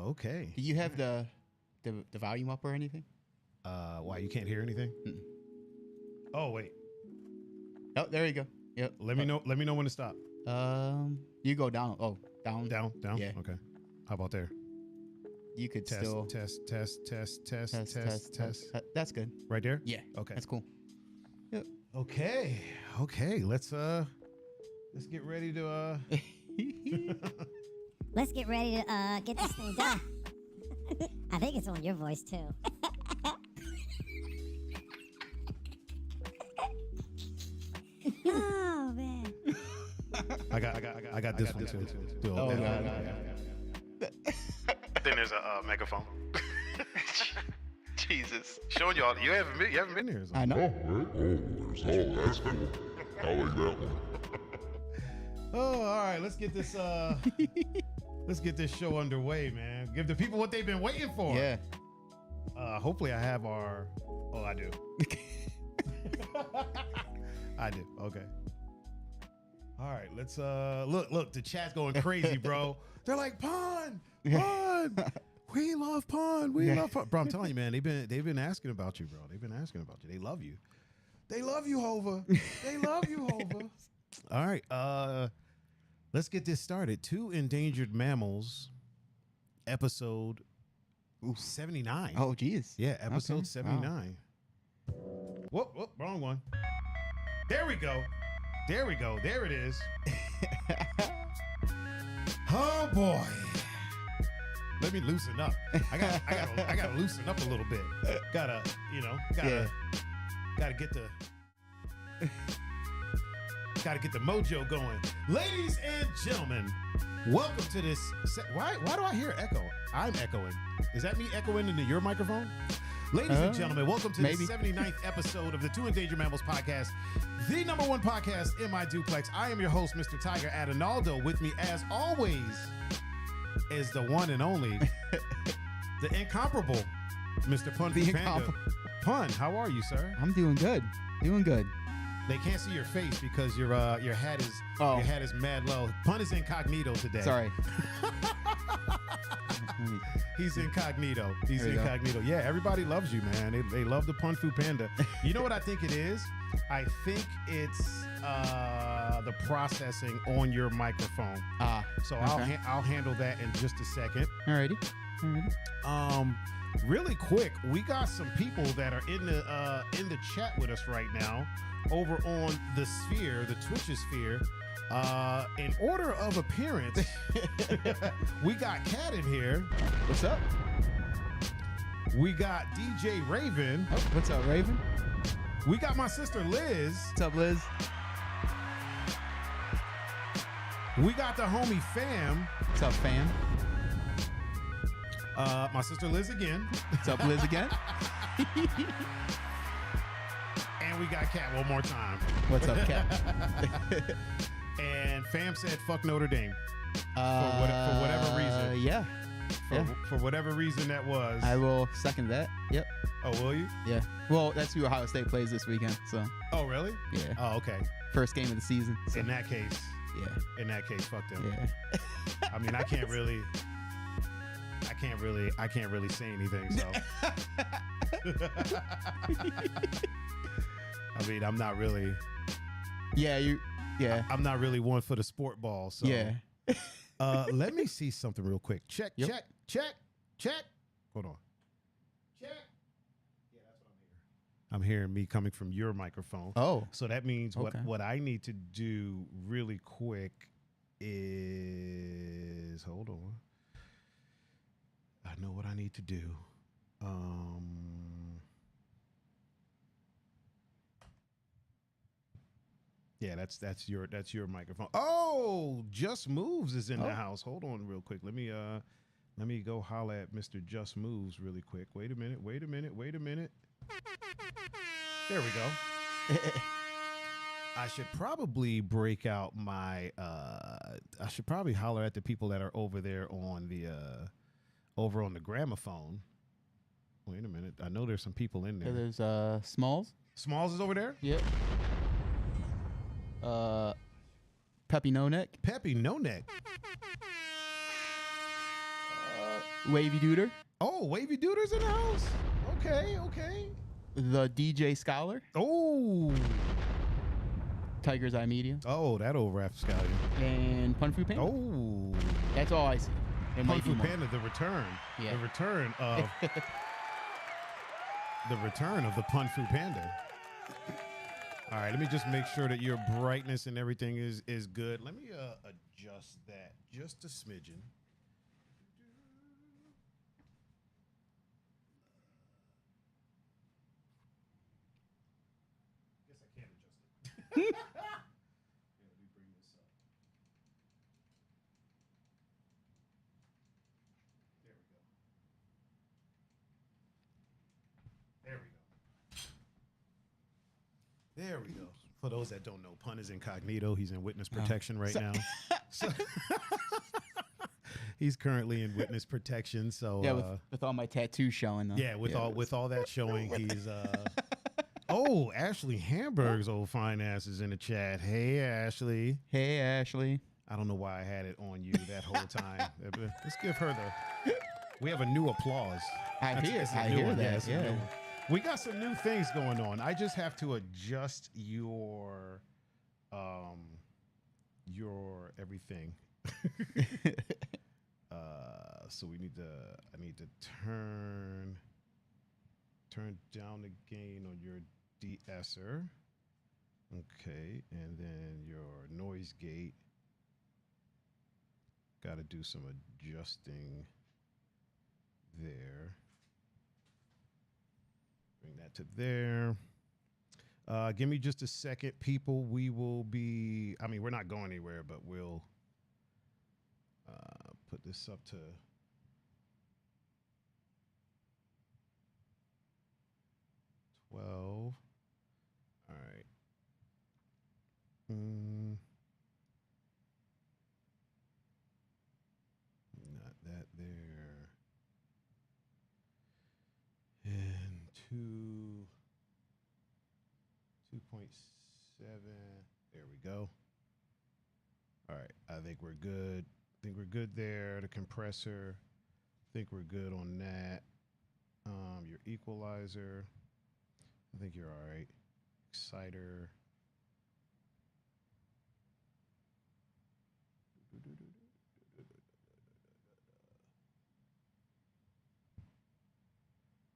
Okay. Do you have the volume up or anything? Why you can't hear anything? Mm-mm. Oh wait. Oh, there you go. Yep. Let me know. Let me know when to stop. You go down. Oh, down. Down. Yeah. Okay. How about there? You could Test. still Test. That's good. Right there. Yeah. Okay. That's cool. Yep. Okay. Let's get ready to Let's get ready to get this thing done. I think it's on your voice too. Oh man. I got this one too. Oh god. Then there's a megaphone. Jesus. Showing y'all you haven't been here. So. I know. That's cool. I like that one. Oh, all right. Let's get this show underway, man. Give the people what they've been waiting for. Yeah. Hopefully I have our. Oh, I do. I do. Okay. All right. Let's look. The chat's going crazy, bro. They're like Pun. We love Pun. We love Pun. Bro, I'm telling you, man. They've been asking about you, bro. They've been asking about you. They love you. They love you, Hova. They love you, Hova. All right. Let's get this started. Two Endangered Mammals, episode 79. Oh, geez. Yeah, episode Okay. 79. Whoop, wrong one. There we go. There it is. Oh boy. Let me loosen up. I gotta loosen up a little bit. Gotta get the mojo going. Ladies and gentlemen, welcome to this. Why do I hear echo? I'm echoing. Is that me echoing into your microphone? Ladies and gentlemen, welcome to the 79th episode of the Two Endangered Mammals podcast, the #1 podcast in my duplex. I am your host, Mr. Thaiger Adanoldo. With me, as always, is the one and only, the incomparable, Mr. PunFu Panda. Pun, how are you, sir? I'm doing good. They can't see your face because your hat is mad low. Pun is incognito today. Sorry. He's incognito. There you go. Yeah, everybody loves you, man. They love the PunFu Panda. You know what I think it is? I think it's the processing on your microphone. So okay. I'll handle that in just a second. Alrighty. Really quick, we got some people that are in the chat with us right now over on the Sphere, the Twitch Sphere. In order of appearance, we got Cat in here. What's up? We got DJ Raven. Oh, what's up, Raven? We got my sister Liz. What's up, Liz? We got the homie Fam. What's up, fam? My sister Liz again. What's up, Liz again? And we got Cat one more time. What's up, Cat? And Fam said, "Fuck Notre Dame." For whatever reason. Yeah. For whatever reason that was. I will second that. Yep. Oh, will you? Yeah. Well, that's who Ohio State plays this weekend. So. Oh, really? Yeah. Oh, okay. First game of the season. So. In that case. Yeah. In that case, fuck them. Yeah. I mean, I can't really say anything. So. I mean, I'm not really. Yeah. Yeah. I'm not really one for the sport ball. So. Yeah. Let me see something real quick. Check. Hold on. Check. Yeah, that's what I'm hearing me coming from your microphone. Oh. So that means Okay. what I need to do really quick is, hold on. I know what I need to do. Yeah, that's your microphone. Oh, Just Moves is in the house. Hold on real quick. Let me go holla at Mr. Just Moves really quick. Wait a minute. There we go. I should probably break out my I should probably holler at the people that are over there on the gramophone. Wait a minute. I know there's some people in there. There's Smalls. Smalls is over there? Yep. Peppy No Neck. Peppy No Neck. Wavy Duder. Oh, Wavy Duder's in the house. Okay, okay. The DJ Scholar. Oh. Tiger's Eye Media. Oh, that old rapscallion. And PunFu Panda. Oh. That's all I see. It might be PunFu more. Panda, the return. Yeah. The return of the return of the PunFu Panda. All right, let me just make sure that your brightness and everything is good. Let me adjust that just a smidgen. Guess I can't adjust it. Yeah, let me bring this up. There we go. There we go. For those that don't know, Pun is incognito. He's in witness protection right now. So he's currently in witness protection. So Yeah, with all my tattoos showing. Though. yeah, with all that showing, he's oh, Ashley Hamburg's old fine ass is in the chat. Hey, Ashley. Hey, Ashley. I don't know why I had it on you that whole time. Let's give her the. We have a new applause. I hear It's a that. new one. Yeah. It's a new one. We got some new things going on. I just have to adjust your everything. So I need to turn down the gain on your de-esser. Okay, and then your noise gate. Got to do some adjusting there. Bring that to there. Give me just a second, people. We will be, we're not going anywhere, but we'll put this up to 12. All right. Not that there. And 2.7. There we go. All right. I think we're good. There. The compressor. I think we're good on that. Your equalizer. I think you're all right. Exciter.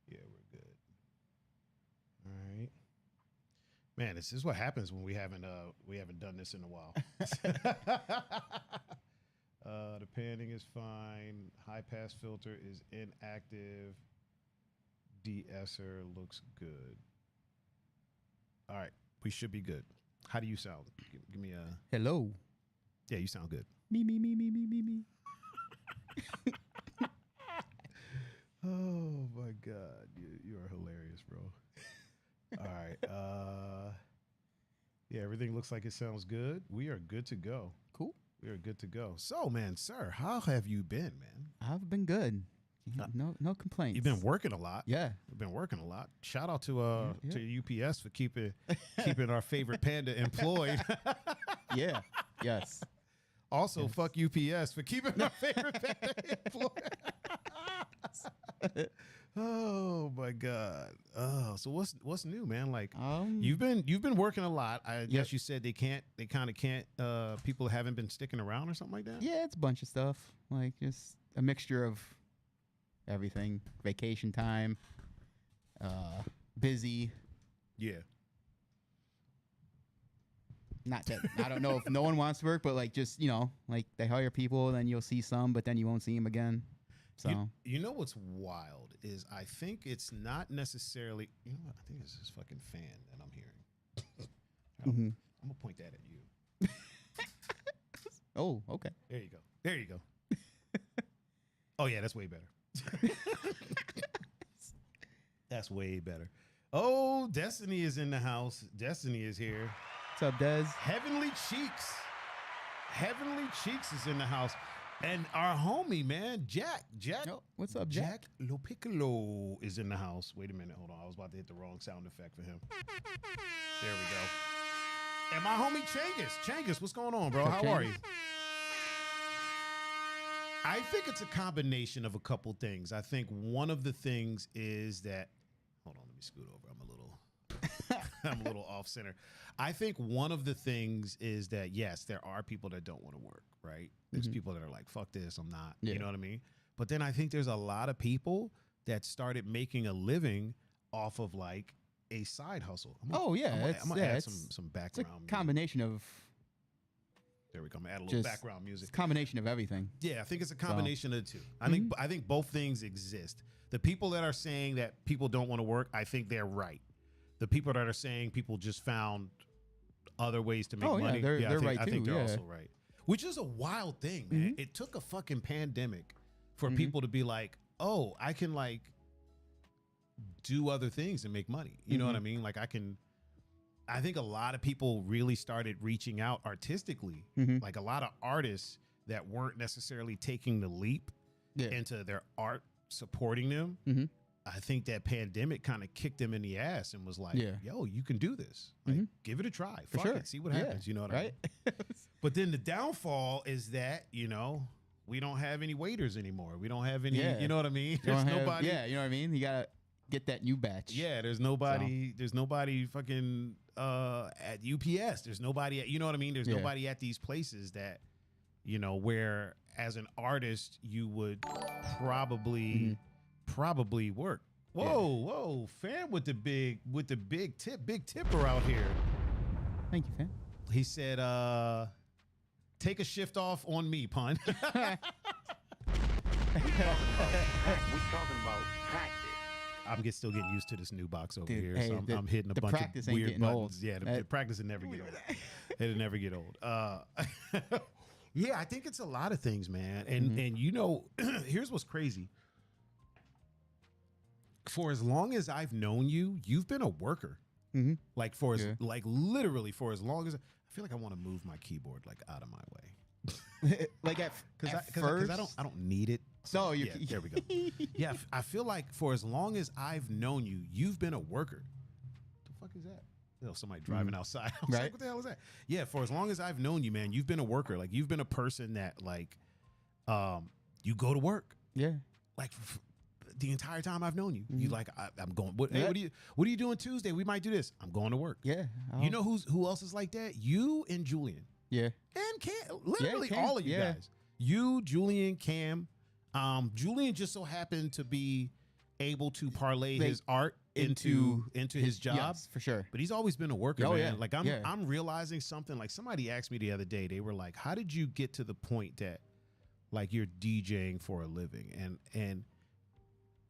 Yeah, we're good. All right. Man, this is what happens when we haven't done this in a while. The panning is fine. High pass filter is inactive. De-esser looks good. All right, we should be good. How do you sound? Give me a. Hello. Yeah, you sound good. Me. Oh my God, you are hilarious, bro. All right. Yeah, everything looks like it sounds good. We are good to go. Cool. We are good to go. So, man, sir, how have you been, man? I've been good. No complaints. You've been working a lot. Yeah. You've been working a lot. Shout out to UPS for keeping our favorite panda employed. Yeah. Yes. Also, fuck UPS for keeping our favorite panda employed. Oh my God. Oh, so what's new, man? Like you've been working a lot. I guess you said they kind of can't people haven't been sticking around or something like that? Yeah, it's a bunch of stuff. Like just a mixture of everything. Vacation time. Busy. Yeah. Not that I don't know if no one wants to work, but like just, like they hire people, then you'll see some, but then you won't see them again. So you know what's wild is I think it's not necessarily, you know what, I think it's this fucking fan that I'm hearing. I'm gonna point that at you. Oh, okay. There you go. Oh yeah, that's way better. That's way better. Oh, Destiny is in the house. Destiny is here. What's up, Des? Heavenly Cheeks is in the house. And our homie, man, Jack. Oh, what's up, Jack? Lo Piccolo is in the house. Wait a minute. Hold on. I was about to hit the wrong sound effect for him. There we go. And my homie Changus, what's going on, bro? How are you? I think it's a combination of a couple things. I think one of the things is that, hold on, let me scoot over. I'm a little off center. I think one of the things is that, yes, there are people that don't want to work, right? There's people that are like, fuck this, I'm not. Yeah. You know what I mean? But then I think there's a lot of people that started making a living off of like a side hustle. I'm gonna add some background It's a combination of. There we go. I'm gonna add a little background music. It's a combination of everything. Yeah, I think it's a combination of the two. I think both things exist. The people that are saying that people don't want to work, I think they're right. The people that are saying people just found other ways to make money, they're right too. I think they're also right. Which is a wild thing, man. It took a fucking pandemic for people to be like, oh, I can like do other things and make money. You know what I mean? Like I think a lot of people really started reaching out artistically. Like a lot of artists that weren't necessarily taking the leap into their art supporting them. I think that pandemic kind of kicked them in the ass and was like, yo, you can do this. Like, give it a try. Fuck it. See what happens. You know what I mean? But then the downfall is that, you know, we don't have any waiters anymore. We don't have any, you know what I mean? There's nobody. Yeah, you know what I mean? You got to get that new batch. Yeah, there's nobody fucking at UPS. There's nobody at, you know what I mean? There's nobody at these places that, you know, where as an artist you would probably work. Whoa, fam with the big tipper out here. Thank you, fam. He said, take a shift off on me, Pun. We talking about practice. I'm still getting used to this new box over Dude, here, hey, so I'm hitting a the bunch practice of ain't weird getting buttons. old. Yeah, the practice will never get old. It'll never get old. Yeah, I think it's a lot of things, man. And you know, here's what's crazy. For as long as I've known you, you've been a worker. Like like literally for as long as I feel like I want to move my keyboard like out of my way. Like Because I don't need it. So yeah, there we go. Yeah, I feel like for as long as I've known you, you've been a worker. What the fuck is that? Oh, somebody driving outside. I was like, what the hell is that? Yeah, for as long as I've known you, man, you've been a worker. Like you've been a person that like, you go to work. Yeah. Like the entire time I've known you, you like I'm going. Hey, what are you doing Tuesday? We might do this. I'm going to work. Yeah. You know who else is like that? You and Julian. Yeah. And Cam, literally Cam, all of you guys. You, Julian, Cam. Julian just so happened to be able to parlay his art into his job. Yes, for sure. But he's always been a worker, man. Yeah. Like I'm realizing something. Like somebody asked me the other day, they were like, how did you get to the point that like you're DJing for a living? And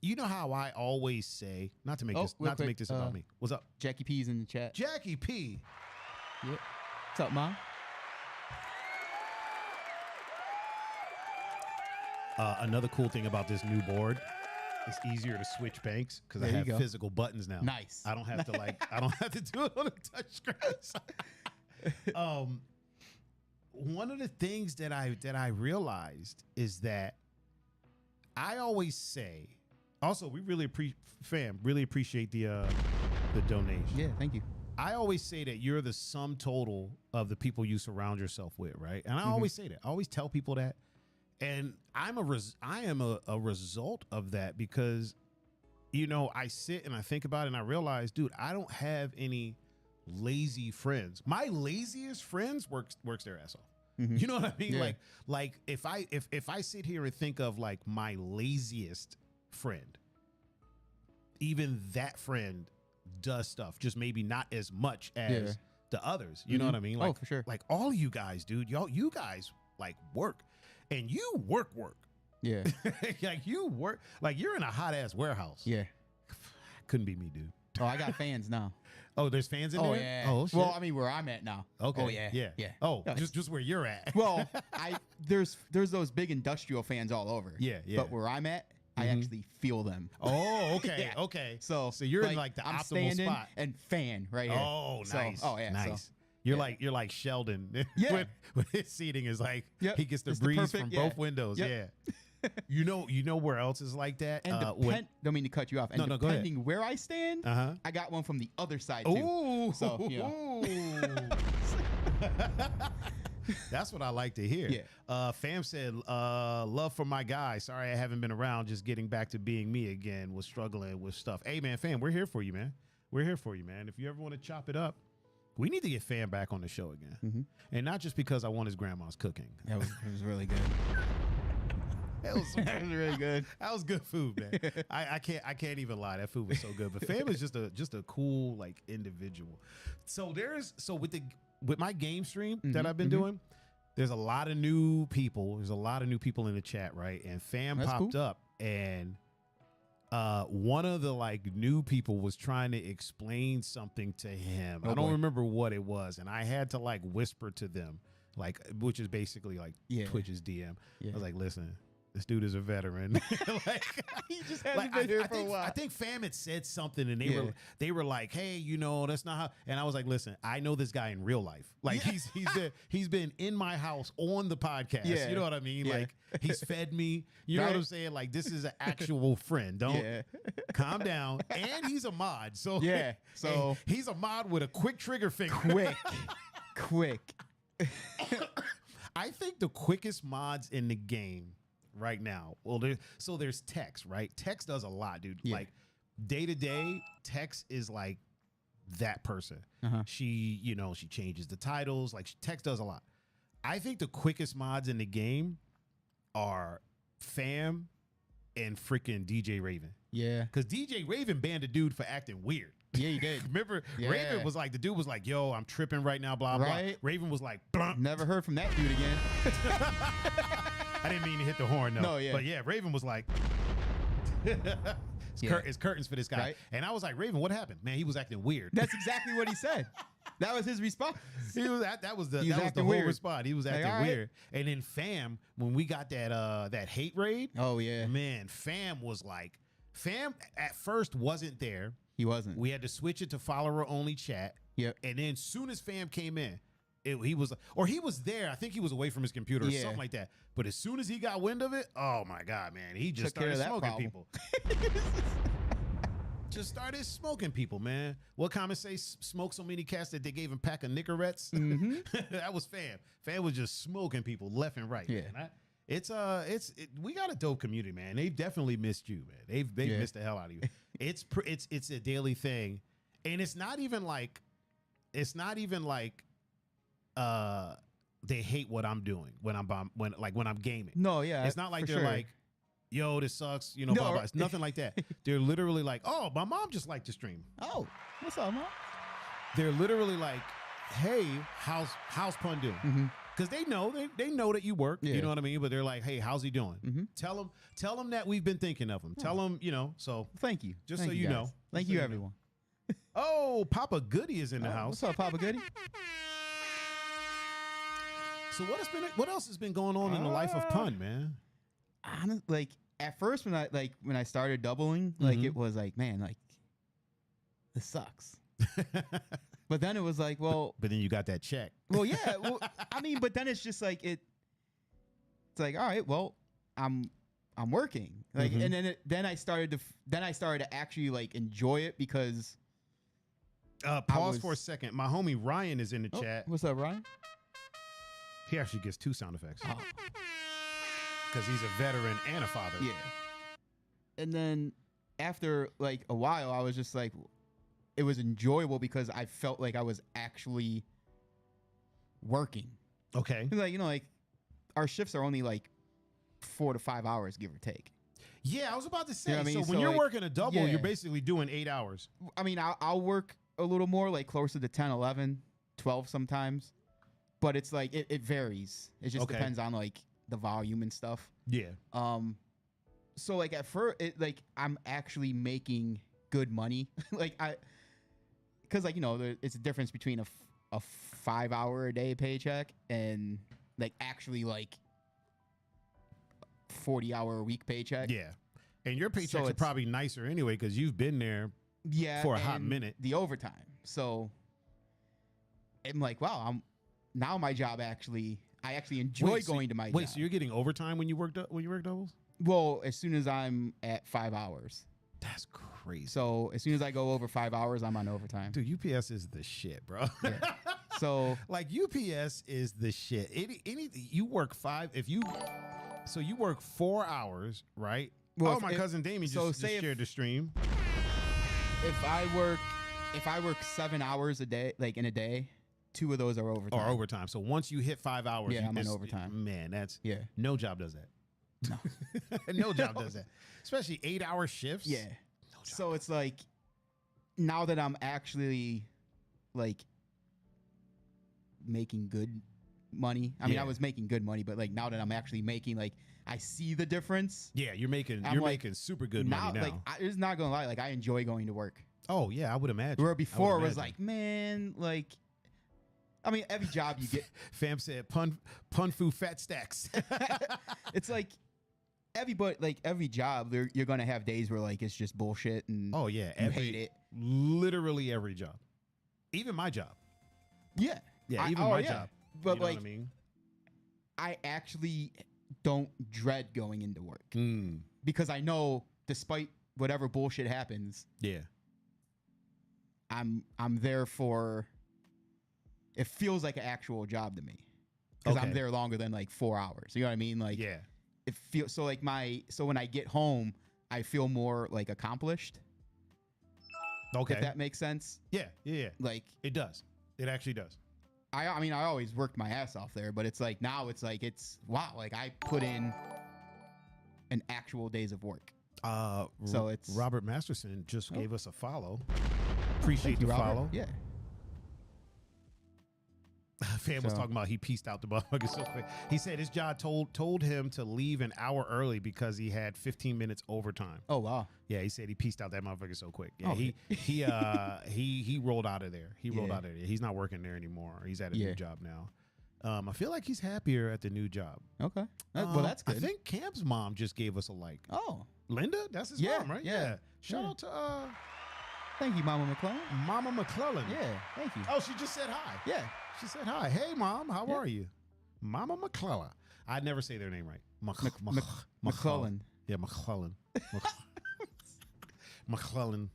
you know how I always say, not to make this about me. What's up? Jackie P's in the chat. Jackie P. Yep. What's up, Mom? Another cool thing about this new board, it's easier to switch banks because I have physical buttons now. Nice. I don't have to I don't have to do it on a touch screen. One of the things that I realized is that I always say, also we really appreciate the donation. Yeah, thank you. I always say that you're the sum total of the people you surround yourself with, right? And I always say that. I always tell people that. And I am a result of that because, you know, I sit and I think about it and I realize, dude, I don't have any lazy friends. My laziest friends works their ass off. You know what I mean? Yeah. Like if I sit here and think of like my laziest friend, even that friend does stuff, just maybe not as much as the others. You know what I mean? Like, for sure. Like all of you guys, dude, you guys like work. And you work. Yeah. Like you work, like you're in a hot ass warehouse. Yeah. Couldn't be me, dude. Oh, I got fans now. Oh, there's fans in there? Yeah. Oh, shit. Well, I mean, where I'm at now. Okay. Oh, yeah. Yeah. Oh, just where you're at. Well, there's those big industrial fans all over. Yeah. But where I'm at, I actually feel them. Oh, okay. Okay. So you're in like the I'm optimal standing spot. And fan right here. Oh, nice. Oh, yeah. Nice. So, you're like Sheldon. Yeah. when his seating is like he gets the It's breeze perfect, from both windows. Yep. Yeah. You know where else is like that? And don't mean to cut you off. And No, go ahead. depending where I stand, I got one from the other side too. Ooh. So, you know. That's what I like to hear. Yeah. Fam said, love for my guy. Sorry I haven't been around. Just getting back to being me again. Was struggling with stuff. Hey, man, Fam, we're here for you, man. We're here for you, man. If you ever want to chop it up, we need to get Fam back on the show again. And not just because I want his grandma's cooking. It was really good. That was really good. That was good food, man. I can't even lie. That food was so good. But Fam is just a cool like individual. So with my game stream that I've been doing, there's a lot of new people. There's a lot of new people in the chat, right? And Fam popped up, and one of the like new people was trying to explain something to him. I don't remember what it was, and I had to like whisper to them, like, which is basically like Twitch's DM. I was like, listen. This dude is a veteran. Like, he just hasn't been here for a while. I think Fam had said something, and they were like, "Hey, that's not how." And I was like, "Listen, I know this guy in real life. Like, he's been in my house on the podcast. You know what I mean? Like, he's fed me. You know what I'm saying? Like, this is an actual friend. Don't calm down. And he's a mod. So so he's a mod with a quick trigger finger. Quick. I think the quickest mods in the game right now. Well, there's Tex, right? Tex does a lot, dude. Like day to day, Tex is like that person. She changes the titles. Like Tex does a lot. I think the quickest mods in the game are Fam and freaking DJ Raven. Yeah. Because DJ Raven banned a dude for acting weird. Yeah, he did. Remember, Raven was like, the dude was like, yo, I'm tripping right now, blah, blah. Raven was like, blump. Never heard from that dude again. I didn't mean to hit the horn, though. No, yeah. But yeah, Raven was like, it's curtains for this guy. Right. And I was like, Raven, what happened? Man, he was acting weird. That's exactly what he said. That was his response. That was the whole weird. response. He was acting weird. And then Fam, when we got that hate raid, man, Fam was like, Fam at first wasn't there. He wasn't. We had to switch it to follower only chat. Yep. And then soon as Fam came in, he was there. I think he was away from his computer or something like that. But as soon as he got wind of it, oh my God, man, he just started smoking people. Just started smoking people, man. What comments say smoke so many cats that they gave him pack of Nicorettes? That was Fam. Fam was just smoking people left and right. Yeah. Man. We got a dope community, man. They've definitely missed you, man. They've missed the hell out of you. It's a daily thing, and it's not even like they hate what I'm doing when I'm gaming. No, yeah, it's not like they're like, yo, this sucks, blah, blah. It's nothing like that. They're literally like, oh, my mom just liked to stream. Oh, what's up, mom? They're literally like, hey, how's Pun doing? Because they know that you work, you know what I mean? But they're like, hey, how's he doing? Tell him that we've been thinking of him. Tell him, so. Thank you. Just Thank so you guys. know. Thank you, everyone. Oh, Papa Goody is in the house. What's up, Papa Goody? So what else has been going on in the life of Pun, man? Like at first when I started doubling, like it was like, man, like this sucks. But then it was like, well, but then you got that check. Well, yeah. Well, I mean, but then it's just like it's like, all right, well, I'm working, like, and then I started to actually like enjoy it because. Pause for a second. My homie Ryan is in the chat. What's up, Ryan? He actually gets 2 sound effects because he's a veteran and a father. Yeah. And then after like a while, I was just like. It was enjoyable because I felt like I was actually working. Okay. Like, like our shifts are only like 4 to 5 hours, give or take. Yeah, I was about to say. You know what I mean? So when you're like, working a double, you're basically doing 8 hours. I mean, I'll work a little more, like closer to 10, 11, 12 sometimes. But it's like, it varies. It just depends on like the volume and stuff. Yeah. So like at first, I'm actually making good money. Because like it's a difference between a 5 hour a day paycheck and like actually like 40 hour a week paycheck. Yeah, and your paychecks are probably nicer anyway because you've been there. For a hot minute. The overtime. So I'm like, wow, I actually enjoy going to my job. Wait, so you're getting overtime when you work doubles? Well, as soon as I'm at 5 hours. That's crazy. So as soon as I go over 5 hours, I'm on overtime. Dude, UPS is the shit, bro. Yeah. So like UPS is the shit. Any you work so you work 4 hours, right? Well, my cousin Damien just shared the stream. if I work 7 hours a day, like in a day, 2 of those are overtime. Or overtime. So once you hit 5 hours, I'm on overtime. Man, that's no job does that. No. No job does that. Especially 8-hour shifts. Yeah. So it's like now that I'm actually like making good money. I mean, I was making good money, but like now that I'm actually making, like, I see the difference. Yeah, you're making super good now, money now. Like, it's not gonna lie, like I enjoy going to work. Oh yeah, I would imagine. Where before it was like, man, like, I mean, every job you get. Fam said, "PunFu fat stacks." It's like every job, you're gonna have days where like it's just bullshit and you hate it. Literally every job, even my job. Yeah, even my job. But you know like, what I mean? I actually don't dread going into work Mm. because I know, despite whatever bullshit happens, I'm there for. It feels like an actual job to me because I'm there longer than like 4 hours. You know what I mean? Like, it feels so like so when I get home, I feel more like accomplished. Okay, if that makes sense. Yeah. Like it does. It actually does. I mean, I always worked my ass off there, but it's like now it's like wow, like I put in an actual days of work. So it's Robert Masterson just gave us a follow. Appreciate the follow. Yeah. Fam was talking about he pieced out the motherfucker so quick. He said his job told him to leave an hour early because he had 15 minutes overtime. Oh wow. Yeah, he said he pieced out that motherfucker so quick. Yeah, oh. he rolled out of there. He rolled out of there. He's not working there anymore. He's at a new job now. I feel like he's happier at the new job. Okay. Well, that's good. I think Camp's mom just gave us a like. Oh. Linda? That's his mom, right? Yeah. Shout out to thank you, Mama McClellan. Mama McClellan. Yeah, thank you. Oh, she just said hi. Yeah. She said hi. Hey, Mom. How are you? Mama McClellan. I never say their name right. McClellan. Yeah, McClellan. McClellan.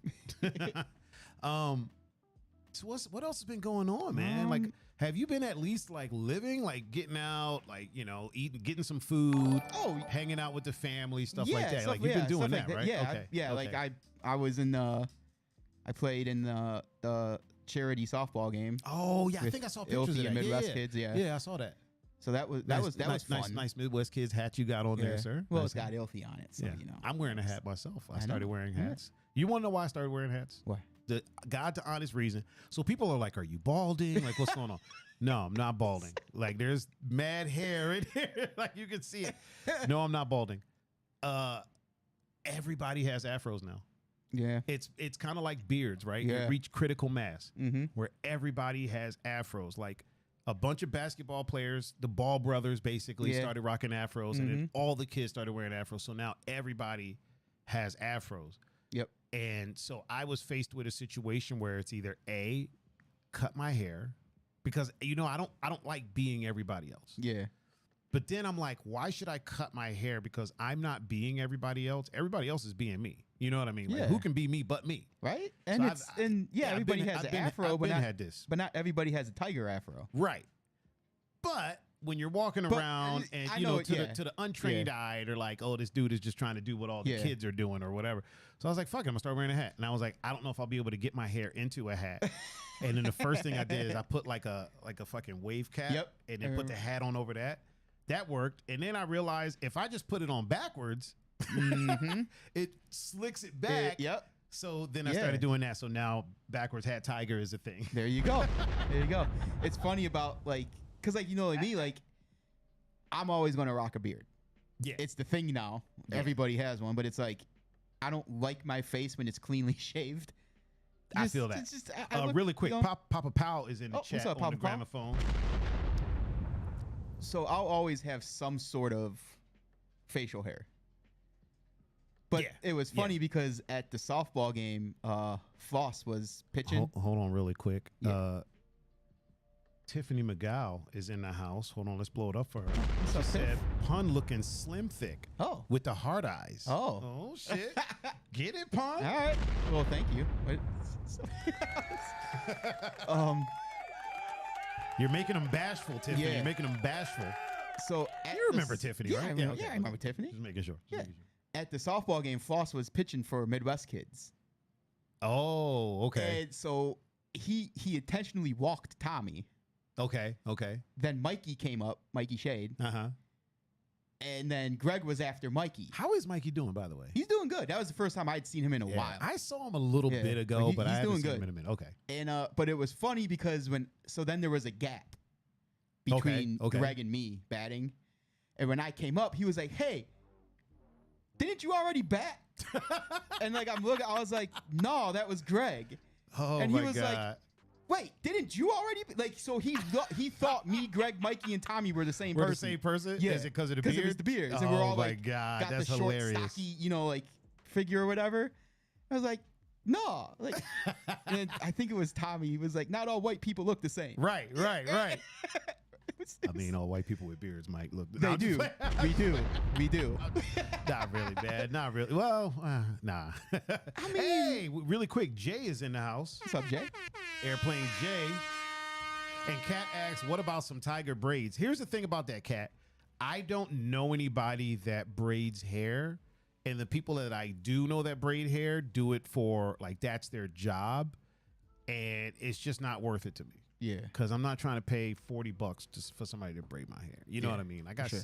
So what else has been going on, man? Like, have you been at least like living, like getting out, like, you know, eating, getting some food, hanging out with the family, stuff like that? Like, you've been doing that, right? Yeah, okay. Like I was in I played in the charity softball game. Oh yeah, I think I saw pictures of that. Midwest kids. Yeah, I saw that. So that was fun. Nice Midwest kids hat you got on there, sir. Well, nice it's got Ilthy on it, so you know. I'm wearing a hat myself. I started wearing hats. You want to know why I started wearing hats? Why? The God to honest reason. So people are like, "Are you balding? Like, what's going on?" No, I'm not balding. Like, there's mad hair in here. Like, you can see it. No, I'm not balding. Everybody has afros now. Yeah. It's kind of like beards, right? Yeah. You reach critical mass where everybody has afros. Like a bunch of basketball players, the Ball brothers basically started rocking afros, and then all the kids started wearing afros. So now everybody has afros. Yep. And so I was faced with a situation where it's either A, cut my hair, because you know I don't like being everybody else. Yeah. But then I'm like, why should I cut my hair? Because I'm not being everybody else. Everybody else is being me. You know what I mean? Like, who can be me but me? Right? And so everybody has an afro, but not everybody has a Thaiger afro. Right. But when you're walking around and you know to the untrained eye, they're like, oh, this dude is just trying to do what all the kids are doing or whatever. So I was like, fuck it, I'm gonna start wearing a hat. And I was like, I don't know if I'll be able to get my hair into a hat. And then the first thing I did is I put like a fucking wave cap and then put the hat on over that. That worked. And then I realized if I just put it on backwards, it slicks it back. So then I started doing that. So now backwards hat Thaiger is a thing. There you go. There you go. It's funny about like, cause like, you know, like me, like I'm always going to rock a beard. Yeah. It's the thing now. Yeah. Everybody has one, but it's like, I don't like my face when it's cleanly shaved. I feel that. It's just, really quick, Papa Powell is in the chat on the gramophone. So I'll always have some sort of facial hair. But it was funny because at the softball game, Floss was pitching. Hold on really quick. Tiffany McGow is in the house. Hold on, let's blow it up for her. What's She up, said, Tiff? Pun looking slim thick Oh. with the hard eyes. Oh. Oh, shit. Get it, Pun? All right. Well, thank you. You're making them bashful, Tiffany. Yeah. You're making them bashful. So You remember Tiffany, yeah, right? I remember, okay. yeah, I remember Tiffany. Just making sure. Just Yeah. making sure. At the softball game, Floss was pitching for Midwest kids. Oh, okay. And so he intentionally walked Tommy. Okay. Then Mikey came up, Mikey Shade. Uh-huh. And then Greg was after Mikey. How is Mikey doing, by the way? He's doing good. That was the first time I'd seen him in a while. I saw him a little Yeah, bit ago, but but I he's haven't doing seen him good. in a minute. Okay. And but it was funny because then there was a gap between Okay. Greg and me batting. And when I came up, he was like, "Hey, didn't you already bat?" And like I was like, "No, that was Greg." Oh, And my he was like, God. "Wait, didn't you already?" Like, so he thought me, Greg, Mikey, and Tommy were the same We're person. the same person? Yeah, Is it because of the because beard? it was the beards, and Oh, we're all my like, God. got That's the short, hilarious. stocky, like figure or whatever. I was like, "No," like, and I think it was Tommy. He was like, "Not all white people look the same." Right. It I was- mean, all white people with beards might look. they I'm just do. playing. We do. Not really bad. Not really. Well, nah. I mean, Hey, really quick, Jay is in the house. what's up, Jay? Airplane Jay. And Kat asks, what about some Thaiger braids? Here's the thing about that, Kat. I don't know anybody that braids hair. And the people that I do know that braid hair do it for, like, that's their job. And it's just not worth it to me. Yeah. Because I'm not trying to pay $40 just for somebody to braid my hair. You know what I mean? I got sure.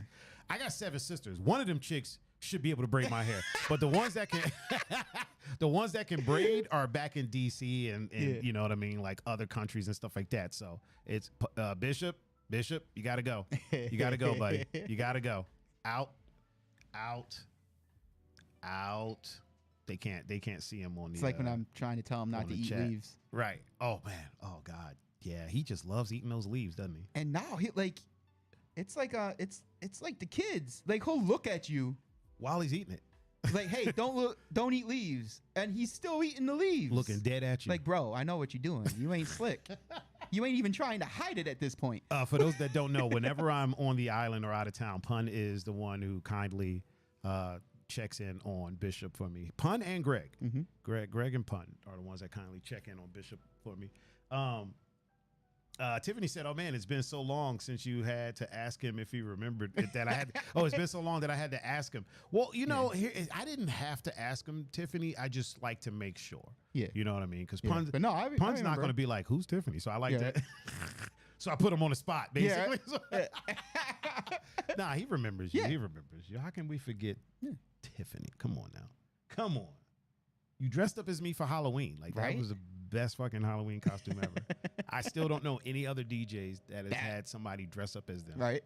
I got 7 sisters. One of them chicks should be able to braid my hair. But the ones that can braid are back in DC and Yeah. you know what I mean, like other countries and stuff like that. So it's Bishop, you gotta go. You gotta go, buddy. You gotta go. Out. They can't see him on the It's like when I'm trying to tell him not on to the eat chat. leaves. Right. Oh man. Oh God. Yeah, he just loves eating those leaves, doesn't he? And now he like, it's like the kids. Like he'll look at you While he's eating it. like, "Hey, don't eat leaves," and he's still eating the leaves, Looking dead at you. like, "Bro, I know what you're doing. You ain't slick. You ain't even trying to hide it at this point." For those that don't know, whenever I'm on the island or out of town, Pun is the one who kindly checks in on Bishop for me. Pun and Greg. Mm-hmm. Greg and Pun are the ones that kindly check in on Bishop for me. Tiffany said, "Oh man, it's been so long since you had to ask him if he remembered that I had." It's been so long that I had to ask him. Well, here I didn't have to ask him, Tiffany. I just like to make sure. Yeah. You know what I mean? Because Yeah. Pun's But no, I not remember. going to be like, "Who's Tiffany?" So I like Yeah. to. So I put him on the spot, Yeah. basically. Nah, he remembers you. Yeah. He remembers you. How can we forget Tiffany? Come on now. Come on. You dressed up as me for Halloween. Like Right? that was the best fucking Halloween costume ever. I still don't know any other DJs that has had somebody dress up as them. Right.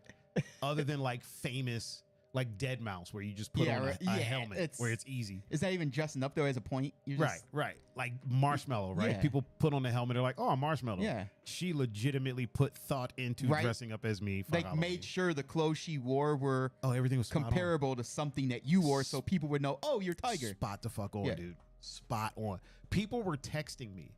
Other than like famous, like Dead Mouse, where you just put Yeah, on right. a Yeah, helmet it's- where it's easy. It's not even dressing up though as a point. You're just, Right. Like Marshmallow, right? Yeah. People put on the helmet, they're like, "Oh, Marshmallow." Yeah. She legitimately put thought into Right. dressing up as me for like Halloween. made sure the clothes she wore were Everything was spot on. comparable to something that you wore, so people would know, "Oh, you're Thaiger." Spot the fuck on, Yeah. dude. Spot on. People were texting me.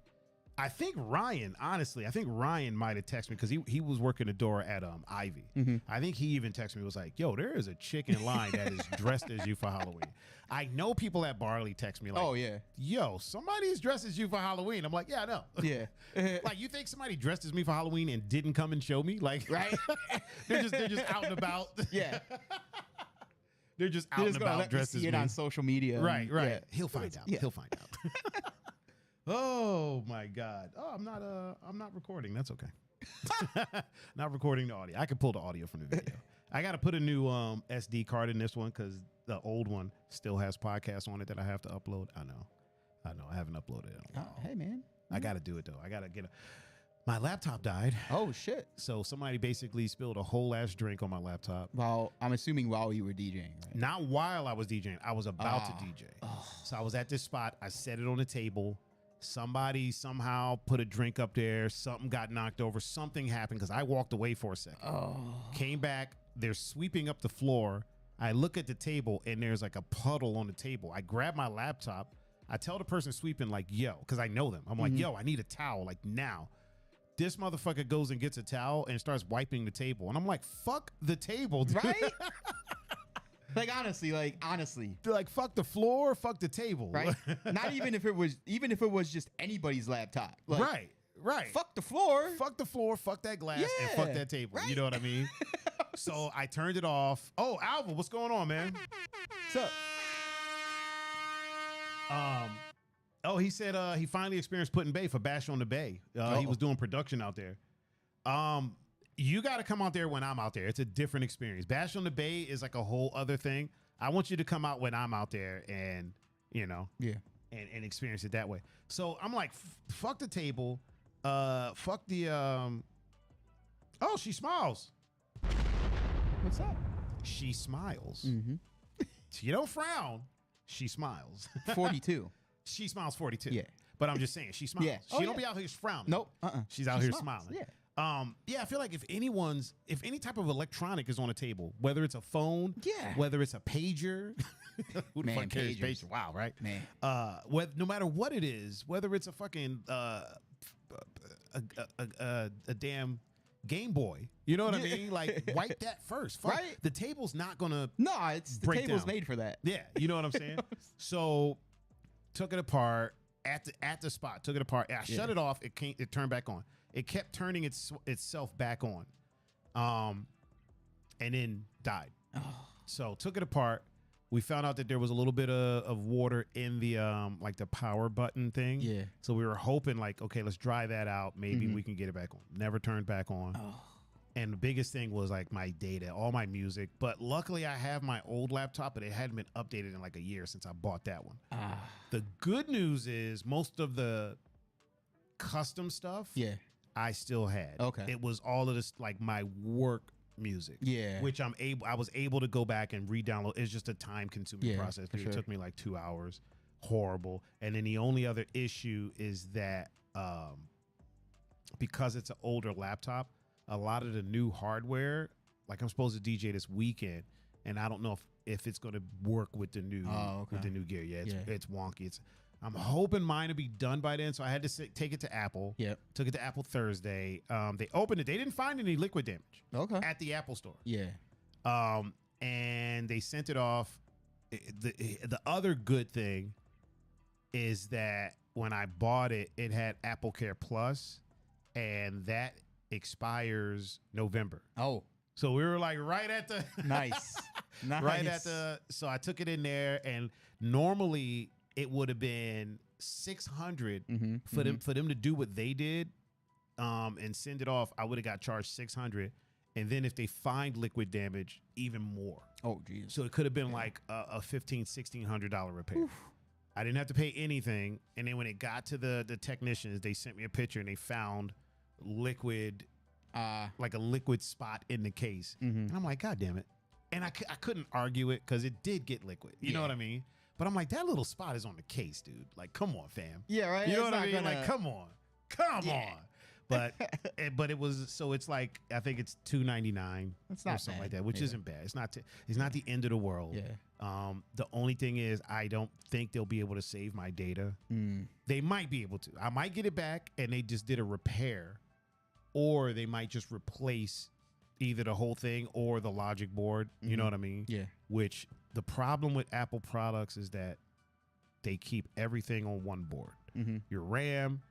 I think Ryan might have texted me because he was working the door at Ivy. Mm-hmm. I think he even texted me, was like, "Yo, there is a chick in line that is dressed as you for Halloween." I know people at Barley text me like, Oh yeah, "Yo, somebody's dressed as you for Halloween." I'm like, "Yeah, I know." yeah. Like, you think somebody dressed as me for Halloween and didn't come and show me? Like, Right? they're just out and about. Yeah. They're just out You're and just gonna about let me dressed as see it me. on social media. Right. and- yeah. He'll find out. Yeah. He'll find out. Oh my God. Oh, I'm not recording. That's okay. Not recording the audio. I can pull the audio from the video. I got to put a new SD card in this one because the old one still has podcasts on it that I have to upload. I know. I haven't uploaded it in a while. Hey man. I got to do it though. I got to get my laptop died. Oh shit. So somebody basically spilled a whole ass drink on my laptop. Well, I'm assuming while you were DJing, right? Not while I was DJing. I was about to DJ. Oh. So I was at this spot. I set it on the table. Somebody somehow put a drink up there. Something got knocked over. Something happened because I walked away for a second. Oh. Came back. They're sweeping up the floor. I look at the table and there's like a puddle on the table. I grab my laptop. I tell the person sweeping like, "Yo," because I know them. I'm like, "Yo, I need a towel like now." This motherfucker goes and gets a towel and starts wiping the table. And I'm like, fuck the table, dude. Right? Like honestly. Like fuck the floor, fuck the table. Right? Not even if it was just anybody's laptop. Like, right. Fuck the floor. Fuck the floor, fuck that glass, and fuck that table. Right? You know what I mean? So I turned it off. Oh, Alva, what's going on, man? What's up? Oh, he said he finally experienced putting Bay for Bash on the Bay. He was doing production out there. You got to come out there when I'm out there. It's a different experience. Bash on the Bay is like a whole other thing. I want you to come out when I'm out there and, you know, and experience it that way. So I'm like, fuck the table. Fuck the, oh, she smiles. What's up? She smiles. Mm-hmm. You don't frown. She smiles. 42. She smiles 42. Yeah. But I'm just saying, she smiles. Yeah. She don't be out here frowning. Nope. She's out here smiles. smiling. Yeah. Yeah, I feel like if any type of electronic is on a table, whether it's a phone, whether it's a pager, who the fuck carries pager? Wow, right? Man. No matter what it is, whether it's a fucking a damn Game Boy, you know what I mean? Like, wipe that first. Fuck, right? The table's not gonna. No, it's the table's made for that. Yeah, you know what I'm saying? So, took it apart at the spot. Took it apart. I shut it off. It turned back on. It kept turning itself back on, and then died. So took it apart. We found out that there was a little bit of water in the like the power button thing. Yeah. So we were hoping like, okay, let's dry that out. Maybe we can get it back on. Never turned back on. And the biggest thing was like my data, all my music. But luckily I have my old laptop, but it hadn't been updated in like a year since I bought that one. The good news is most of the custom stuff I still had. Okay. It was all of this like my work music. Yeah. Which I was able to go back and re-download. It's just a time consuming process. It took me like 2 hours. Horrible. And then the only other issue is that because it's an older laptop, a lot of the new hardware, like I'm supposed to DJ this weekend, and I don't know if it's going to work with the new with the new gear. Yeah, it's wonky. I'm hoping mine will be done by then, so I had to take it to Apple. Yep. Took it to Apple Thursday. They opened it. They didn't find any liquid damage. At the Apple store. Yeah. And they sent it off. The other good thing is that when I bought it, it had Apple Care Plus, and that expires November. Oh. So we were like right at the nice. Right at the. So I took it in there, and normally it would have been $600 for them to do what they did, and send it off. I would have got charged $600, and then if they find liquid damage, even more. Oh, geez. So it could have been like a $1,500-$1,600 repair. Oof. I didn't have to pay anything, and then when it got to the technicians, they sent me a picture and they found liquid, like a liquid spot in the case, and I'm like, God damn it! And I couldn't argue it because it did get liquid. You know what I mean? But I'm like, that little spot is on the case, dude. Like, come on, fam. Yeah, right. You know what I mean? Like, come on. But but it was, so it's like, I think it's $299. It's not or something bad. like that, which isn't bad. It's not the end of the world. Yeah. The only thing is, I don't think they'll be able to save my data. They might be able to. I might get it back, and they just did a repair, or they might just replace either the whole thing or the logic board. You know what I mean? Yeah. Which the problem with Apple products is that they keep everything on one board. Your RAM,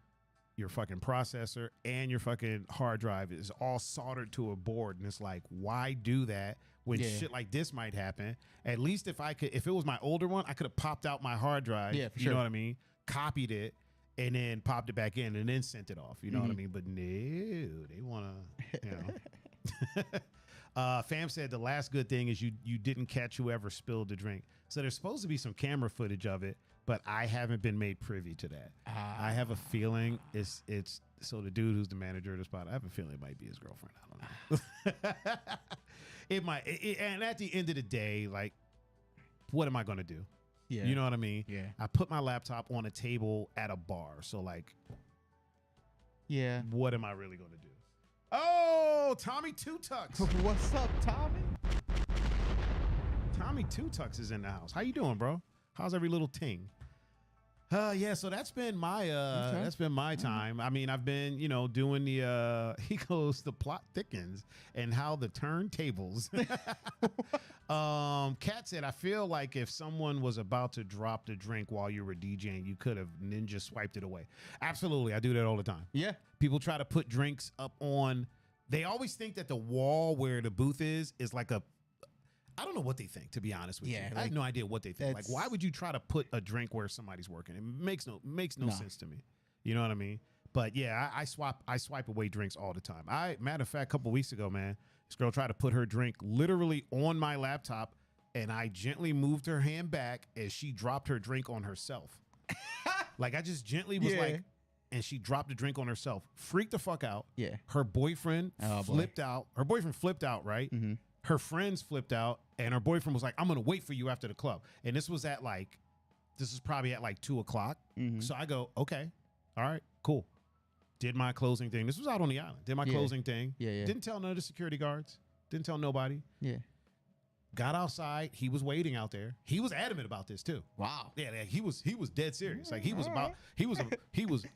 your fucking processor, and your fucking hard drive is all soldered to a board. And it's like, why do that when shit like this might happen? At least if it was my older one, I could have popped out my hard drive. Yeah, for you know what I mean? Copied it, and then popped it back in, and then sent it off. You know what I mean? But no, they want to, you know. Fam said the last good thing is you didn't catch whoever spilled the drink. So there's supposed to be some camera footage of it, but I haven't been made privy to that. I have a feeling it's so the dude who's the manager of the spot, I have a feeling it might be his girlfriend. I don't know. It might. And at the end of the day, like, what am I going to do? Yeah. You know what I mean? Yeah. I put my laptop on a table at a bar. So, like, yeah. What am I really going to do? Oh, Tommy Two Tucks. What's up, Tommy? Tommy Two Tucks is in the house. How you doing, bro? How's every little ting? Yeah, so that's been my time. I mean, I've been, doing the he goes the plot thickens and how the turntables. Kat said, I feel like if someone was about to drop the drink while you were DJing, you could have ninja swiped it away. Absolutely, I do that all the time. Yeah. People try to put drinks up on. They always think that the wall where the booth is like a. I don't know what they think, to be honest with you. I have no idea what they think. Like, why would you try to put a drink where somebody's working? It makes no sense to me. You know what I mean? But yeah, I swipe away drinks all the time. Matter of fact, a couple weeks ago, man, this girl tried to put her drink literally on my laptop, and I gently moved her hand back as she dropped her drink on herself. Like, I just gently was like, and she dropped the drink on herself. Freaked the fuck out. Yeah. Her boyfriend flipped out. Her boyfriend flipped out, right? Mm-hmm. Her friends flipped out, and her boyfriend was like, I'm going to wait for you after the club. And this is probably at like 2 o'clock. Mm-hmm. So I go, okay, all right, cool. Did my closing thing. This was out on the island. Did my closing thing. Yeah. Didn't tell none of the security guards. Didn't tell nobody. Yeah. Got outside. He was waiting out there. He was adamant about this too. Wow. Yeah, he was dead serious. Like he was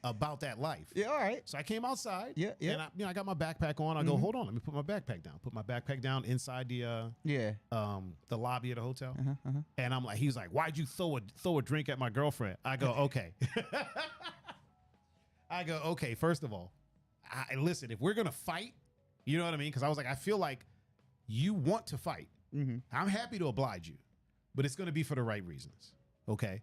about that life. Yeah, all right. So I came outside. Yeah. And I got my backpack on. I go, hold on, let me put my backpack down. Put my backpack down inside the lobby of the hotel. And I'm like, he's like, why'd you throw a drink at my girlfriend? I go, okay. Okay. First of all, listen, if we're gonna fight, you know what I mean? Because I was like, I feel like you want to fight. Mm-hmm. I'm happy to oblige you, but it's going to be for the right reasons. Okay.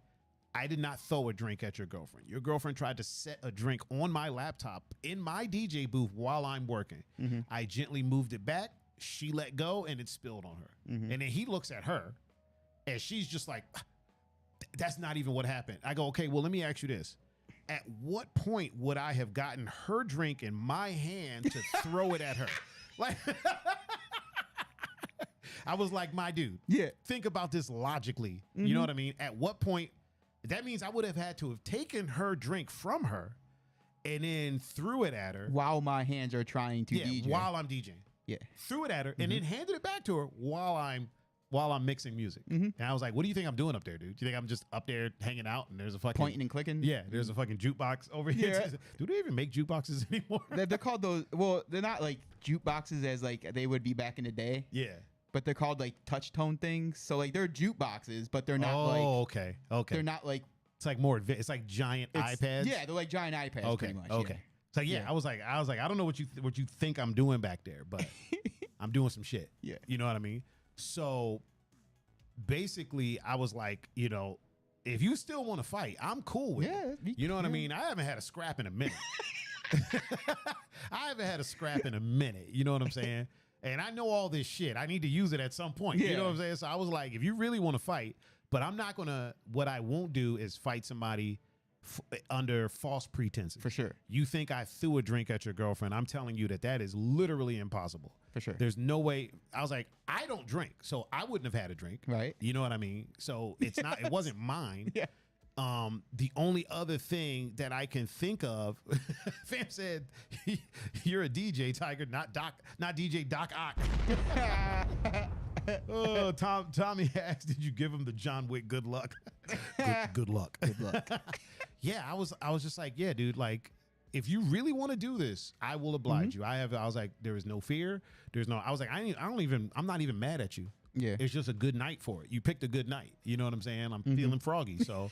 I did not throw a drink at your girlfriend. Your girlfriend tried to set a drink on my laptop in my DJ booth while I'm working. Mm-hmm. I gently moved it back. She let go and it spilled on her. Mm-hmm. And then he looks at her and she's just like, that's not even what happened. I go, okay, well, let me ask you this. At what point would I have gotten her drink in my hand to throw it at her? Like, I was like, my dude, think about this logically. Mm-hmm. You know what I mean? At what point, that means I would have had to have taken her drink from her and then threw it at her. While my hands are trying to DJ. While I'm DJing. Yeah. Threw it at her and then handed it back to her while I'm mixing music. Mm-hmm. And I was like, what do you think I'm doing up there, dude? Do you think I'm just up there hanging out and there's a fucking... Pointing and clicking? Yeah, there's a fucking jukebox over here. Yeah. Do they even make jukeboxes anymore? They're called those... Well, they're not like jukeboxes as like they would be back in the day. Yeah. But they're called like touch tone things. So like they're jukeboxes, but they're not like... Oh, okay. They're not like... It's like more... It's like giant iPads? Yeah, they're like giant iPads pretty much. Okay. So yeah, I was like, I don't know what you think I'm doing back there, but I'm doing some shit. Yeah. You know what I mean? So basically I was like, if you still want to fight, I'm cool with it. You know what I mean? I haven't had a scrap in a minute. I haven't had a scrap in a minute. You know what I'm saying? And I know all this shit. I need to use it at some point. You know what I'm saying? So I was like, if you really want to fight, but I'm not going to, what I won't do is fight somebody under false pretenses. For sure. You think I threw a drink at your girlfriend. I'm telling you that is literally impossible. For sure. There's no way. I was like, I don't drink, so I wouldn't have had a drink. Right. You know what I mean? So it's not, it wasn't mine. Yeah. The only other thing that I can think of, fam said, you're a DJ, Thaiger, not DJ Doc Ock. Oh, Tommy asked, did you give him the John Wick good luck? Good luck. Good luck. Yeah, I was just like, yeah, dude, like, if you really want to do this, I will oblige you. I was like, there is no fear. I was like, I'm not even mad at you. Yeah. It's just a good night for it. You picked a good night. You know what I'm saying? I'm feeling froggy. So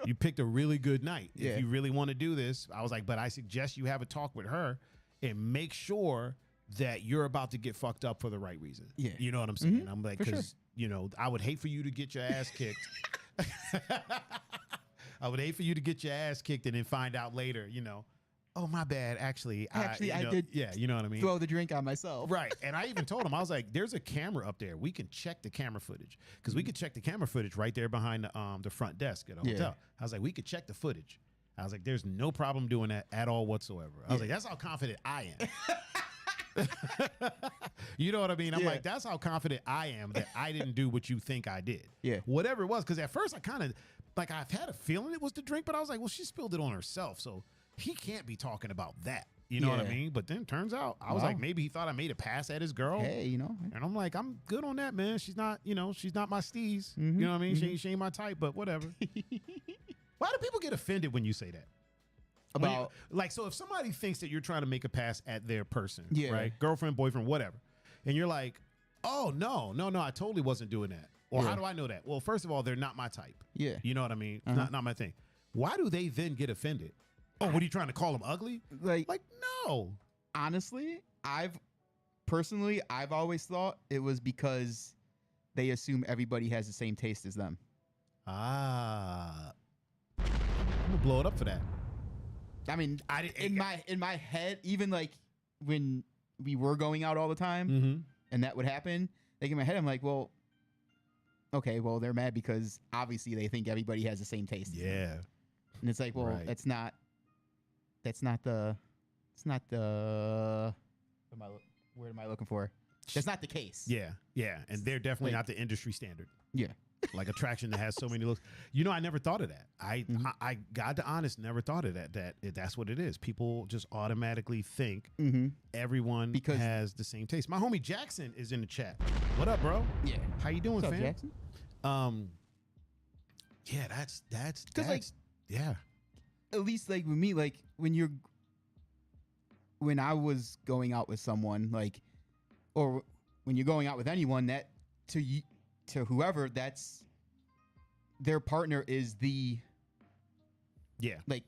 you picked a really good night. Yeah. If you really want to do this, I was like, but I suggest you have a talk with her and make sure that you're about to get fucked up for the right reason. Yeah. You know what I'm saying? I'm like, because, I would hate for you to get your ass kicked. I would hate for you to get your ass kicked and then find out later, oh, my bad. Actually, I did. Yeah, you know what I mean? Throw the drink on myself. Right. And I even told him, I was like, there's a camera up there. We can check the camera footage. Because we could check the camera footage right there behind the front desk at the hotel. I was like, we could check the footage. I was like, there's no problem doing that at all whatsoever. I was like, that's how confident I am. You know what I mean? I'm like, that's how confident I am that I didn't do what you think I did. Yeah. Whatever it was. Because at first I kind of, like, I've had a feeling it was the drink, but I was like, well, she spilled it on herself. So he can't be talking about that. You know what I mean? But then turns out, I was like, maybe he thought I made a pass at his girl. Hey, And I'm like, I'm good on that, man. She's not, she's not my steez. You know what I mean? She ain't my type, but whatever. Why do people get offended when you say that? About Like, so if somebody thinks that you're trying to make a pass at their person, Yeah. right? Girlfriend, boyfriend, whatever. And you're like, oh, no, I totally wasn't doing that. Or Yeah. how do I know that? Well, first of all, they're not my type. Yeah. You know what I mean? Uh-huh. Not my thing. Why do they then get offended? Oh, what are you trying to call them ugly? like No. honestly, I've always thought it was because they assume everybody has the same taste as them. Ah. I'm gonna blow it up for that. I mean, I in my head, even like when we were going out all the time Mm-hmm. and that would happen, like in my head, I'm like, well, okay, well, they're mad because obviously they think everybody has the same taste. as them. Yeah. And it's like, well, Right. that's not the word am I looking for? That's not the case. Yeah. Yeah. And they're definitely Like- not the industry standard. Yeah. Like attraction that has so many looks. You know, I never thought of that. Mhm. I God to honest, never thought of that. That's what it is. People just automatically think Mm-hmm. everyone Because- has the same taste. My homie Jackson is in the chat. What up, bro? Yeah. How you doing, What's up, fam? Jackson? Yeah, that's 'Cause, like- yeah. At least like with me, like when I was going out with someone, like, or when you're going out with anyone, that to whoever, that's their partner is the Yeah. like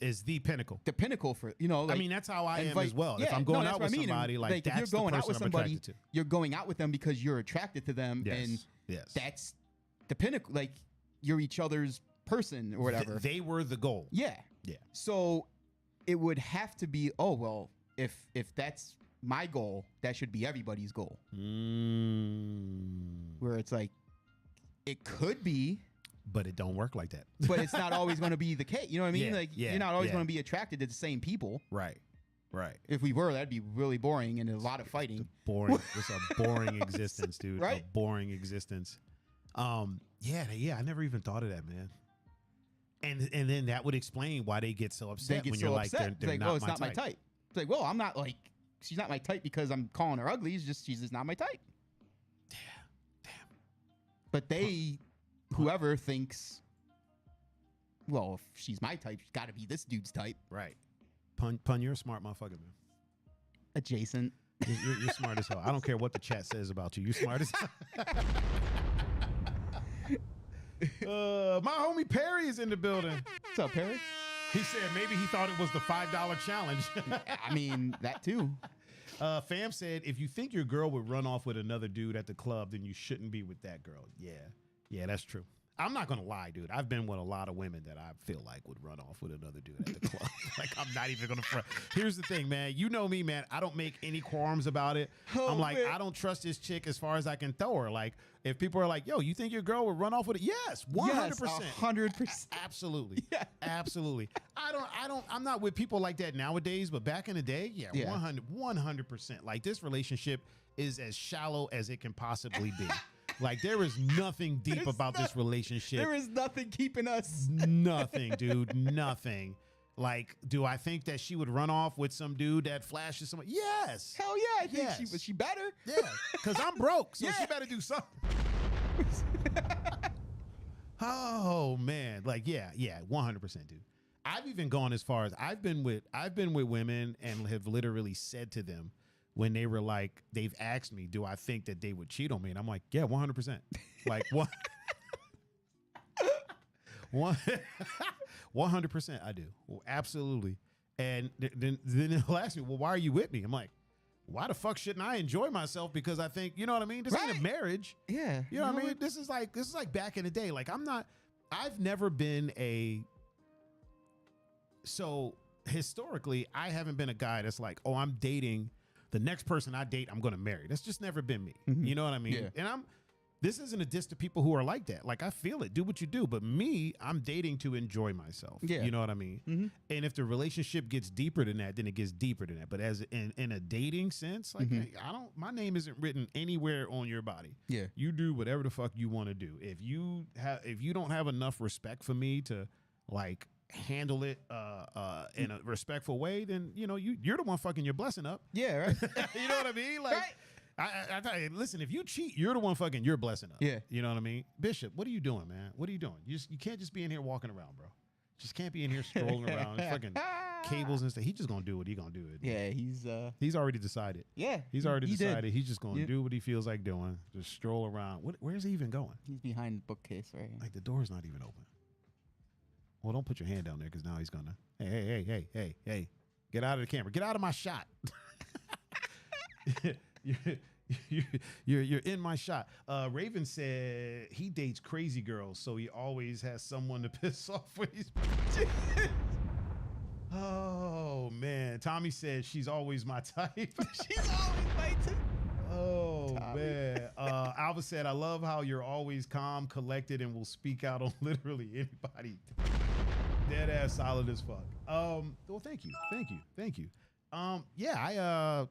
Is the pinnacle. the pinnacle for like, I mean, that's how I and am vice- as well. If yeah, I'm no, going that's out what with I mean. somebody, And, like if that's you're the going out person with I'm somebody, attracted to. you're going out with them because you're attracted to them, Yes. and yes. that's the pinnacle. Like you're each other's person or whatever. They were the goal. Yeah. Yeah. So it would have to be, oh well, if that's my goal, that should be everybody's goal. Where it's like it could be, But it don't work like that. but it's not always going to be the case. You know what I mean? Yeah, Like yeah, you're not always yeah. going to be attracted to the same people. Right. Right. If we were, that'd be really boring and a lot of fighting. Boring. It's a boring existence, dude. Right? A boring existence. Yeah. I never even thought of that, man. And then that would explain why they get so upset They get when so you're upset. like, they're It's like, not, oh, it's not my type. It's like, well, I'm not like she's not my type because I'm calling her ugly. It's just she's just not my type. Damn. But whoever thinks, well, if she's my type, she's got to be this dude's type. Right. Pun, you're a smart motherfucker, man. Adjacent. You're smart as hell. I don't care what the chat says about you. You're smart as hell. My homie Perry is in the building. What's up, Perry? He said maybe he thought it was the $5 challenge. I mean, that too. Fam said, if you think your girl would run off with another dude at the club, then you shouldn't be with that girl. Yeah, that's true. I'm not going to lie, dude. I've been with a lot of women that I feel like would run off with another dude at the club. Like, I'm not even going to front. Here's the thing, man. You know me, man. I don't make any qualms about it. Oh, I'm like, man. I don't trust this chick as far as I can throw her. Like, if people are like, yo, you think your girl would run off with it? Yes, 100%. Yes, 100%. Absolutely. Yeah. Absolutely. I'm not with people like that nowadays, but back in the day, yeah. 100%. Like, this relationship is as shallow as it can possibly be. Like, there is nothing deep about this relationship. There is nothing keeping us. Nothing, dude. Nothing. Like, do I think that she would run off with some dude that flashes someone? Yes. Hell yeah, I think Yes. she better. Yeah. Because I'm broke, so Yeah. she better do something. Oh man. Like, yeah, 100%, dude. I've even gone as far as I've been with women and have literally said to them when they were like, they've asked me, do I think that they would cheat on me? And I'm like, yeah, 100%. Like, what? 100% I do. Well, absolutely. And then they'll ask me, well, why are you with me? I'm like, why the fuck shouldn't I enjoy myself? Because I think, you know what I mean? This ain't a Right. marriage. Yeah. You know what I mean? This is like back in the day. Like, I've never been so historically, I haven't been a guy that's like, oh, I'm dating the next person I date, I'm going to marry. That's just never been me. Mhm. You know what I mean? Yeah. And this isn't a diss to people who are like that. Like, I feel it. Do what you do. But me, I'm dating to enjoy myself. Yeah. You know what I mean? Mhm. And if the relationship gets deeper than that, then it gets deeper than that. But as in a dating sense, like, Mhm. my name isn't written anywhere on your body. Yeah. You do whatever the fuck you want to do. If you don't have enough respect for me to like handle it in a respectful way, then you're the one fucking your blessing up. Yeah, right. You know what I mean? Like, Right. I tell you, listen, if you cheat, you're the one your blessing up. Yeah. You know what I mean? Bishop, what are you doing, man? What are you doing? You can't just be in here walking around, bro. Just can't be in here strolling around, fucking cables and stuff. He's just gonna do what he gonna do. Yeah, He's already decided. Yeah, He's already decided. Did. He's just gonna do what he feels like doing. Just stroll around. Where's he even going? He's behind the bookcase right here. Like the door's not even open. Well, don't put your hand down there because now he's gonna. Hey! Get out of the camera. Get out of my shot. You're in my shot. Raven said he dates crazy girls, so he always has someone to piss off when he's. Oh man, Tommy said she's always my type. She's always my type. Oh Tommy. man. Alva said, I love how you're always calm, collected, and will speak out on literally anybody. Dead ass solid as fuck. Well, thank you. Yeah,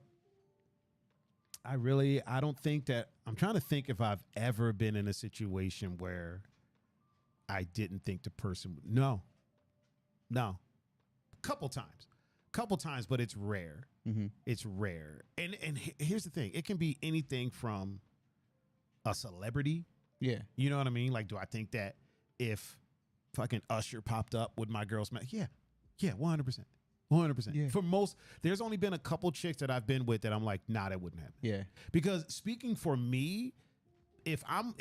I don't think that I'm trying to think if I've ever been in a situation where I didn't think the person would. No. Couple times, but it's rare. Mm-hmm. It's rare. And here's the thing. It can be anything from a celebrity. Yeah. You know what I mean? Like, do I think that if fucking Usher popped up with my girl's man? Yeah, 100%. 100%. Yeah. For most, there's only been a couple chicks that I've been with that I'm like, nah, that wouldn't happen. Yeah. Because speaking for me, if I'm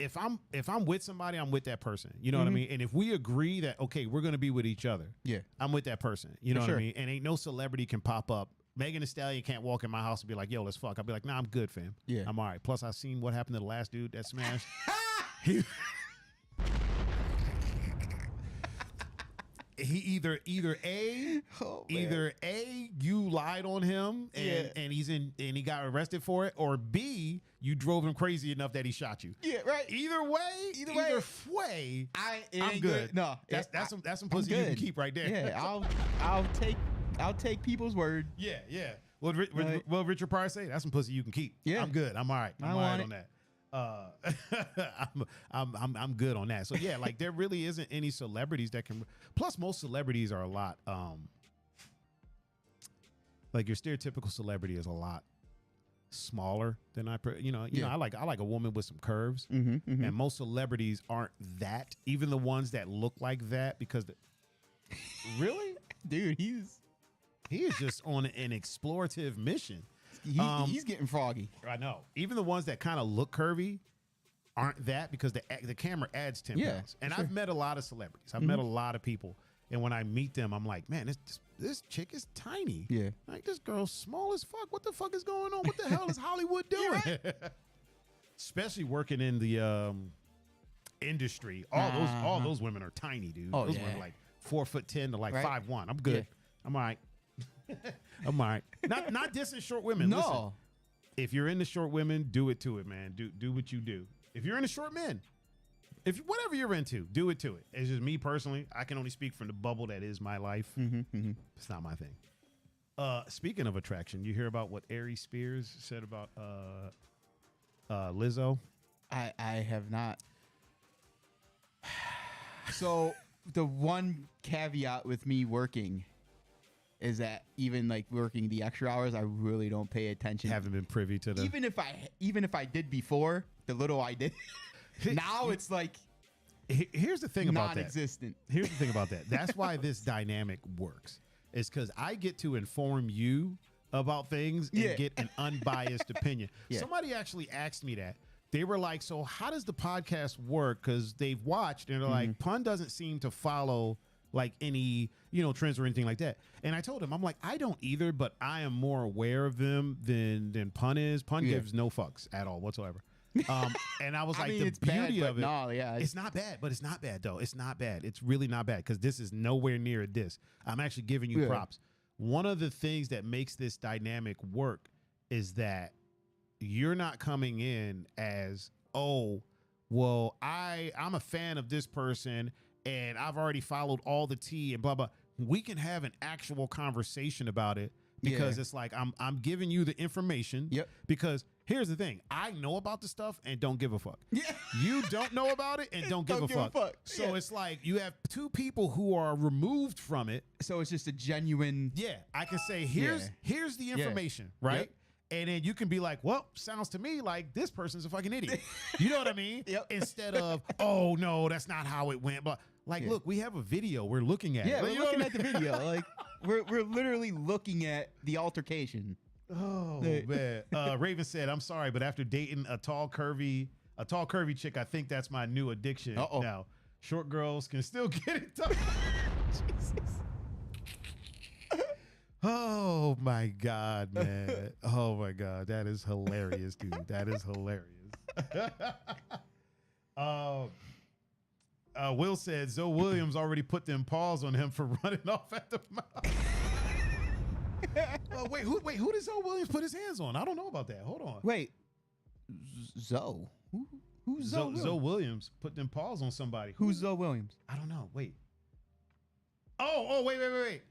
with somebody, I'm with that person. You know what I mean? And if we agree that, okay, we're gonna be with each other, Yeah. I'm with that person. You know For what I sure. mean? And ain't no celebrity can pop up. Megan Thee Stallion can't walk in my house and be like, yo, let's fuck. I'll be like, nah, I'm good, fam. Yeah. I'm all right. Plus, I seen what happened to the last dude that smashed. He either A, you lied on him and he got arrested for it, or B, you drove him crazy enough that he shot you. Yeah, right. Either way, I'm good. No, that's some pussy you can keep right there. Yeah, I'll take people's word. Yeah. What Richard Pryor say? That's some pussy you can keep. Yeah. I'm good. I'm all right. I'm all right on that. I'm good on that. So yeah, like there really isn't any celebrities that can. Plus, most celebrities are a lot. Like your stereotypical celebrity is a lot smaller than I like a woman with some curves, and most celebrities aren't that. Even the ones that look like that, because really, Dude, he is just on an explorative mission. he's getting froggy. I know. Even the ones that kind of look curvy aren't that, because the camera adds 10 pounds. And I've met a lot of celebrities. I've met a lot of people. And when I meet them, I'm like, man, this chick is tiny. Yeah. Like, this girl's small as fuck. What the fuck is going on? What the hell is Hollywood doing? Especially working in the industry. All those women are tiny, dude. Oh, those yeah. women are like 4'10" to like Right. 5'1". I'm good. Yeah. I'm all right. I'm all right. Not dissing short women. No. Listen, if you're into short women, do it to it, man. Do what you do. If you're into short men, if whatever you're into, do it to it. It's just me personally. I can only speak from the bubble that is my life. It's not my thing. Speaking of attraction, you hear about what Ari Spears said about Lizzo? I have not. So the one caveat with me working is that even like working the extra hours, I really don't pay attention. Haven't been privy to the. Even if I did before, the little I did. Now it's like Here's the thing about that. non-existent. Here's the thing about that. That's why this dynamic works. Is because I get to inform you about things and get an unbiased opinion. Yeah. Somebody actually asked me that. They were like, so how does the podcast work? Because they've watched and they're like, Pun doesn't seem to follow like any, trends or anything like that. And I told him, I'm like, I don't either, but I am more aware of them than Pun is. Pun gives no fucks at all whatsoever. And I was like, the it's beauty bad, of it. No, yeah, It's not bad, but it's not bad though. It's not bad. It's really not bad, because this is nowhere near a diss. I'm actually giving you props. One of the things that makes this dynamic work is that you're not coming in as, oh, well, I'm a fan of this person and I've already followed all the tea and blah, blah. We can have an actual conversation about it, because it's like I'm giving you the information. Yep. Because here's the thing. I know about the stuff and don't give a fuck. Yeah. You don't know about it and don't give a fuck. So it's like you have two people who are removed from it. So it's just a genuine. Yeah, I can say here's the information, right? Yep. And then you can be like, well, sounds to me like this person's a fucking idiot. You know what I mean? Yep. Instead of, oh, no, that's not how it went. But like, look, we have a video. We're looking at it. Yeah, Like, we're you know looking what at the video. Like we're literally looking at the altercation. Oh man. Raven said, I'm sorry, but after dating a tall curvy chick, I think that's my new addiction. Uh-oh. Now, short girls can still get it done. Jesus. Oh my God, man. Oh my God. That is hilarious, dude. That is hilarious. Will said Zoe Williams already put them paws on him for running off at the mouth. Wait, who did Zoe Williams put his hands on? I don't know about that. Hold on. Wait, Zoe? Who's Zoe Williams? Zoe Williams put them paws on somebody. Who's Zoe Williams? I don't know. Wait. Oh, wait.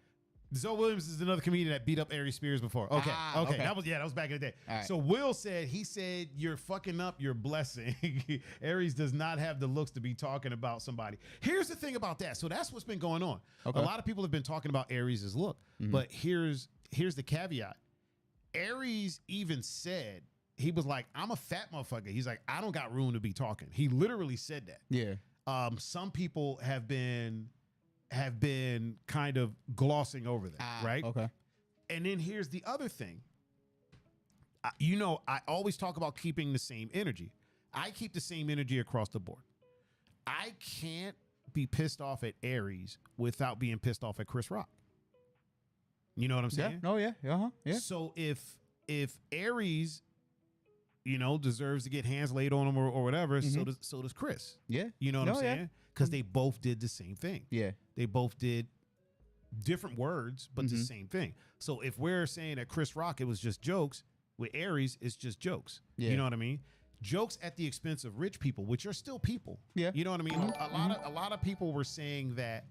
Zoe Williams is another comedian that beat up Ari Spears before. Okay. Okay. That was back in the day. All right. So Will said, you're fucking up your blessing. Aries does not have the looks to be talking about somebody. Here's the thing about that. So that's what's been going on. Okay. A lot of people have been talking about Aries' look, but here's the caveat. Aries even said, he was like, I'm a fat motherfucker. He's like, I don't got room to be talking. He literally said that. Yeah. Some people have been kind of glossing over that, right? Okay. And then here's the other thing. I always talk about keeping the same energy. I keep the same energy across the board. I can't be pissed off at Aries without being pissed off at Chris Rock. You know what I'm saying? Yeah. Oh yeah. Uh-huh. Yeah. So if Aries, deserves to get hands laid on him or whatever, so does Chris. Yeah. You know what I'm saying? Because they both did the same thing. Yeah. They both did different words, but the same thing. So if we're saying that Chris Rock, it was just jokes, with Aries, it's just jokes. Yeah. You know what I mean? Jokes at the expense of rich people, which are still people. Yeah. You know what I mean? A lot of people were saying that,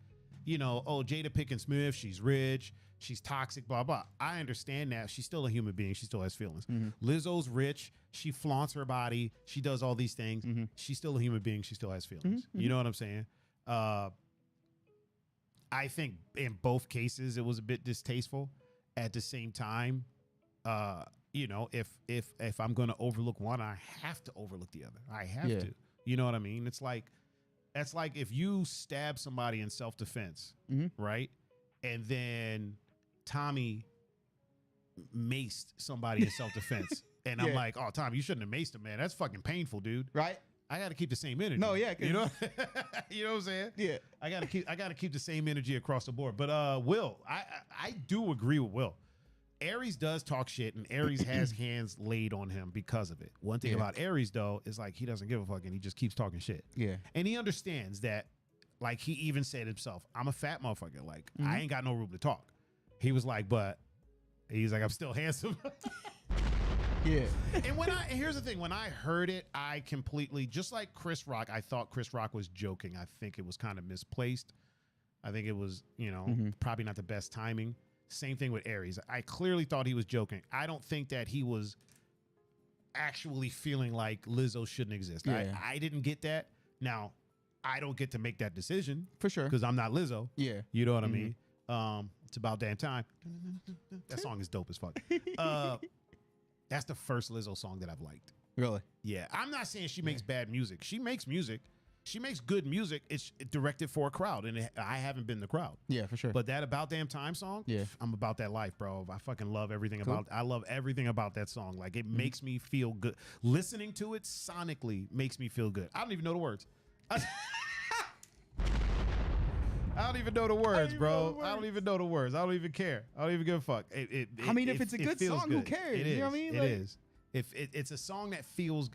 Jada Pinkett Smith, she's rich, she's toxic, blah, blah. I understand that. She's still a human being. She still has feelings. Lizzo's rich. She flaunts her body. She does all these things. She's still a human being. She still has feelings. You know what I'm saying? I think in both cases, it was a bit distasteful. At the same time, if I'm going to overlook one, I have to overlook the other. I have to. You know what I mean? That's like if you stab somebody in self-defense, right? And then Tommy maced somebody in self-defense. And I'm like, oh, Tommy, you shouldn't have maced him, man. That's fucking painful, dude. Right. I got to keep the same energy. No, yeah. You know, you know what I'm saying? Yeah. I got to keep the same energy across the board. But Will, I do agree with Will. Aries does talk shit, and Aries has hands laid on him because of it. One thing about Aries, though, is like he doesn't give a fuck, and he just keeps talking shit. Yeah. And he understands that, like he even said himself, I'm a fat motherfucker. Like, I ain't got no room to talk. He was like, but he's like, I'm still handsome. Yeah. And here's the thing, when I heard it, I completely, just like Chris Rock, I thought Chris Rock was joking. I think it was kind of misplaced. I think it was, probably not the best timing. Same thing with Aries. I clearly thought he was joking. I don't think that he was actually feeling like Lizzo shouldn't exist. Yeah. I didn't get that. Now, I don't get to make that decision. For sure. Because I'm not Lizzo. Yeah. You know what I mean? It's about damn time. That song is dope as fuck. That's the first Lizzo song that I've liked. Really? Yeah. I'm not saying she makes bad music. She makes music. She makes good music. It's directed for a crowd, and I haven't been the crowd. Yeah, for sure. But that About Damn Time song, I'm about that life, bro. I fucking love everything about. I love everything about that song. Like it makes me feel good. Listening to it sonically makes me feel good. I don't even know the words. I don't even know the words, bro. I don't even know the words. I don't even care. I don't even give a fuck. If it's a good song, who cares? It is. You know what I mean? It is. If it's a song that feels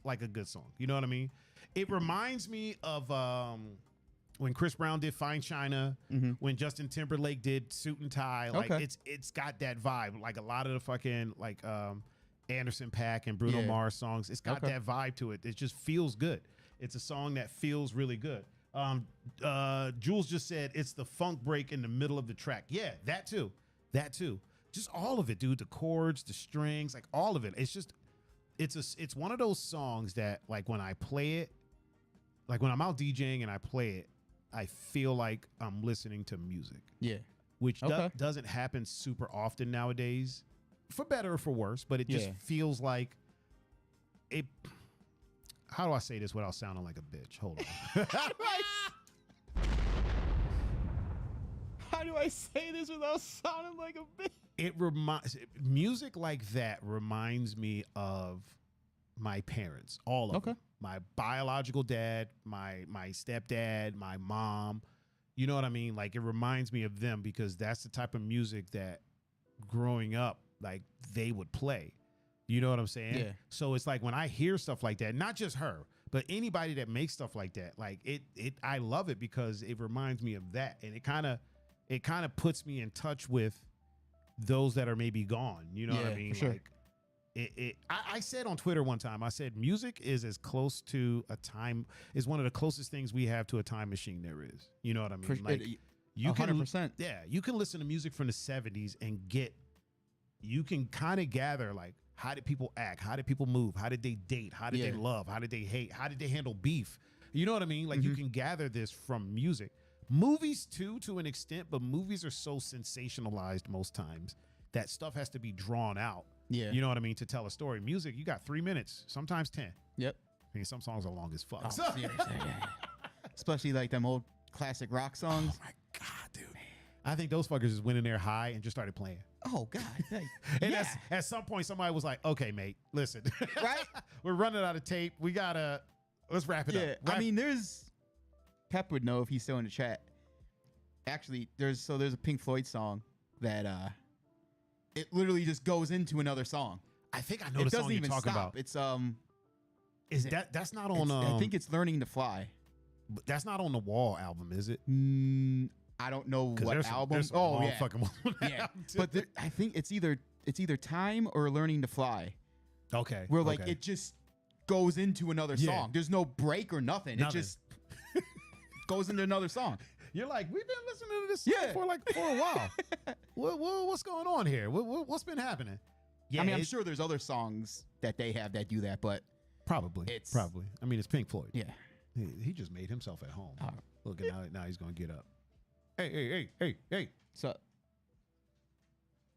like a good song. You know what I mean? It reminds me of when Chris Brown did Fine China, when Justin Timberlake did Suit and Tie. Like it's got that vibe. Like a lot of the fucking Anderson .Paak and Bruno Mars songs. It's got that vibe to it. It just feels good. It's a song that feels really good. Jules just said it's the funk break in the middle of the track. Yeah, that too. Just all of it, dude. The chords, the strings, like all of it. It's just, it's one of those songs that like when I play it, like when I'm out DJing and I play it, I feel like I'm listening to music. Yeah. Which doesn't happen super often nowadays for better or for worse, but it just feels like it. How do I say this without sounding like a bitch? Hold on. How do I say this without sounding like a bitch? It reminds music like that reminds me of my parents, all of them. My biological dad, my stepdad, my mom. You know what I mean? Like, it reminds me of them because that's the type of music that growing up, like, they would play. You know what I'm saying? Yeah. So it's like when I hear stuff like that, not just her, but anybody that makes stuff like that, like I love it because it reminds me of that. And it kind of puts me in touch with those that are maybe gone. You know what I mean? For sure. Like I said on Twitter one time, I said music is as close to is one of the closest things we have to a time machine there is. You know what I mean? Like, you 100%. you can listen to music from the 70s and you can kind of gather, like, how did people act? How did people move? How did they date? How did they love? How did they hate? How did they handle beef? You know what I mean? Like, you can gather this from music. Movies too, to an extent, but movies are so sensationalized most times that stuff has to be drawn out. Yeah. You know what I mean? To tell a story. Music, you got 3 minutes, sometimes 10. Yep. I mean, some songs are long as fuck. Oh, seriously, especially like them old classic rock songs. Oh my God, dude. I think those fuckers just went in there high and just started playing. Oh God. And at some point, somebody was like, okay, mate, listen. Right? We're running out of tape. Let's wrap it up. I mean, Pep would know if he's still in the chat. Actually, there's a Pink Floyd song that it literally just goes into another song. I think I know the song you're talking about. It's that's not on I think it's Learning to Fly. That's not on the Wall album, is it? I don't know what album. Fucking yeah. But I think it's either Time or Learning to Fly. Okay. Where like it just goes into another song. There's no break or nothing. It just goes into another song. You're like, we've been listening to this song for a while. What's going on here? What's been happening? Yeah, I mean, I'm sure there's other songs that they have that do that, but probably. I mean, it's Pink Floyd. Yeah. He just made himself at home. Look, now he's gonna get up. Hey. So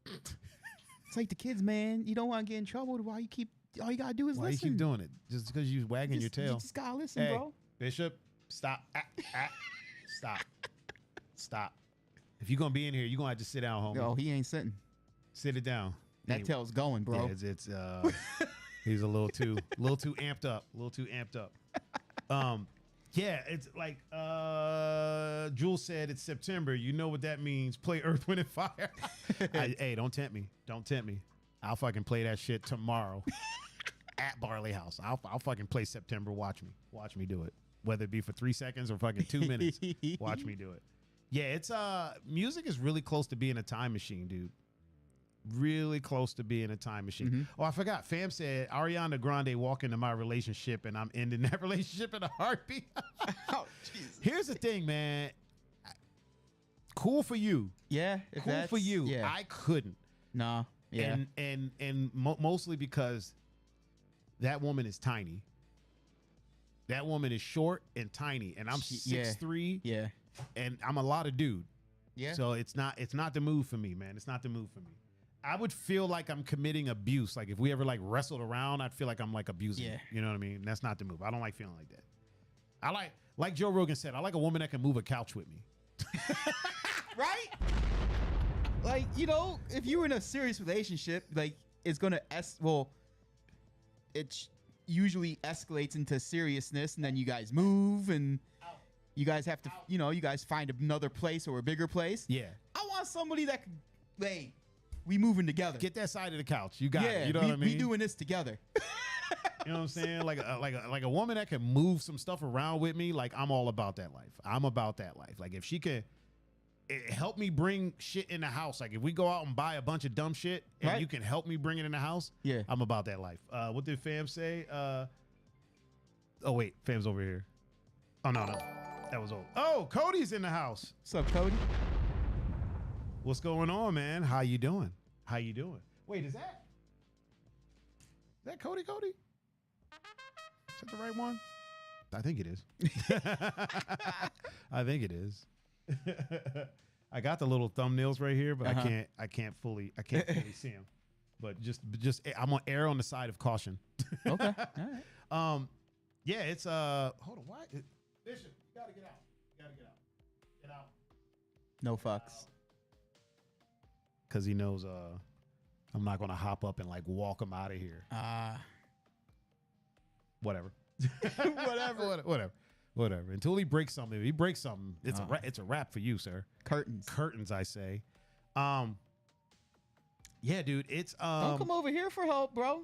it's like the kids, man. You don't want to get in trouble. All you gotta do is listen. Why you keep doing it? Just because you wagging your tail? You just gotta listen, bro. Bishop, stop. Stop. If you're gonna be in here, you're gonna have to sit down, homie. No, he ain't sitting. Sit it down. That tail's going, bro. Yeah, it's he's a little too amped up. Yeah, it's like Jules said, it's September. You know what that means. Play Earth, Wind, and Fire. Hey, don't tempt me. I'll fucking play that shit tomorrow at Barley House. I'll fucking play September. Watch me do it. Whether it be for 3 seconds or fucking 2 minutes. Watch me do it. Yeah, it's music is really close to being a time machine, dude. Really close to being a time machine. Oh, I forgot. Fam said Ariana Grande walk into my relationship and I'm ending that relationship in a heartbeat. Oh, Jesus. Here's the thing, man. Cool for you. Yeah. Cool for you. Yeah. I couldn't. Nah. Yeah. And mostly because that woman is tiny. That woman is short and tiny, and I'm 6'3". Yeah. And I'm a lot of dude. Yeah. So it's not the move for me, man. It's not the move for me. I would feel like I'm committing abuse. Like if we ever like wrestled around, I'd feel like I'm like abusing. Yeah. You know what I mean? That's not the move. I don't like feeling like that. I like Joe Rogan said, I like a woman that can move a couch with me. Right? Like, you know, if you're in a serious relationship, like it's gonna it usually escalates into seriousness, and then you guys move, and you guys have to, you guys find another place or a bigger place. Yeah. I want somebody that can, we moving together. Get that side of the couch. You got it. You know what I mean? We doing this together. You know what I'm saying? Like a woman that can move some stuff around with me. Like I'm all about that life. I'm about that life. Like if she can help me bring shit in the house. Like if we go out and buy a bunch of dumb shit and you can help me bring it in the house. Yeah. I'm about that life. What did Fam say? Oh wait, Fam's over here. Oh no. That was old. Oh, Cody's in the house. What's up, Cody? What's going on, man? How you doing? Wait, is that Cody? Is that the right one? I think it is. I think it is. I got the little thumbnails right here, but I can't fully see them. but just I'm gonna err on the side of caution. Okay. All right. Yeah, it's hold on, why Bishop, you gotta get out. Get out. No fucks. Cause he knows I'm not gonna hop up and like walk him out of here. Whatever. Whatever. Until he breaks something. If he breaks something, it's a wrap for you, sir. Curtains, I say. Yeah, dude, it's Don't come over here for help, bro.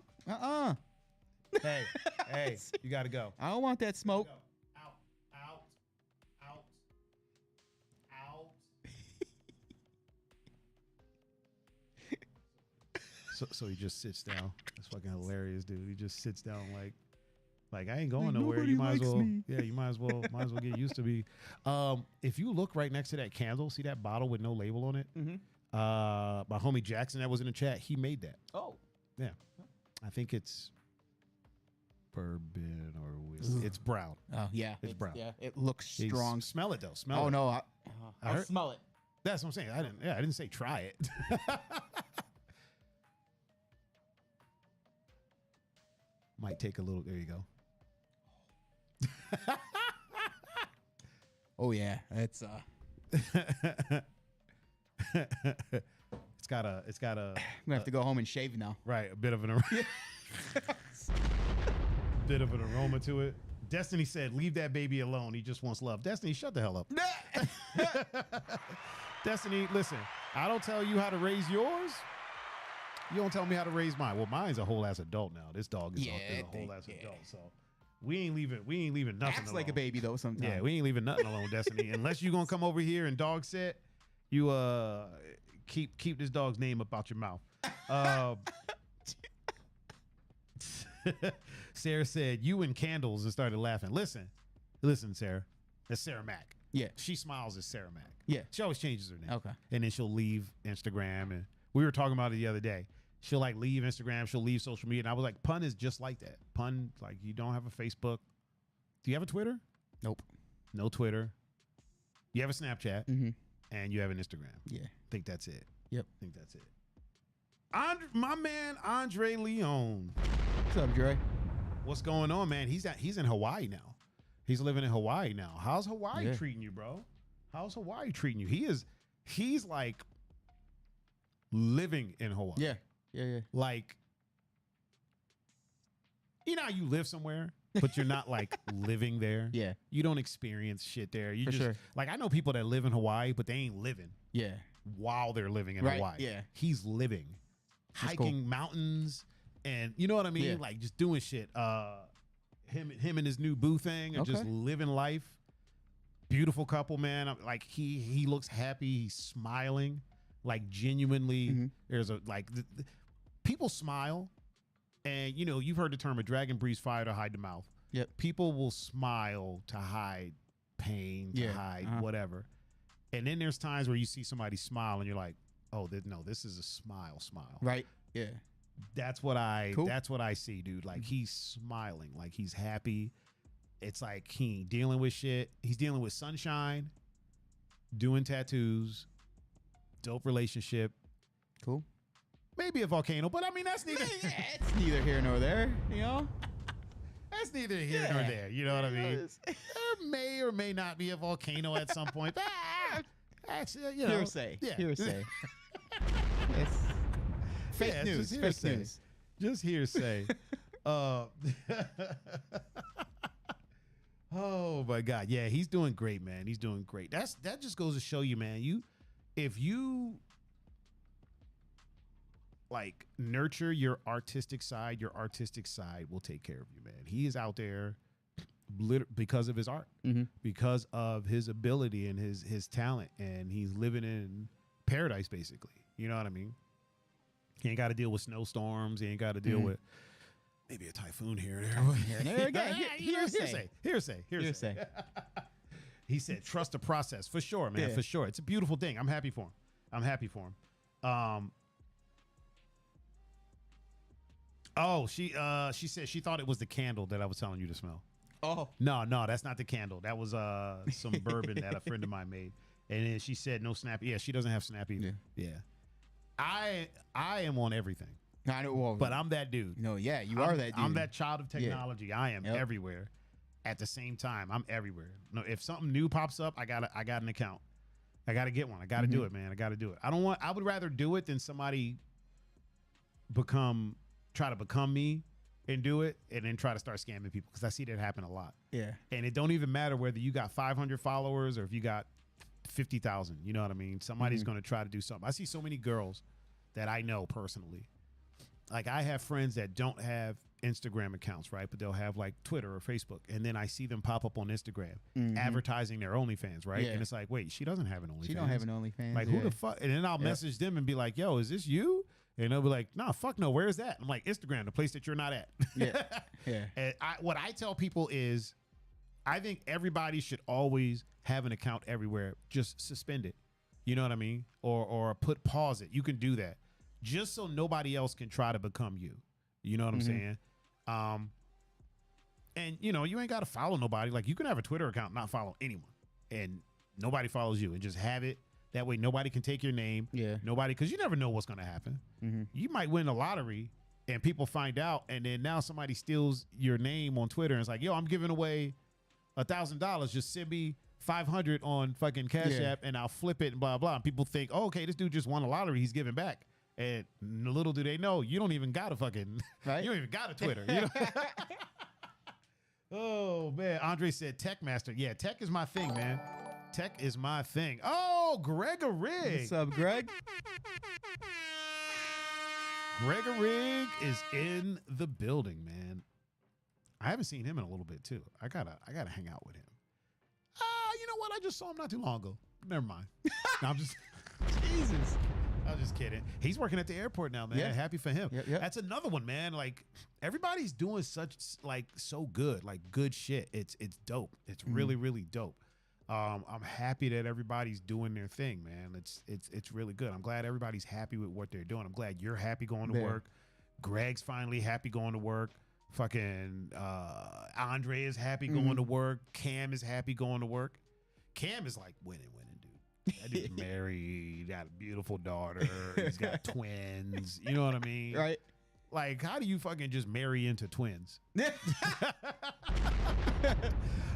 Hey, you gotta go. I don't want that smoke. Out. So he just sits down. That's fucking hilarious, dude. He just sits down like I ain't going Like, nowhere. nobody You might as likes well. me. Yeah, you might as well get used to me. If you look right next to that candle, see that bottle with no label on it? Mm-hmm. My homie Jackson that was in the chat, he made that. Oh. Yeah. I think it's bourbon or whiskey. It's brown. Oh yeah. It's brown. Yeah. It looks He's- strong. Smell it though. Smell it. Oh no. I I'll heard- smell it. That's what I'm saying. I didn't say try it. Might take a little. There you go. Oh yeah. It's It's got a I'm gonna have to go home and shave now. right, a bit of an bit of an aroma to it. Destiny said, "Leave that baby alone. He just wants love." Destiny, shut the hell up. Destiny, listen. I don't tell you how to raise yours. You don't tell me how to raise mine. Well, mine's a whole ass adult now. This dog is a whole ass adult. So we ain't leaving nothing Acts alone. like a baby though sometimes. Yeah, we ain't leaving nothing alone, Destiny. Unless you gonna come over here and dog sit, you keep this dog's name up out your mouth. Sarah said, "You and candles," and started laughing. Listen, Sarah. That's Sarah Mack. Yeah. She smiles as Sarah Mack. Yeah. She always changes her name. Okay. And then she'll leave Instagram. And we were talking about it the other day. She'll like leave Instagram. She'll leave social media. And I was like, Pun is just like that. Pun, like, you don't have a Facebook. Do you have a Twitter? Nope. No Twitter. You have a Snapchat. Mm-hmm. And you have an Instagram. Yeah. I think that's it. Yep. I think that's it. My man, Andre Leon. What's up, Dre? What's going on, man? He's in Hawaii now. He's living in Hawaii now. How's Hawaii Yeah. treating you, bro? How's Hawaii treating you? He's like living in Hawaii. Yeah. Like, you know how you live somewhere, but you're not like living there. Yeah. You don't experience shit there. You For just sure. like, I know people that live in Hawaii, but they ain't living Yeah. while they're living in Right, Hawaii. yeah. He's living. That's Hiking mountains and you know what I mean? Yeah. Like just doing shit. Him and his new boo thing and just Okay. living life. Beautiful couple, man. Like he looks happy, he's smiling. Like genuinely Mm-hmm. there's a like people smile and you know, you've heard the term a dragon breathes fire to hide the mouth. Yep. People will smile to hide pain, to Yeah, hide uh-huh. whatever. And then there's times where you see somebody smile and you're like, oh, no, this is a smile. Right. Yeah. That's what I Cool. that's what I see, dude. Like he's smiling, like he's happy. It's like he ain't dealing with shit. He's dealing with sunshine, doing tattoos, dope relationship, Cool. maybe a volcano, but I mean that's neither It's neither here nor there, you know? that's neither here nor there. You know what I mean? There may or may not be a volcano at some point. Actually, you know, Hearsay. Yeah. Hearsay. It's fake Yeah, news. just Fake hearsay. news. Just hearsay. Oh my God. Yeah, he's doing great, man. He's doing great. That just goes to show you, man. If you like nurture your artistic side will take care of you, man. He is out there because of his art, Mm-hmm. because of his ability and his talent, and he's living in paradise basically. You know what I mean? He ain't got to deal with snowstorms. He ain't got to deal with maybe a typhoon here and there. Here and there again. Hearsay. Hearsay. He said, trust the process. For sure, man. Yeah. For sure. It's a beautiful thing. I'm happy for him. Oh, she said she thought it was the candle that I was telling you to smell. Oh. No, that's not the candle. That was some bourbon that a friend of mine made. And then she said no snappy. Yeah, she doesn't have snappy. Yeah. Yeah. I am on everything. I know, well, but I'm that dude. No, yeah, you are that dude. I'm that child of technology. Yeah. I am Yep. everywhere at the same time. I'm everywhere. No, if something new pops up, I got an account. I got to get one. I got to do it, man. I got to do it. I would rather do it than somebody try to become me and do it and then try to start scamming people, because I see that happen a lot. Yeah. And it don't even matter whether you got 500 followers or if you got 50,000. You know what I mean? Somebody's going to try to do something. I see so many girls that I know personally. Like, I have friends that don't have Instagram accounts, right? But they'll have like Twitter or Facebook. And then I see them pop up on Instagram advertising their OnlyFans, right? Yeah. And it's like, wait, she doesn't have an OnlyFans. She don't have an OnlyFans. Like, who the fuck? And then I'll message them and be like, yo, is this you? And they'll be like, nah, fuck no, where is that? I'm like, Instagram, the place that you're not at. Yeah. Yeah. And what I tell people is, I think everybody should always have an account everywhere. Just suspend it. You know what I mean? Or pause it. You can do that. Just so nobody else can try to become you. You know what I'm saying? And, you know, you ain't got to follow nobody. Like, you can have a Twitter account, not follow anyone. And nobody follows you. And just have it. That way nobody can take your name. Yeah. Nobody, because you never know what's going to happen. You might win the lottery and people find out. And then now somebody steals your name on Twitter and it's like, yo, I'm giving away $1,000. Just send me 500 on fucking Cash App and I'll flip it and blah, blah. And people think, oh, okay, this dude just won a lottery. He's giving back. And little do they know, you don't even got a fucking, right? You don't even got a Twitter. You know? Oh, man. Andre said tech master. Yeah, tech is my thing, man. Tech is my thing. Oh, Gregory. What's up, Greg? Gregory is in the building, man. I haven't seen him in a little bit, too. I gotta hang out with him. You know what? I just saw him not too long ago. Never mind. No, I'm just... Jesus. I'm just kidding. He's working at the airport now, man. Yeah. Happy for him. Yep. That's another one, man. Like, everybody's doing so good, like good shit. It's dope. It's really, really dope. I'm happy that everybody's doing their thing, man. It's really good. I'm glad everybody's happy with what they're doing. I'm glad you're happy going to work. Greg's finally happy going to work. Fucking Andre is happy going to work. Cam is happy going to work. Cam is like winning, dude. That dude's married, got a beautiful daughter, he's got twins. You know what I mean? Right. Like, how do you fucking just marry into twins?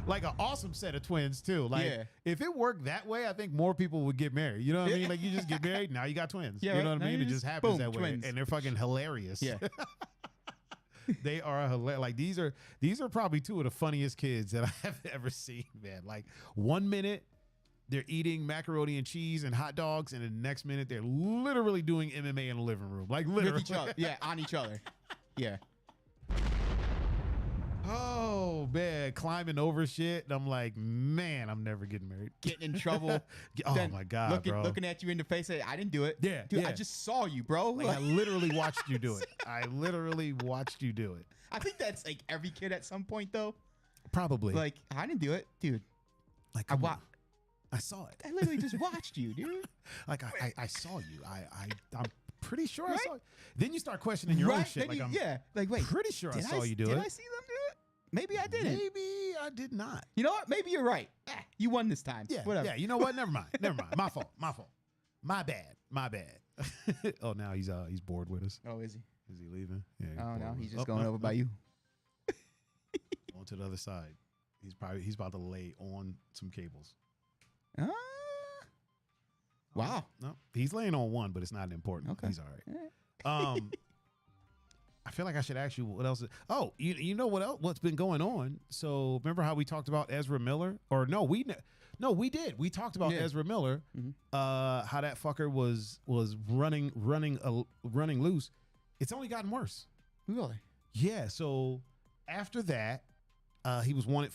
Like an awesome set of twins too. Like, if it worked that way, I think more people would get married. You know what I mean? Like, you just get married, now you got twins. Yeah, you know right. what I mean? Now It you just just, happens boom, that way, twins. and they're fucking hilarious. Yeah. They are hilarious. Like, these are probably two of the funniest kids that I have ever seen, man. Like, 1 minute they're eating macaroni and cheese and hot dogs, and the next minute they're literally doing MMA in the living room. Like, literally. With each other. Yeah, on each other. Yeah. Oh, man. Climbing over shit. And I'm like, man, I'm never getting married. Getting in trouble. Oh, Then my God, bro. Looking at you in the face, say, I didn't do it. Yeah, Dude, yeah. I just saw you, bro. Like, I literally watched you do it. I literally watched you do it. I think that's like every kid at some point, though. Probably. Like, I didn't do it. Dude, like, I watched. I saw it. I literally just watched you, dude. Like, I saw you. I'm pretty sure I saw you. Then you start questioning your own Right? shit. Then Like, you- I'm yeah. Like, wait. pretty sure I saw you do Did it. I see them do it? Maybe I didn't. Maybe I did not. You know what? Maybe you're right. You won this time. Yeah. Whatever. Yeah. You know what? Never mind. My fault. My bad. Oh, now he's bored with us. Oh, is he? Is he leaving? Yeah. Oh, bored no. with He's us. just going over by you. On to the other side. He's about to lay on some cables. Wow. No, he's laying on one, but it's not important. Okay. He's all right. I feel like I should ask you what else. You know what else? What's been going on? So remember how we talked about Ezra Miller? Or no, we did. We talked about Ezra Miller. How that fucker was running loose. It's only gotten worse. Really? Yeah. So after that, he was wanted.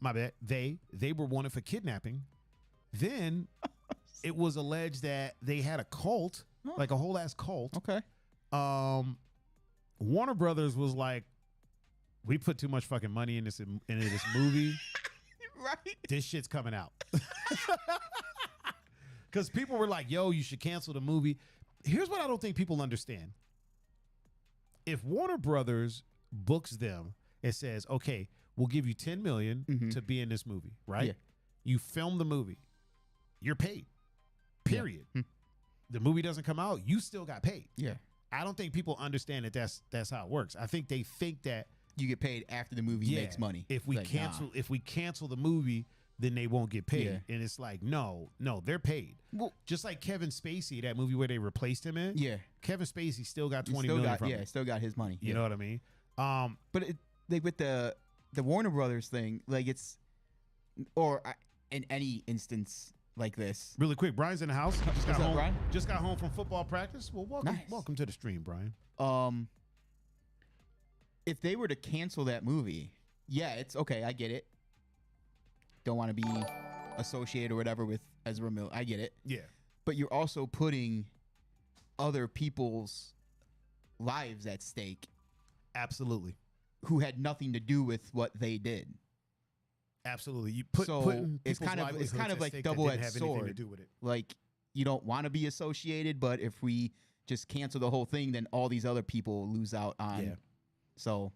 My bad. They were wanted for kidnapping. Then it was alleged that they had a cult, like a whole ass cult. Okay. Warner Brothers was like, we put too much fucking money into this movie. Right. This shit's coming out. Because people were like, yo, you should cancel the movie. Here's what I don't think people understand. If Warner Brothers books them, it says, okay, we'll give you $10 million to be in this movie, right? Yeah. You film the movie. You're paid. Period. Yeah. The movie doesn't come out, you still got paid. Yeah. I don't think people understand that that's how it works. I think they think that You get paid after the movie makes money. If we Like, cancel the movie, then they won't get paid. Yeah. And it's like, no, they're paid. Well, Just like Kevin Spacey, that movie where they replaced him in. yeah. Kevin Spacey still got He $20 still million got, from yeah, it. still got his money. You know what I mean? But like with the Warner Brothers thing, like it's, in any instance like this. Really quick, Brian's in the house. Just got What's up, home. Brian? Just got home from football practice. Well, welcome to the stream, Brian. If they were to cancel that movie, yeah, it's okay. I get it. Don't want to be associated or whatever with Ezra Miller. I get it. Yeah. But you're also putting other people's lives at stake Absolutely. who had nothing to do with what they did. Absolutely. You So putting it's people's kind of livelihoods at like stake that didn't double-edged have anything to sword. do with it. Like, you don't want to be associated, but if we just cancel the whole thing, then all these other people lose out on. Yeah. So,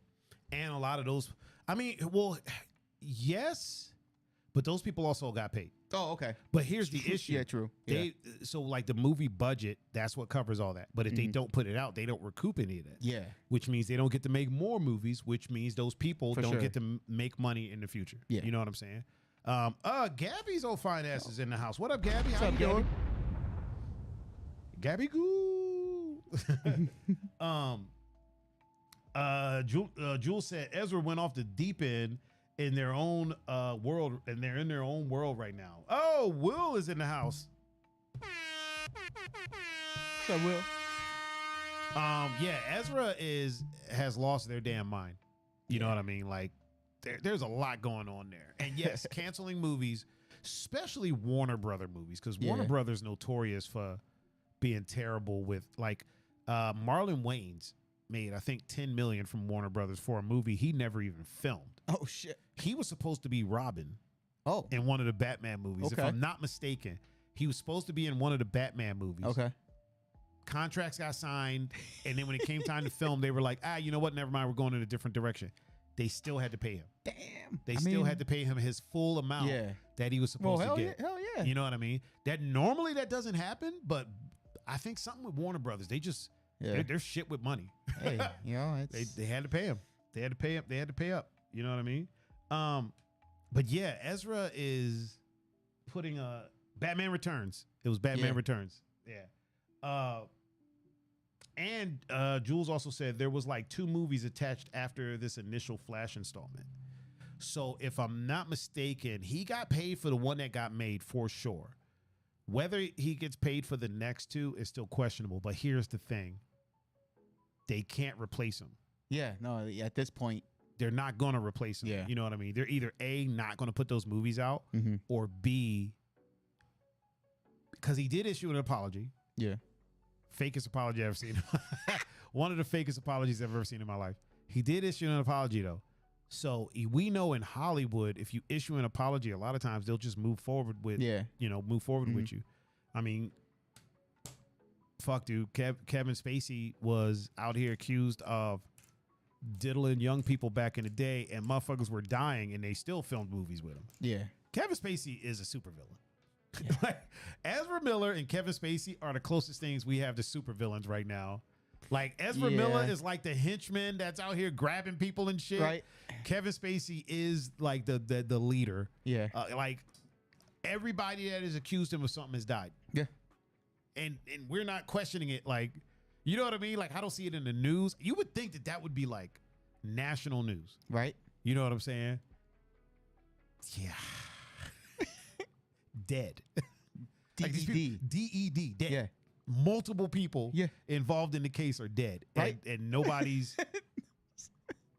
And a lot of those, I mean, well, yes, but those people also got paid. oh, okay. But here's the issue. Yeah, true. Yeah. So like the movie budget, that's what covers all that. But if they don't put it out, they don't recoup any of that. Yeah. Which means they don't get to make more movies, which means those people For don't sure. get to make money in the future. Yeah. You know what I'm saying? Gabby's old fine ass is in the house. What up, Gabby? How up, you doing? Gabby goo. Jules said Ezra went off the deep end in their own world, and they're in their own world right now. Oh, Will is in the house. So, Will. Yeah, Ezra has lost their damn mind. You know what I mean? Like, there's a lot going on there. And yes, canceling movies, especially Warner Brother movies, because Warner Brothers notorious for being terrible with, like, Marlon Wayans made, I think, $10 million from Warner Brothers for a movie he never even filmed. Oh, shit. He was supposed to be Robin Oh. in one of the Batman movies. If Okay. I'm not mistaken, he was supposed to be in one of the Batman movies. Okay. Contracts got signed, and then when it came time to film, they were like, you know what? Never mind. We're going in a different direction. They still had to pay him. Damn. They still had to pay him his full amount that he was supposed to get. Hell yeah. You know what I mean? That normally that doesn't happen, but I think something with Warner Brothers, they just they're shit with money. Hey, you know, it's They had to pay him. They had to pay up. They had to pay up. You know what I mean? But yeah, Ezra is putting Batman Returns. It was Batman Returns. Yeah. And Jules also said there was like 2 movies attached after this initial Flash installment. So if I'm not mistaken, he got paid for the one that got made for sure. Whether he gets paid for the next 2 is still questionable. But here's the thing. They can't replace him. yeah, no, at this point. They're not going to replace him. Yeah. You know what I mean? They're either A, not going to put those movies out, or B, because he did issue an apology. Yeah. Fakest apology I've ever seen. One of the fakest apologies I've ever seen in my life. He did issue an apology, though. So we know in Hollywood, if you issue an apology, a lot of times they'll just move forward with, move forward with you. I mean, fuck, dude. Kevin Spacey was out here accused of diddling young people back in the day, and motherfuckers were dying, and they still filmed movies with him. Yeah. Kevin Spacey is a supervillain. Like, Ezra Miller and Kevin Spacey are the closest things we have to supervillains right now. Like, Ezra Miller is like the henchman that's out here grabbing people and shit. Right. Kevin Spacey is like the leader. Yeah. Like, everybody that has accused him of something has died. Yeah. And we're not questioning it. Like, you know what I mean? Like, I don't see it in the news. You would think that would be like national news. Right. You know what I'm saying? Yeah. Dead. Like these people, DED, dead. Yeah. Multiple people involved in the case are dead. Right. And nobody's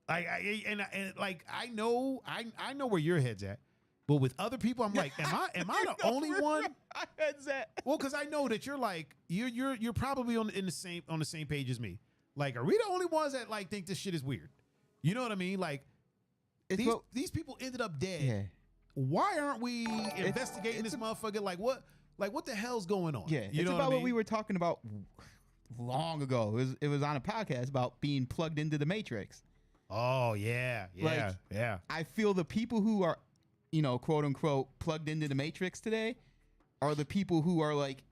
I know where your head's at. But with other people, I'm like, am I the only one? My head's at. Well, because I know that you're like you're probably on the same page as me. Like, are we the only ones that like think this shit is weird? You know what I mean? Like, these people ended up dead. Yeah. Why aren't we investigating this motherfucker? Like what the hell's going on? Yeah, you it's know about what I mean? what we were talking about long ago. It was on a podcast about being plugged into the Matrix. Oh yeah. I feel the people who are, quote unquote, plugged into the Matrix today are the people who are like,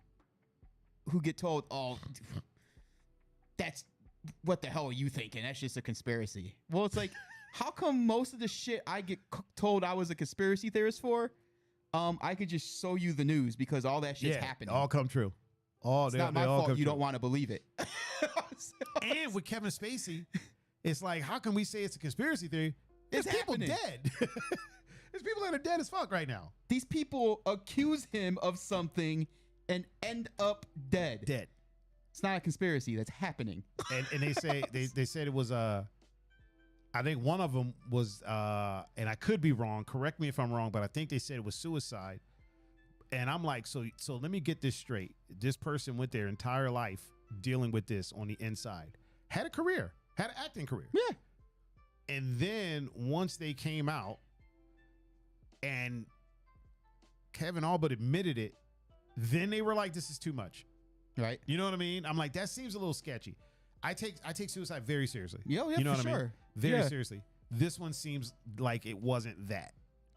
who get told, oh, that's what the hell are you thinking? That's just a conspiracy. Well, it's like, how come most of the shit I get told I was a conspiracy theorist for, I could just show you the news because all that shit's happening. All come true. It's not my fault you don't want to believe it. And with Kevin Spacey, it's like, how can we say it's a conspiracy theory? There's people happening. dead. There's people that are dead as fuck right now. These people accuse him of something and end up dead. Dead. It's not a conspiracy. That's happening. And they say they said it was I think one of them was and I could be wrong. Correct me if I'm wrong, but I think they said it was suicide. And I'm like, so let me get this straight. This person went their entire life dealing with this on the inside. Had a career, had an acting career. Yeah. And then once they came out and Kevin all but admitted it, then they were like, this is too much. Right. You know what I mean? I'm like, that seems a little sketchy. I take suicide very seriously. Yeah, you know for what I mean? sure. Very seriously. This one seems like it wasn't that.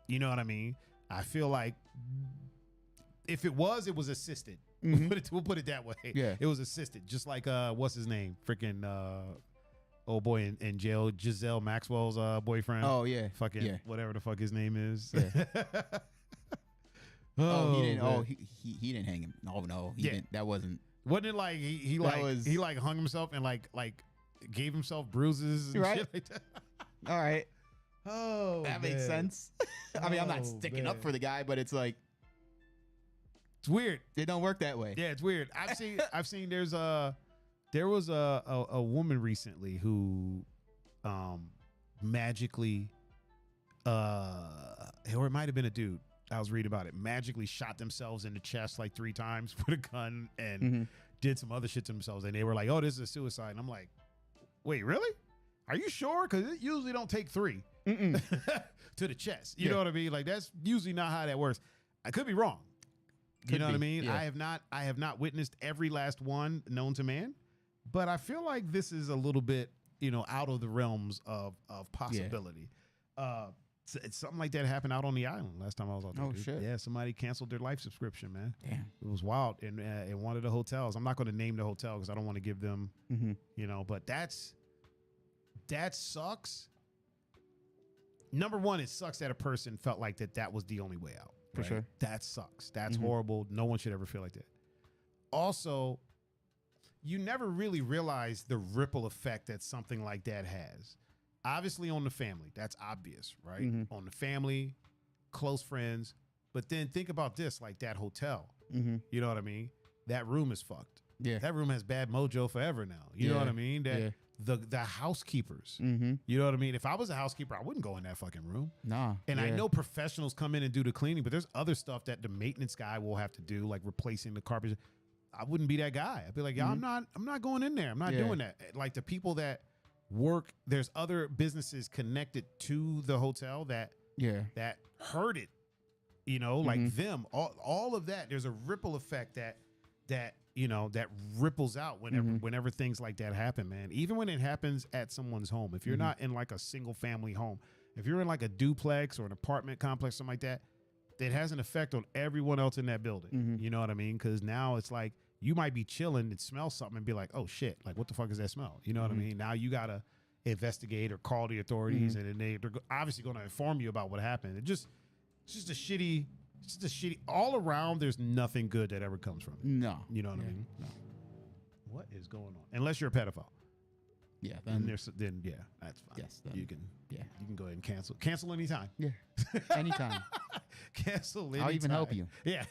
You know what I mean? I feel like if it was assisted. We'll put it that way. Yeah. It was assisted. Just like what's his name? Freaking old boy in jail, Giselle Maxwell's boyfriend. Oh yeah. Fucking whatever the fuck his name is. Yeah. He didn't. man. Oh, he didn't hang him. No, he didn't. That wasn't. Wasn't it like he hung himself and like gave himself bruises and shit like that? All right. Oh, That makes sense. I mean, I'm not sticking up for the guy, but it's like It's weird. it don't work that way. Yeah, it's weird. I've seen there was a woman recently who magically or it might have been a dude. I was reading about it. Magically shot themselves in the chest like 3 times with a gun and did some other shit to themselves. And they were like, "Oh, this is a suicide." And I'm like, "Wait, really? Are you sure? Because it usually don't take 3 to the chest. You know what I mean? Like that's usually not how that works. I could be wrong. You know what I mean? Yeah. I have not witnessed every last one known to man, but I feel like this is a little bit, out of the realms of possibility. It's something like that happened out on the island last time I was out there. Oh, dude. shit. Yeah, somebody canceled their life subscription, man. Damn. It was wild in one of the hotels. I'm not going to name the hotel because I don't want to give them, but that sucks. Number one, it sucks that a person felt like that was the only way out. For sure. That sucks. That's horrible. No one should ever feel like that. Also, you never really realize the ripple effect that something like that has. Obviously on the family, that's obvious, right? On the family, close friends. But then think about this, like that hotel. You know what I mean? That room is fucked. Yeah. That room has bad mojo forever now. You know what I mean? That the housekeepers. You know what I mean? If I was a housekeeper, I wouldn't go in that fucking room. Nah. And I know professionals come in and do the cleaning, but there's other stuff that the maintenance guy will have to do, like replacing the carpet. I wouldn't be that guy. I'd be like, I'm not going in there. I'm not doing that. Like the people that work, there's other businesses connected to the hotel that heard it, like them, all of that. There's a ripple effect that ripples out whenever things like that happen, man. Even when it happens at someone's home, if you're not in like a single family home, if you're in like a duplex or an apartment complex, something like that, it has an effect on everyone else in that building. You know what I mean? Because now it's like you might be chilling and smell something and be like, oh shit, like what the fuck is that smell? You know what I mean? Now you gotta investigate or call the authorities, and then they're obviously going to inform you about what happened. It's just a shitty. All around, there's nothing good that ever comes from it. No. You know what I mean? No. What is going on? Unless you're a pedophile. Yeah. Then that's fine. Yes. Then, you can go ahead and cancel. Cancel anytime. Yeah. Anytime. Cancel anytime. I'll even help you. Yeah.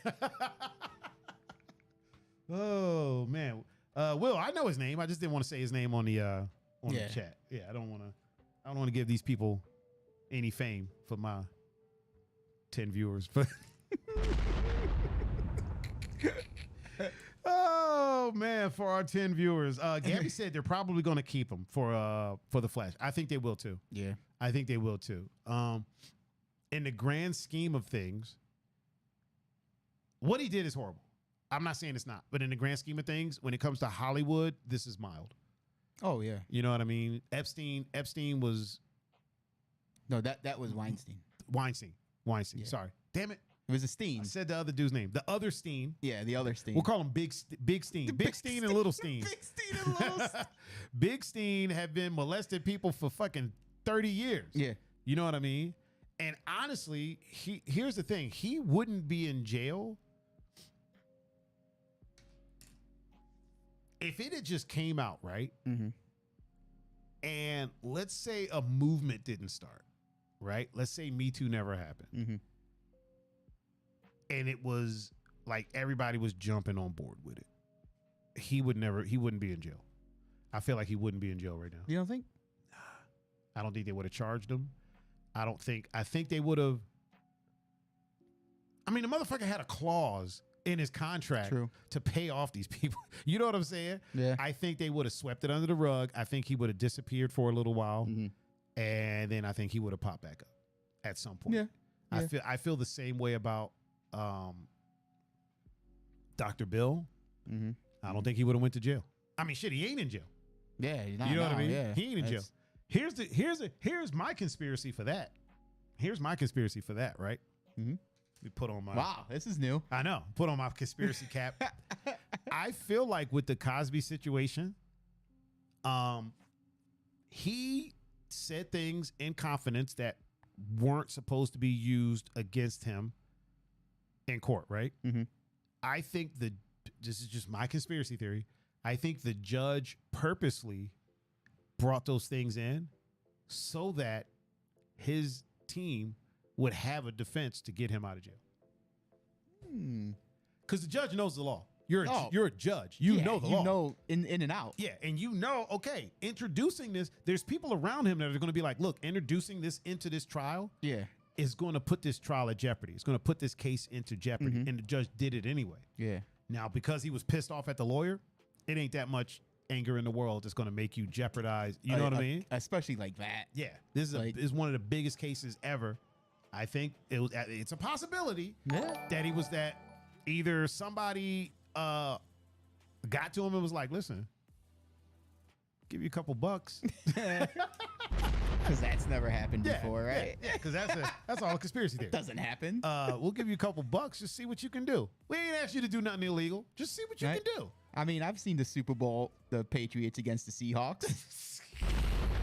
Oh man. Will, I know his name. I just didn't want to say his name on the chat. Yeah, I don't want to give these people any fame for my 10 viewers. But oh man, for our 10 viewers, Gabby said they're probably going to keep him for the Flash. I think they will too. Yeah, I think they will too. In the grand scheme of things, what he did is horrible. I'm not saying it's not, but in the grand scheme of things, when it comes to Hollywood, this is mild. Oh yeah. You know what I mean? Epstein was that was Weinstein. Weinstein. Yeah. Sorry. Damn it. It was a Steen. I said the other dude's name. The other Steen. Yeah, the other Steen. We'll call him Big Steen. Big Steen and Little Steen. Big Steen and Little Steen. Big Steen have been molested people for fucking 30 years. Yeah. You know what I mean? And honestly, here's the thing. He wouldn't be in jail if it had just came out, right? Mm-hmm. And let's say a movement didn't start, right? Let's say Me Too never happened. Mm-hmm. And it was like everybody was jumping on board with it. He wouldn't be in jail. I feel like he wouldn't be in jail right now. You don't think? I don't think they would have charged him. I think they would have. I mean, the motherfucker had a clause in his contract to pay off these people. You know what I'm saying? Yeah. I think they would have swept it under the rug. I think he would have disappeared for a little while. Mm-hmm. And then I think he would have popped back up at some point. Yeah. I feel the same way about Dr. Bill. Mm-hmm. I don't think he would have went to jail. I mean, shit, he ain't in jail. Yeah, You know what I mean? Yeah. He ain't in jail. Here's my conspiracy for that. Here's my conspiracy for that, right? Mm-hmm. We put on my Wow, this is new. I know. Put on my conspiracy cap. I feel like with the Cosby situation, he said things in confidence that weren't supposed to be used against him in court, right? Mm-hmm. I think this is just my conspiracy theory. I think the judge purposely brought those things in so that his team would have a defense to get him out of jail. Because the judge knows the law. You're a judge. You know the law. You know in and out. Yeah, and you know, okay, introducing this, there's people around him that are going to be like, look, introducing this into this trial is going to put this trial at jeopardy. It's going to put this case into jeopardy. Mm-hmm. And the judge did it anyway. Yeah. Now, because he was pissed off at the lawyer, it ain't that much anger in the world that's going to make you jeopardize. You know what I mean? Especially like that. Yeah. This is Like- is one of the biggest cases ever. I think it's a possibility that he was that either somebody got to him and was like, listen, give you a couple bucks. Because that's never happened before, right? Yeah, because that's all a conspiracy theory. Doesn't happen. We'll give you a couple bucks. Just see what you can do. We ain't asked you to do nothing illegal. Just see what you Right. can do. I mean, I've seen the Super Bowl, the Patriots against the Seahawks.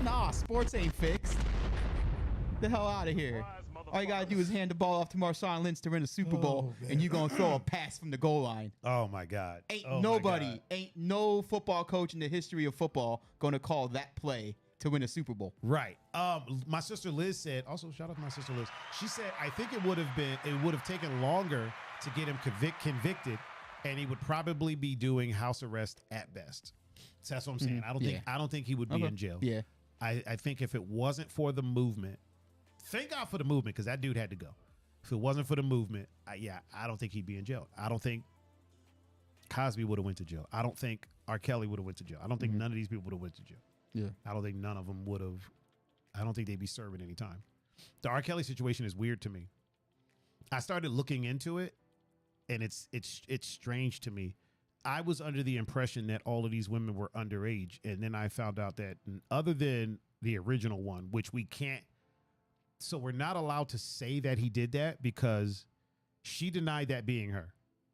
Nah, sports ain't fixed. The hell out of here. All you gotta do is hand the ball off to Marshawn Lynch to win a Super Bowl, and you're gonna throw a pass from the goal line. Oh my God. Ain't Oh, my nobody, God. ain't no football coach in the history of football gonna call that play to win a Super Bowl. Right. My sister Liz said, also shout out to my sister Liz. She said, I think it would have taken longer to get him convicted, and he would probably be doing house arrest at best. So that's what I'm saying. I don't think he would be in jail. Yeah. I think if it wasn't for the movement, thank God for the movement, because that dude had to go. If it wasn't for the movement, I don't think he'd be in jail. I don't think Cosby would have went to jail. I don't think R. Kelly would have went to jail. I don't think none of these people would have went to jail. Yeah. I don't think none of them would have. I don't think they'd be serving any time. The R. Kelly situation is weird to me. I started looking into it, and it's strange to me. I was under the impression that all of these women were underage, and then I found out that other than the original one, which we can't, so we're not allowed to say that he did that because she denied that being her.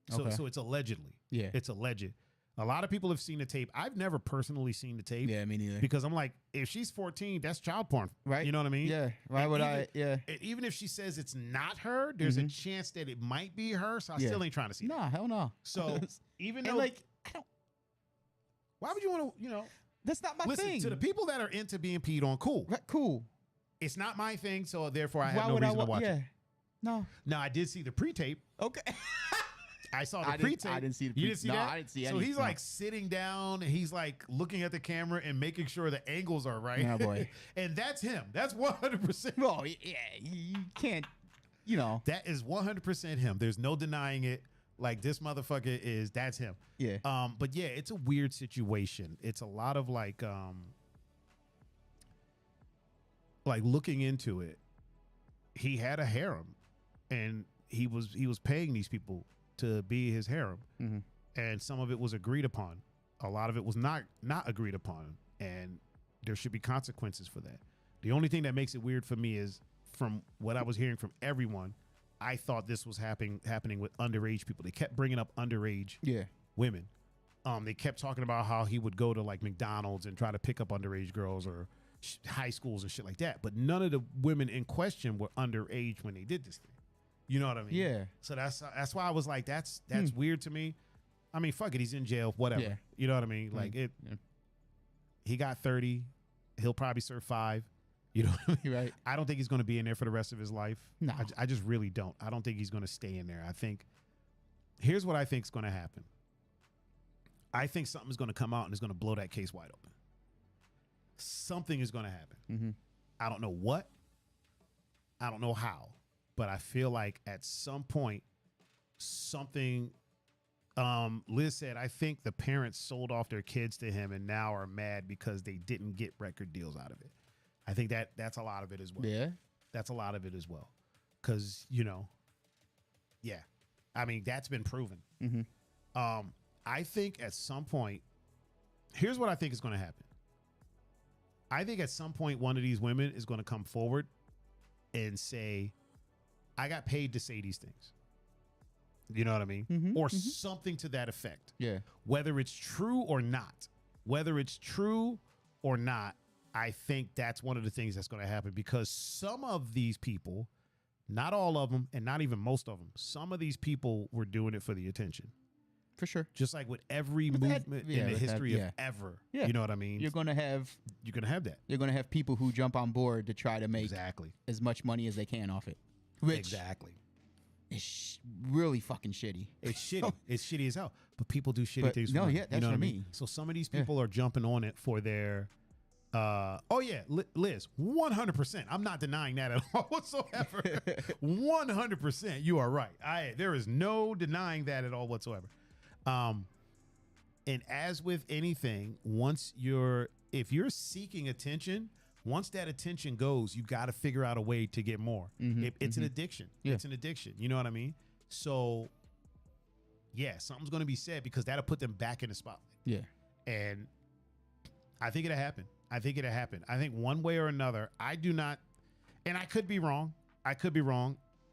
So, Okay. so it's allegedly. Yeah. It's alleged. A lot of people have seen the tape. I've never personally seen the tape. Yeah, me neither. Because I'm like, if she's 14, that's child porn. Right. You know what I mean? Yeah. Why And would even- I? Yeah. and even if she says it's not her, there's a chance that it might be her. So I still ain't trying to see that. Nah, hell no. So even though, And like, I don't. why would you want to, That's not my listen, thing. to the people that are into being peed on, cool. Right, cool. It's not my thing, so therefore I Why have no would reason I to watch yeah. it. No. Now, I did see the pre-tape. Okay. I saw I the didn't- pre-tape. I didn't see the You pre- didn't see no, that? I didn't see So any- he's no. like sitting down and he's like looking at the camera and making sure the angles are right. Yeah, boy. And that's him. That's 100%. Well, yeah, you can't, That is 100% him. There's no denying it. Like this motherfucker that's him. Yeah. But yeah, it's a weird situation. It's a lot of like looking into it. He had a harem, and he was paying these people to be his harem, and some of it was agreed upon. A lot of it was not agreed upon, and there should be consequences for that. The only thing that makes it weird for me is, from what I was hearing from everyone, I thought this was happening with underage people. They kept bringing up underage Yeah. women. They kept talking about how he would go to like McDonald's and try to pick up underage girls or high schools and shit like that. But none of the women in question were underage when they did this thing. You know what I mean? Yeah. So that's why I was like, that's weird to me. I mean, fuck it, he's in jail, whatever. Yeah. You know what I mean? Like it. Yeah. He got 30. He'll probably serve 5. You know what I mean? Right. I don't think he's going to be in there for the rest of his life. No. I just really don't. I don't think he's going to stay in there. I think, here's what I think is going to happen. I think something's going to come out and is going to blow that case wide open. Something is going to happen. Mm-hmm. I don't know what. I don't know how. But I feel like at some point, something, Liz said, I think the parents sold off their kids to him and now are mad because they didn't get record deals out of it. I think that's a lot of it as well. Yeah. That's a lot of it as well. Because, yeah. I mean, that's been proven. Mm-hmm. I think at some point, here's what I think is going to happen. I think at some point, one of these women is going to come forward and say, I got paid to say these things. You know what I mean? Mm-hmm, Or something to that effect. Yeah. Whether it's true or not. I think that's one of the things that's going to happen because some of these people, not all of them and not even most of them, some of these people were doing it for the attention. For sure. Just like with every With that- movement yeah, in the with that, history yeah. of ever. Yeah. You know what I mean? You're gonna have that. You're gonna have people who jump on board to try to make Exactly. as much money as they can off it. Which Exactly. is really fucking shitty. It's shitty. It's shitty as hell. But people do shitty But things. no, for money. yeah, You that's know what I I mean. So some of these people are jumping on it for their. Liz, 100%. I'm not denying that at all whatsoever. 100%. You are right. There is no denying that at all whatsoever. And as with anything, if you're seeking attention, once that attention goes, you got to figure out a way to get more. It's an addiction. Yeah. It's an addiction. You know what I mean? So, yeah, something's going to be said because that'll put them back in the spotlight. Yeah. And I think it'll happen. I think one way or another, I do not, and I could be wrong.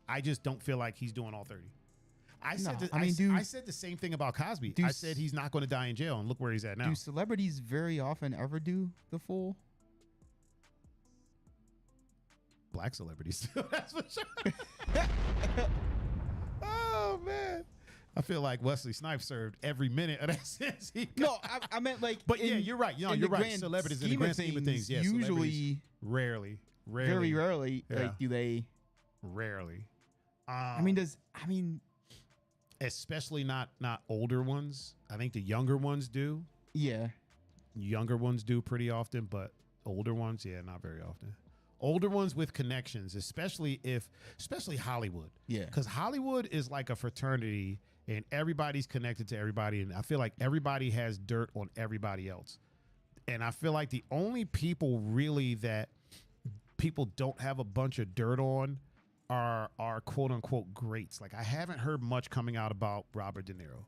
I just don't feel like he's doing all 30. I said the same thing about Cosby. I said he's not going to die in jail, and look where he's at now. Do celebrities very often ever do the full? Black celebrities. That's for sure. Oh, man. I feel like Wesley Snipes served every minute of that sentence. No, I meant like. But yeah, you're right. You're right. Celebrities in the grand scheme of things, yeah, usually, rarely, very rarely, Yeah. like do they? Rarely. Especially not older ones. I think the younger ones do. Yeah. Younger ones do pretty often, but older ones, yeah, not very often. Older ones with connections, especially Hollywood. Yeah. Because Hollywood is like a fraternity and everybody's connected to everybody. And I feel like everybody has dirt on everybody else. And I feel like the only people really that people don't have a bunch of dirt on are quote unquote greats. Like I haven't heard much coming out about Robert De Niro.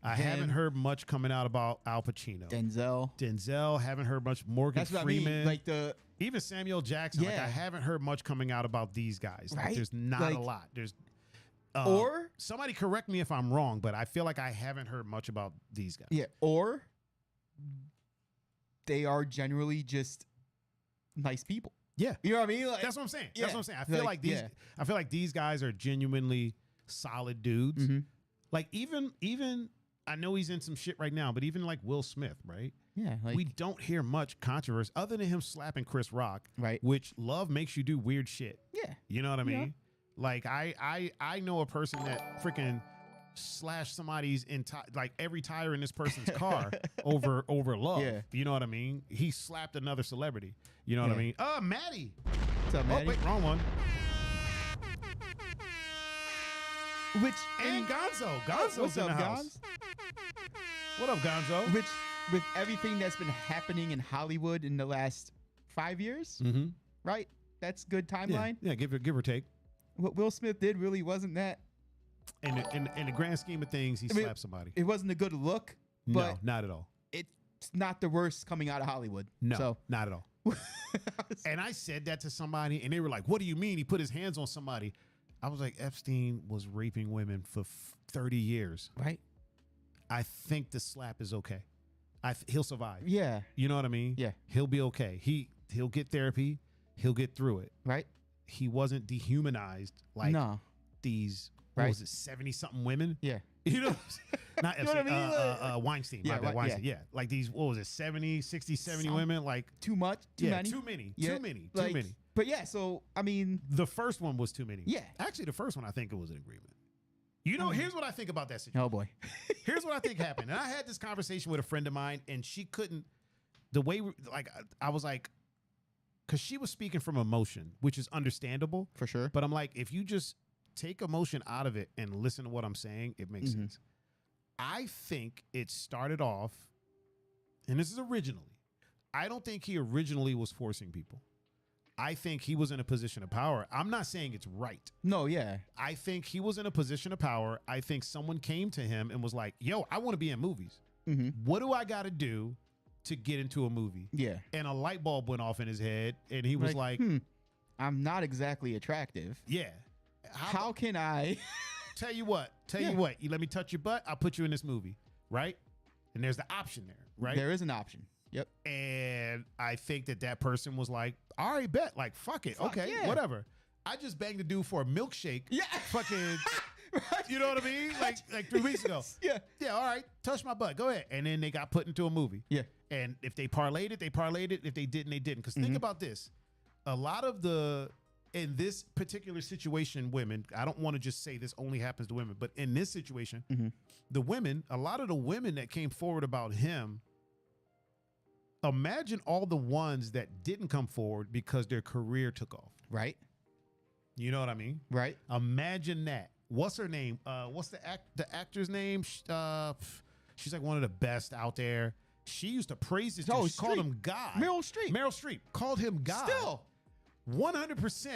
I haven't heard much coming out about Al Pacino. Denzel, haven't heard much. Morgan That's what Freeman. I mean. Like even Samuel Jackson. Like Yeah. I haven't heard much coming out about these guys. Like Right? there's not Like- a lot. There's or somebody correct me if I'm wrong, but I feel like I haven't heard much about these guys. yeah, or they are generally just nice people. Yeah. You know what I mean? Like, That's what I'm saying. yeah. That's what I'm saying. I feel like these guys are genuinely solid dudes. Mhm. Like even I know he's in some shit right now, but even like Will Smith, right? Yeah, like We don't hear much controversy other than him slapping Chris Rock, right. which love makes you do weird shit. Yeah. You know what I Yeah. mean? Like I know a person that freaking slashed somebody's like every tire in this person's car over love. Yeah. You know what I mean? He slapped another celebrity. You know what I Yeah. mean? Maddie. What's up, Maddie? Oh, wait, wrong one. Which And Gonzo. Gonzo's what's in up, the house. Gonz? What up, Gonzo? Which with everything that's been happening in Hollywood in the last 5 years, Mm-hmm. right? That's good timeline. Yeah, give or take. What Will Smith did really wasn't that. In the grand scheme of things, he I mean, slapped somebody. It wasn't a good look, No, but not at all. it's not the worst coming out of Hollywood. No, So not at all. And I said that to somebody, and they were like, "What do you mean? He put his hands on somebody?" I was like, Epstein was raping women for 30 years. Right. I think the slap is okay. He'll survive. Yeah. You know what I mean? Yeah. He'll be okay. He'll get therapy. He'll get through it. Right. He wasn't dehumanized like no. these, what was it, 70-something women? Yeah. You know, not You know Epstein, what I mean? Weinstein. Yeah, My bad, Weinstein. yeah. Yeah. Like these, what was it, 70, 60, 70 women? Like, Too much? Too many? too many. Yeah, Too many. like- Too many. But yeah, so, I mean, The first one was too many. Yeah. Actually, the first one, I think it was an agreement. You know, here's what I think about that situation. oh boy. Here's what I think happened. And I had this conversation with a friend of mine, and she couldn't, the way, I was like, because she was speaking from emotion, which is understandable. For sure. But I'm like, if you just take emotion out of it and listen to what I'm saying, it makes sense. I think it started off, and this is originally, I don't think he originally was forcing people. I think he was in a position of power. I'm not saying it's right. No, yeah. I think he was in a position of power. I think someone came to him and was like, yo, I want to be in movies. What do I got to do to get into a movie? Yeah. And a light bulb went off in his head, and he was like, I'm not exactly attractive. yeah. How can I? Tell you what, you let me touch your butt, I'll put you in this movie, right? And there's the option there, right? There is an option. Yep. And I think that person was like, all right, bet, like, fuck it. Fuck Okay, yeah. whatever. I just banged the dude for a milkshake. Yeah. Fucking, you know what I mean? Like 3 weeks ago. Yeah. Yeah, all right, touch my butt, go ahead. And then they got put into a movie. Yeah. And if they parlayed it, they parlayed it. If they didn't, they didn't. Because think about this. A lot of in this particular situation, women, I don't want to just say this only happens to women, but in this situation, a lot of the women that came forward about him, imagine all the ones that didn't come forward because their career took off. Right. You know what I mean? Right. Imagine that. What's her name? What's the actor's name? She's like one of the best out there. She used to praise this dude. She called him God. Meryl Streep. Meryl Streep called him God. Still. 100%,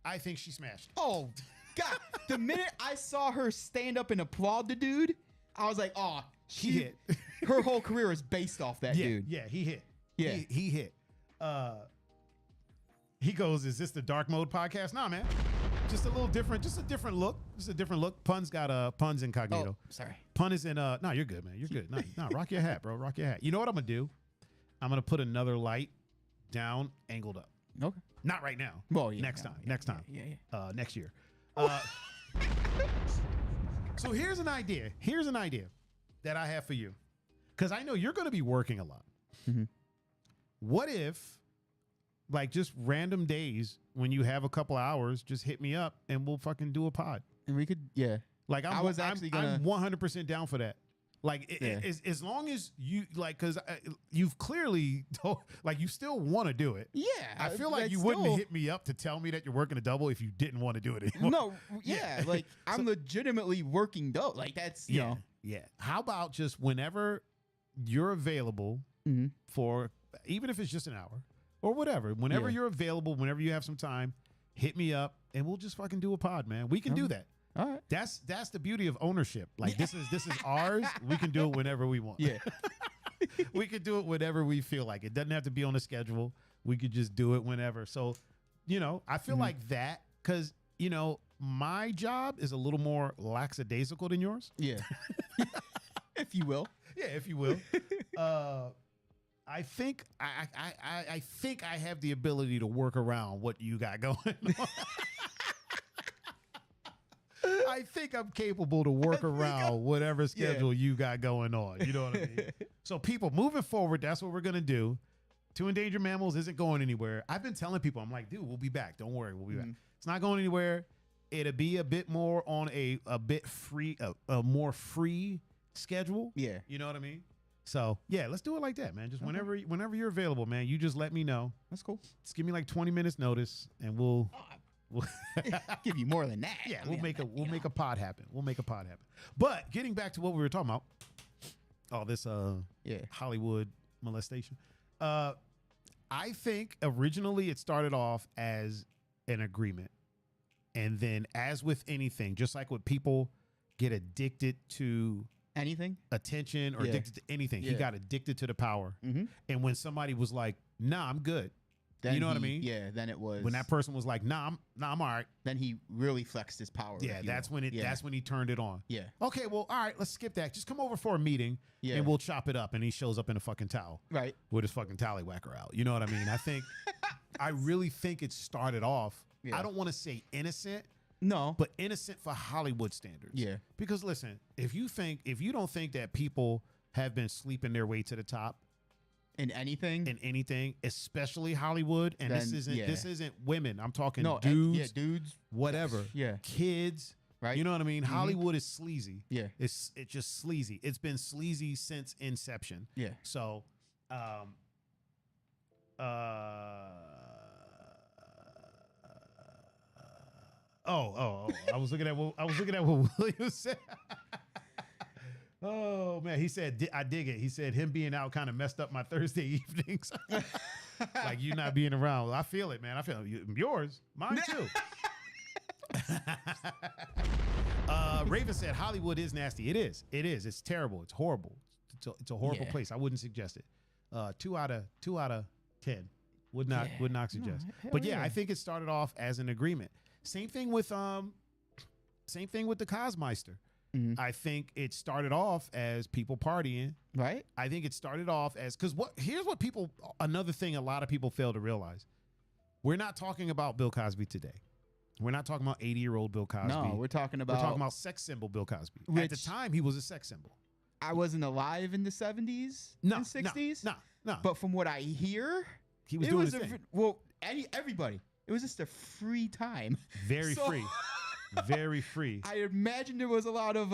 I think she smashed. Oh, God. The minute I saw her stand up and applaud the dude, I was like, oh, He hit. Her whole career is based off that dude. Yeah, he hit. Yeah. He hit. He goes, is this the dark mode podcast? Nah, man. Just a little different, just a different look. Just a different look. Pun's got Pun's incognito. Oh, sorry. Pun is in no, you're good, man. You're good. No, rock your hat, bro. Rock your hat. You know what I'm gonna do? I'm gonna put another light down, angled up. Okay. Not right now. Well, yeah, next no, time. yeah, Next time. yeah. Next year. So here's an idea. Here's an idea that I have for you, because I know you're gonna be working a lot. What if, like, just random days when you have a couple hours, just hit me up and we'll fucking do a pod. And we could, yeah. Like, I was actually I'm 100% down for that. Like, as long as you, like, because you've clearly told, like, you still want to do it. Yeah. I feel like you wouldn't hit me up to tell me that you're working a double if you didn't want to do it anymore. No, yeah. Like, I'm legitimately working though. Like, that's, you know. Yeah. How about just whenever you're available for, even if it's just an hour or whatever, whenever you're available, whenever you have some time, hit me up and we'll just fucking do a pod, man. We can do that. All right. That's the beauty of ownership. Like, this is ours. We can do it whenever we want. Yeah. We could do it whenever we feel like. It doesn't have to be on the schedule. We could just do it whenever. So, you know, I feel like that, because, you know, my job is a little more lackadaisical than yours. Yeah. If you will. Yeah, if you will. I think I think I have the ability to work around what you got going on. I think I'm capable to work around whatever schedule you got going on. You know what I mean? So, people, moving forward, that's what we're going to do. To Endangered Mammals isn't going anywhere. I've been telling people, I'm like, dude, we'll be back. Don't worry, we'll be back. It's not going anywhere. It'll be a bit more on a bit free, a more free schedule. Yeah. You know what I mean? So, yeah, let's do it like that, man. Just whenever you're available, man, you just let me know. That's cool. Just give me like 20 minutes notice and we'll give you more than that. Yeah, we'll make a pod happen. We'll make a pod happen. But getting back to what we were talking about, all this Hollywood molestation. I think originally it started off as an agreement. And then, as with anything, just like when people get addicted to anything, attention, or addicted to anything, he got addicted to the power. And when somebody was like, nah, I'm good, then you know what I mean? Yeah, then it was When that person was like, nah, I'm all right. then he really flexed his power. Yeah, if you that's will. when it. Yeah. That's when he turned it on. Yeah. Okay, well, all right, let's skip that. Just come over for a meeting, Yeah. and we'll chop it up. And he shows up in a fucking towel Right. with his fucking tallywhacker out. You know what I mean? I think, I really think it started off. Yeah. I don't want to say innocent, No. but innocent for Hollywood standards. Yeah. Because listen, if you don't think that people have been sleeping their way to the top in anything. in anything, especially Hollywood, and Then, this yeah. isn't women. I'm talking no. dudes, Yeah. Dudes. whatever. Yeah. Kids. Right. You know what I mean? Hollywood is sleazy. Yeah. It's just sleazy. It's been sleazy since inception. Yeah. So, I was looking at what William said. Oh man, he said I dig it. He said him being out kind of messed up my Thursday evenings. Like you not being around. I feel it, man. I feel it. Yours, mine too. Raven said Hollywood is nasty. It is. It's terrible. It's horrible. It's a horrible Yeah. place. I wouldn't suggest it. 2 out of 10 would not suggest. hell But yeah, yeah. I think it started off as an agreement. Same thing with the Cosmeister. Mhm. I think it started off as people partying. Right. I think it started off as here's what another thing a lot of people fail to realize. We're not talking about Bill Cosby today. We're not talking about 80-year-old Bill Cosby. No, we're talking about sex symbol Bill Cosby. At the Which- time, he was a sex symbol. I wasn't alive in the 70s No, and 60s. No. But from what I hear, he was it doing was his thing. everybody. It was just a free time. Very So- free. Very free. I imagine there was a lot of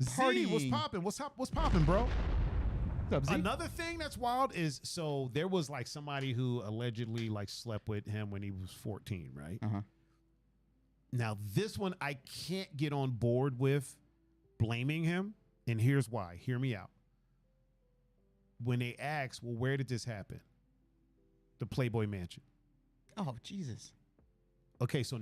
Z, partying. what's popping? What's popping, bro? What's up, Z? Another thing that's wild is so there was like somebody who allegedly like slept with him when he was 14, right? Uh-huh. Now this one I can't get on board with blaming him, and here's why. Hear me out. When they ask, well, where did this happen? The Playboy Mansion. Oh, Jesus. Okay, so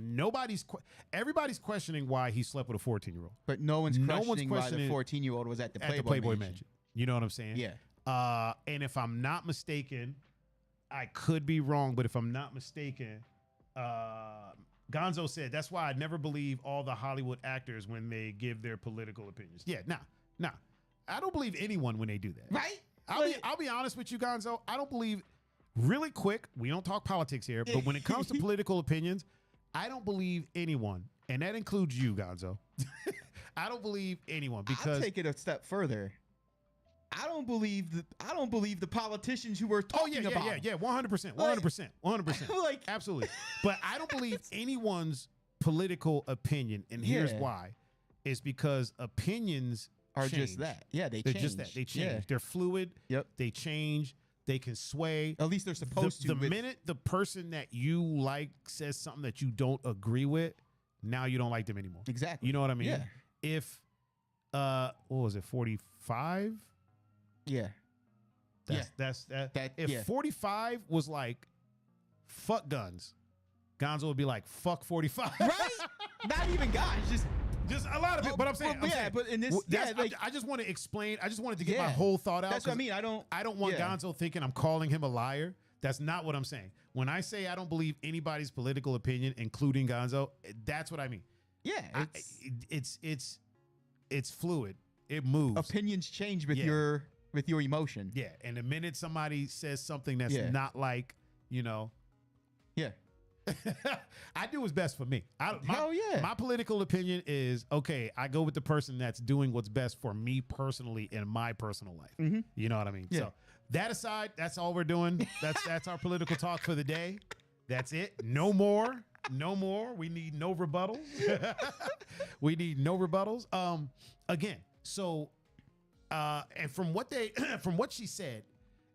everybody's questioning why he slept with a 14-year-old But no one's questioning why questioning the 14-year-old was at the at the Playboy Mansion. You know what I'm saying? Yeah. And if I'm not mistaken, I could be wrong, but if I'm not mistaken, Gonzo said that's why I never believe all the Hollywood actors when they give their political opinions. Yeah, nah. I don't believe anyone when they do that. Right? I'll be honest with you, Gonzo. I don't believe. Really quick, we don't talk politics here, but when it comes to political opinions, I don't believe anyone, and that includes you, Gonzo. I don't believe anyone because I'll take it a step further. I don't believe the politicians who were talking about. 100%, 100%. Like- Absolutely. But I don't believe anyone's political opinion, and here's Yeah. why. It's because opinions Are change. just that. Yeah, They're change. just that. They change. Yeah. They're fluid. Yep. They change. They can sway. At least they're supposed The to. minute the person that you like says something that you don't agree with, now you don't like them anymore. Exactly. You know what I mean? Yeah. If what was it, 45? Yeah. That's That- if yeah. 45 was like fuck guns, Gonzo would be like fuck 45. Right? Not even guys. Just a lot of people. But I'm saying, but in this, I just want to explain. I just wanted to get my Yeah. whole thought out. that's what I 'cause mean. I don't want yeah. Gonzo thinking I'm calling him a liar. That's not what I'm saying. When I say I don't believe anybody's political opinion, including Gonzo, that's what I mean. Yeah. It's fluid. It moves. Opinions change with Yeah. your emotion. Yeah, and the minute somebody says something that's Yeah. not like, Yeah. I do what's best for me. Hell yeah. My political opinion is okay. I go with the person that's doing what's best for me personally in my personal life. Mhm. You know what I mean? Yeah. So that aside, that's all we're doing. That's our political talk for the day. That's it. No more. No more. We need no rebuttals. We need no rebuttals. Again, so and from what she said,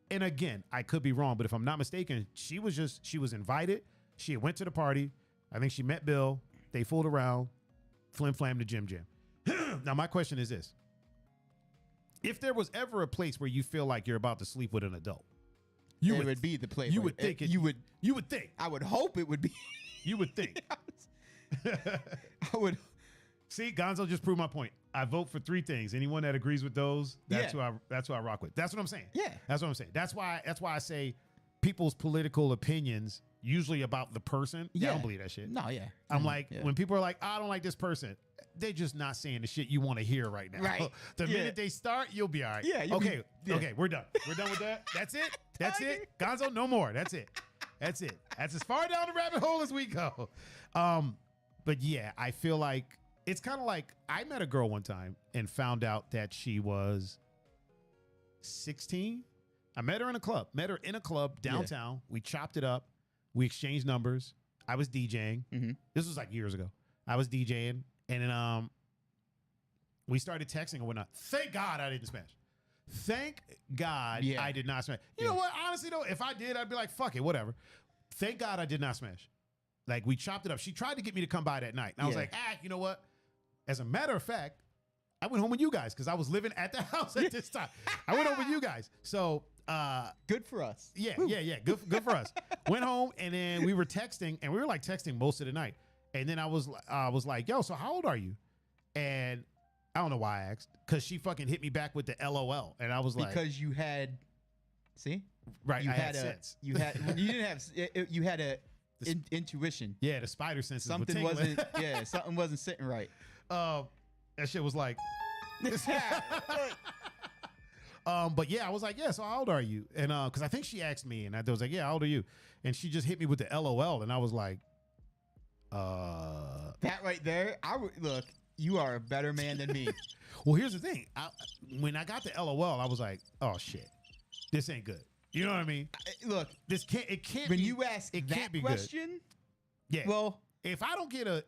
and again, I could be wrong, but if I'm not mistaken, she was invited. She went to the party. I think she met Bill. They fooled around, flim flam to Jim Jam. Now, my question is this. If there was ever a place where you feel like you're about to sleep with an adult, It would be the Playboy. you would think it. You would. You would think. I would hope it would be. You would think. I would. See, Gonzo just proved my point. I vote for 3 things. Anyone that agrees with those, that's Yeah. who I rock with. That's what I'm saying. Yeah. That's what I'm saying. That's why I say people's political opinions usually about the person. Yeah, I don't believe that shit. No, yeah. I'm like, when people are like, I don't like this person, they're just not saying the shit you want to hear right now. Right. The minute they start, you'll be all right. Yeah. Okay. Okay. We're done. We're done with that. That's it. That's it. Gonzo, no more. That's it. That's it. That's as far down the rabbit hole as we go. But yeah, I feel like it's kind of like I met a girl one time and found out that she was 16. I met her in a club downtown. We chopped it up. We exchanged numbers. I was DJing. This was like years ago. I was DJing, and then we started texting and whatnot. Thank God I didn't smash. Thank God I did not smash. You know what? Honestly, though, if I did, I'd be like, fuck it, whatever. Thank God I did not smash. Like, we chopped it up. She tried to get me to come by that night. And I was like, you know what? As a matter of fact, I went home with you guys because I was living at the house at this time. I went home with you guys. So good for us. Yeah. Good for us. Went home, and then we were texting, and we were like texting most of the night. And then I was like, yo, so how old are you? And I don't know why I asked, because she fucking hit me back with the LOL. And I was like, because you had, see? Right, you I had sense. You didn't have, you had a intuition. Yeah, the spider senses. Something wasn't, something wasn't sitting right. That shit was like, but yeah, I was like, yeah, so how old are you? And because I think she asked me, and I was like, yeah, how old are you? And she just hit me with the LOL, and I was like, that right there, look, you are a better man than me. Well, here's the thing. When I got the LOL, I was like, oh shit, this ain't good. You know what I mean? Look, it can't when be, you ask it that can't be question, good. Yeah. well, if I don't get a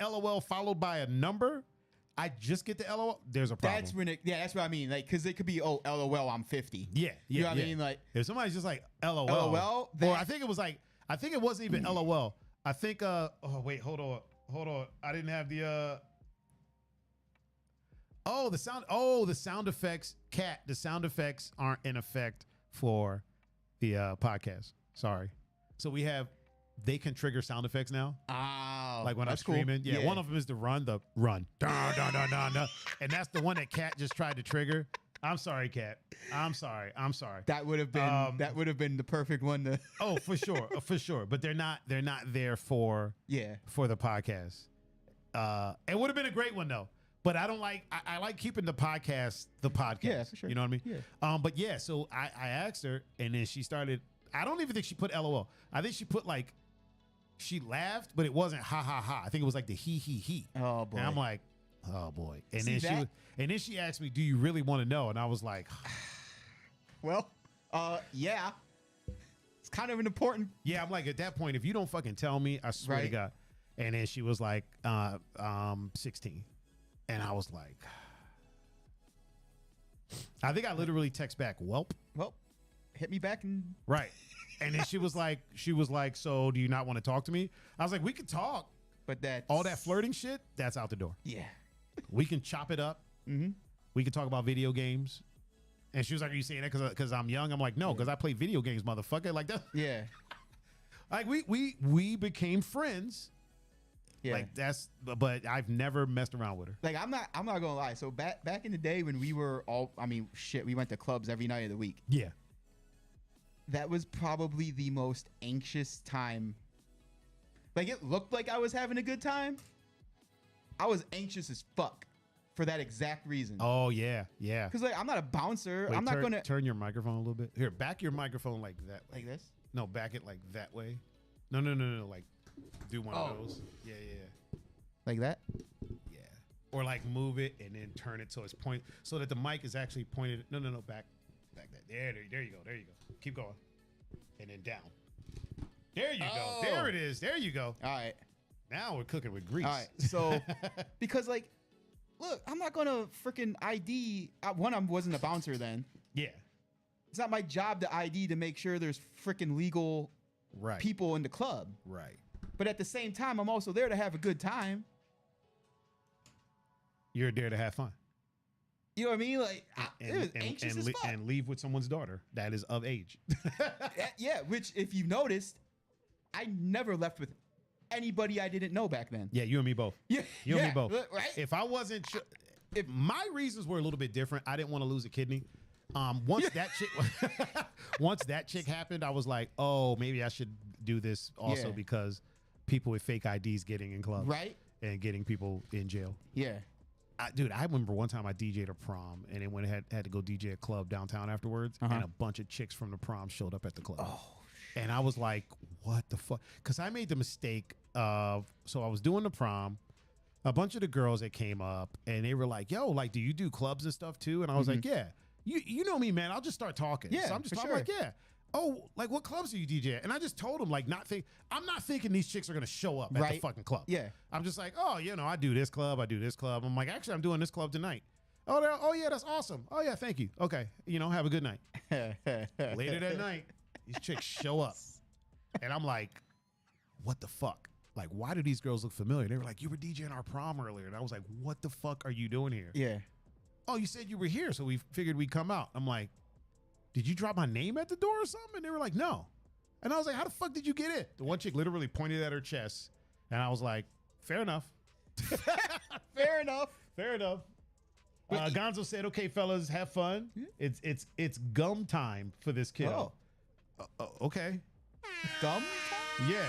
LOL followed by a number, I just get the LOL. There's a problem. That's when that's what I mean. Like, because it could be, oh, LOL, I'm 50. Yeah. You know what I mean? Like, if somebody's just like LOL, or I think it wasn't even LOL. I think oh wait, hold on. I didn't have the the sound effects. Cat, the sound effects aren't in effect for the podcast. Sorry. So they can trigger sound effects now. Oh, like when I'm screaming. Cool. Yeah, one of them is the run. Dun, dun, dun, dun, dun. And that's the one that Cat just tried to trigger. I'm sorry, Cat. I'm sorry. That would have been the perfect one to. Oh, for sure. But they're not there for the podcast. It would have been a great one though. But I don't like. I like keeping the podcast. Yeah, for sure. You know what I mean? Yeah. But yeah. So I asked her, and then she started. I don't even think she put LOL. I think she put like. She laughed, but it wasn't ha ha ha. I think it was like the he. Oh boy. And I'm like, oh boy. And then she asked me, do you really want to know? And I was like, well, yeah. It's kind of an important. Yeah, I'm like, at that point, if you don't fucking tell me, I swear to God. And then she was like, 16. And I was like, I think I literally text back, welp. Well, hit me back and. Right. And then she was like, so do you not want to talk to me? I was like, we could talk. But all that flirting shit, that's out the door. Yeah. We can chop it up. Mm-hmm. We can talk about video games. And she was like, are you saying that because I'm young? I'm like, no, because I play video games, motherfucker. Like that. Yeah. Like we became friends. Yeah. Like but I've never messed around with her. Like I'm not gonna lie. So back in the day when we were we went to clubs every night of the week. Yeah. That was probably the most anxious time. Like, it looked like I was having a good time. I was anxious as fuck for that exact reason. Oh, yeah. Yeah. Because, like, I'm not a bouncer. Wait, I'm not going to... Turn your microphone a little bit. Here, back your microphone like that way. Like this? No, back it like that way. No. Like, do one of those. Yeah. Like that? Yeah. Or, like, move it and then turn it so it's point... So that the mic is actually pointed... No, back that. There you go. Keep going. And then down. There you go. There it is. There you go. All right. Now we're cooking with grease. All right. So, because, like, look, I'm not going to freaking ID. I wasn't a bouncer then. Yeah. It's not my job to ID to make sure there's freaking legal people in the club. Right. But at the same time, I'm also there to have a good time. You're there to have fun. You know what I mean? Like, it was anxious as fuck. And leave with someone's daughter that is of age. Yeah, which, if you've noticed, I never left with anybody I didn't know back then. Yeah, you and me both. Yeah, you and me both. Right? If I wasn't, if my reasons were a little bit different, I didn't want to lose a kidney. Once that chick, once that chick happened, I was like, oh, maybe I should do this also Yeah. because people with fake IDs getting in clubs, Right? and getting people in jail. Yeah. Dude, I remember one time I DJ'd a prom and then had to go DJ a club downtown afterwards, and a bunch of chicks from the prom showed up at the club. Oh, and I was like, what the fuck? Because I made the mistake of, so I was doing the prom, a bunch of the girls that came up and they were like, yo, like, do you do clubs and stuff too? And I was like, yeah. You know me, man. I'll just start talking. Yeah, so I'm just for talking sure. like, yeah. Oh, like what clubs do you DJ at? And I just told them, like, I'm not thinking these chicks are gonna show up at the Right. fucking club. Yeah. I'm just like, oh, you know, I do this club, I do this club. I'm like, actually, I'm doing this club tonight. Oh yeah, that's awesome. Oh yeah, thank you. Okay, you know, have a good night. Later that night, these chicks show up, and I'm like, what the fuck? Like, why do these girls look familiar? They were like, you were DJing our prom earlier, and I was like, what the fuck are you doing here? Yeah. Oh, you said you were here, so we figured we'd come out. I'm like, did you drop my name at the door or something? And they were like, no. And I was like, how the fuck did you get in? The one chick literally pointed at her chest, and I was like, fair enough. Fair enough. Fair enough. Gonzo said, okay, fellas, have fun. It's gum time for this kid. Okay. Gum? Yeah,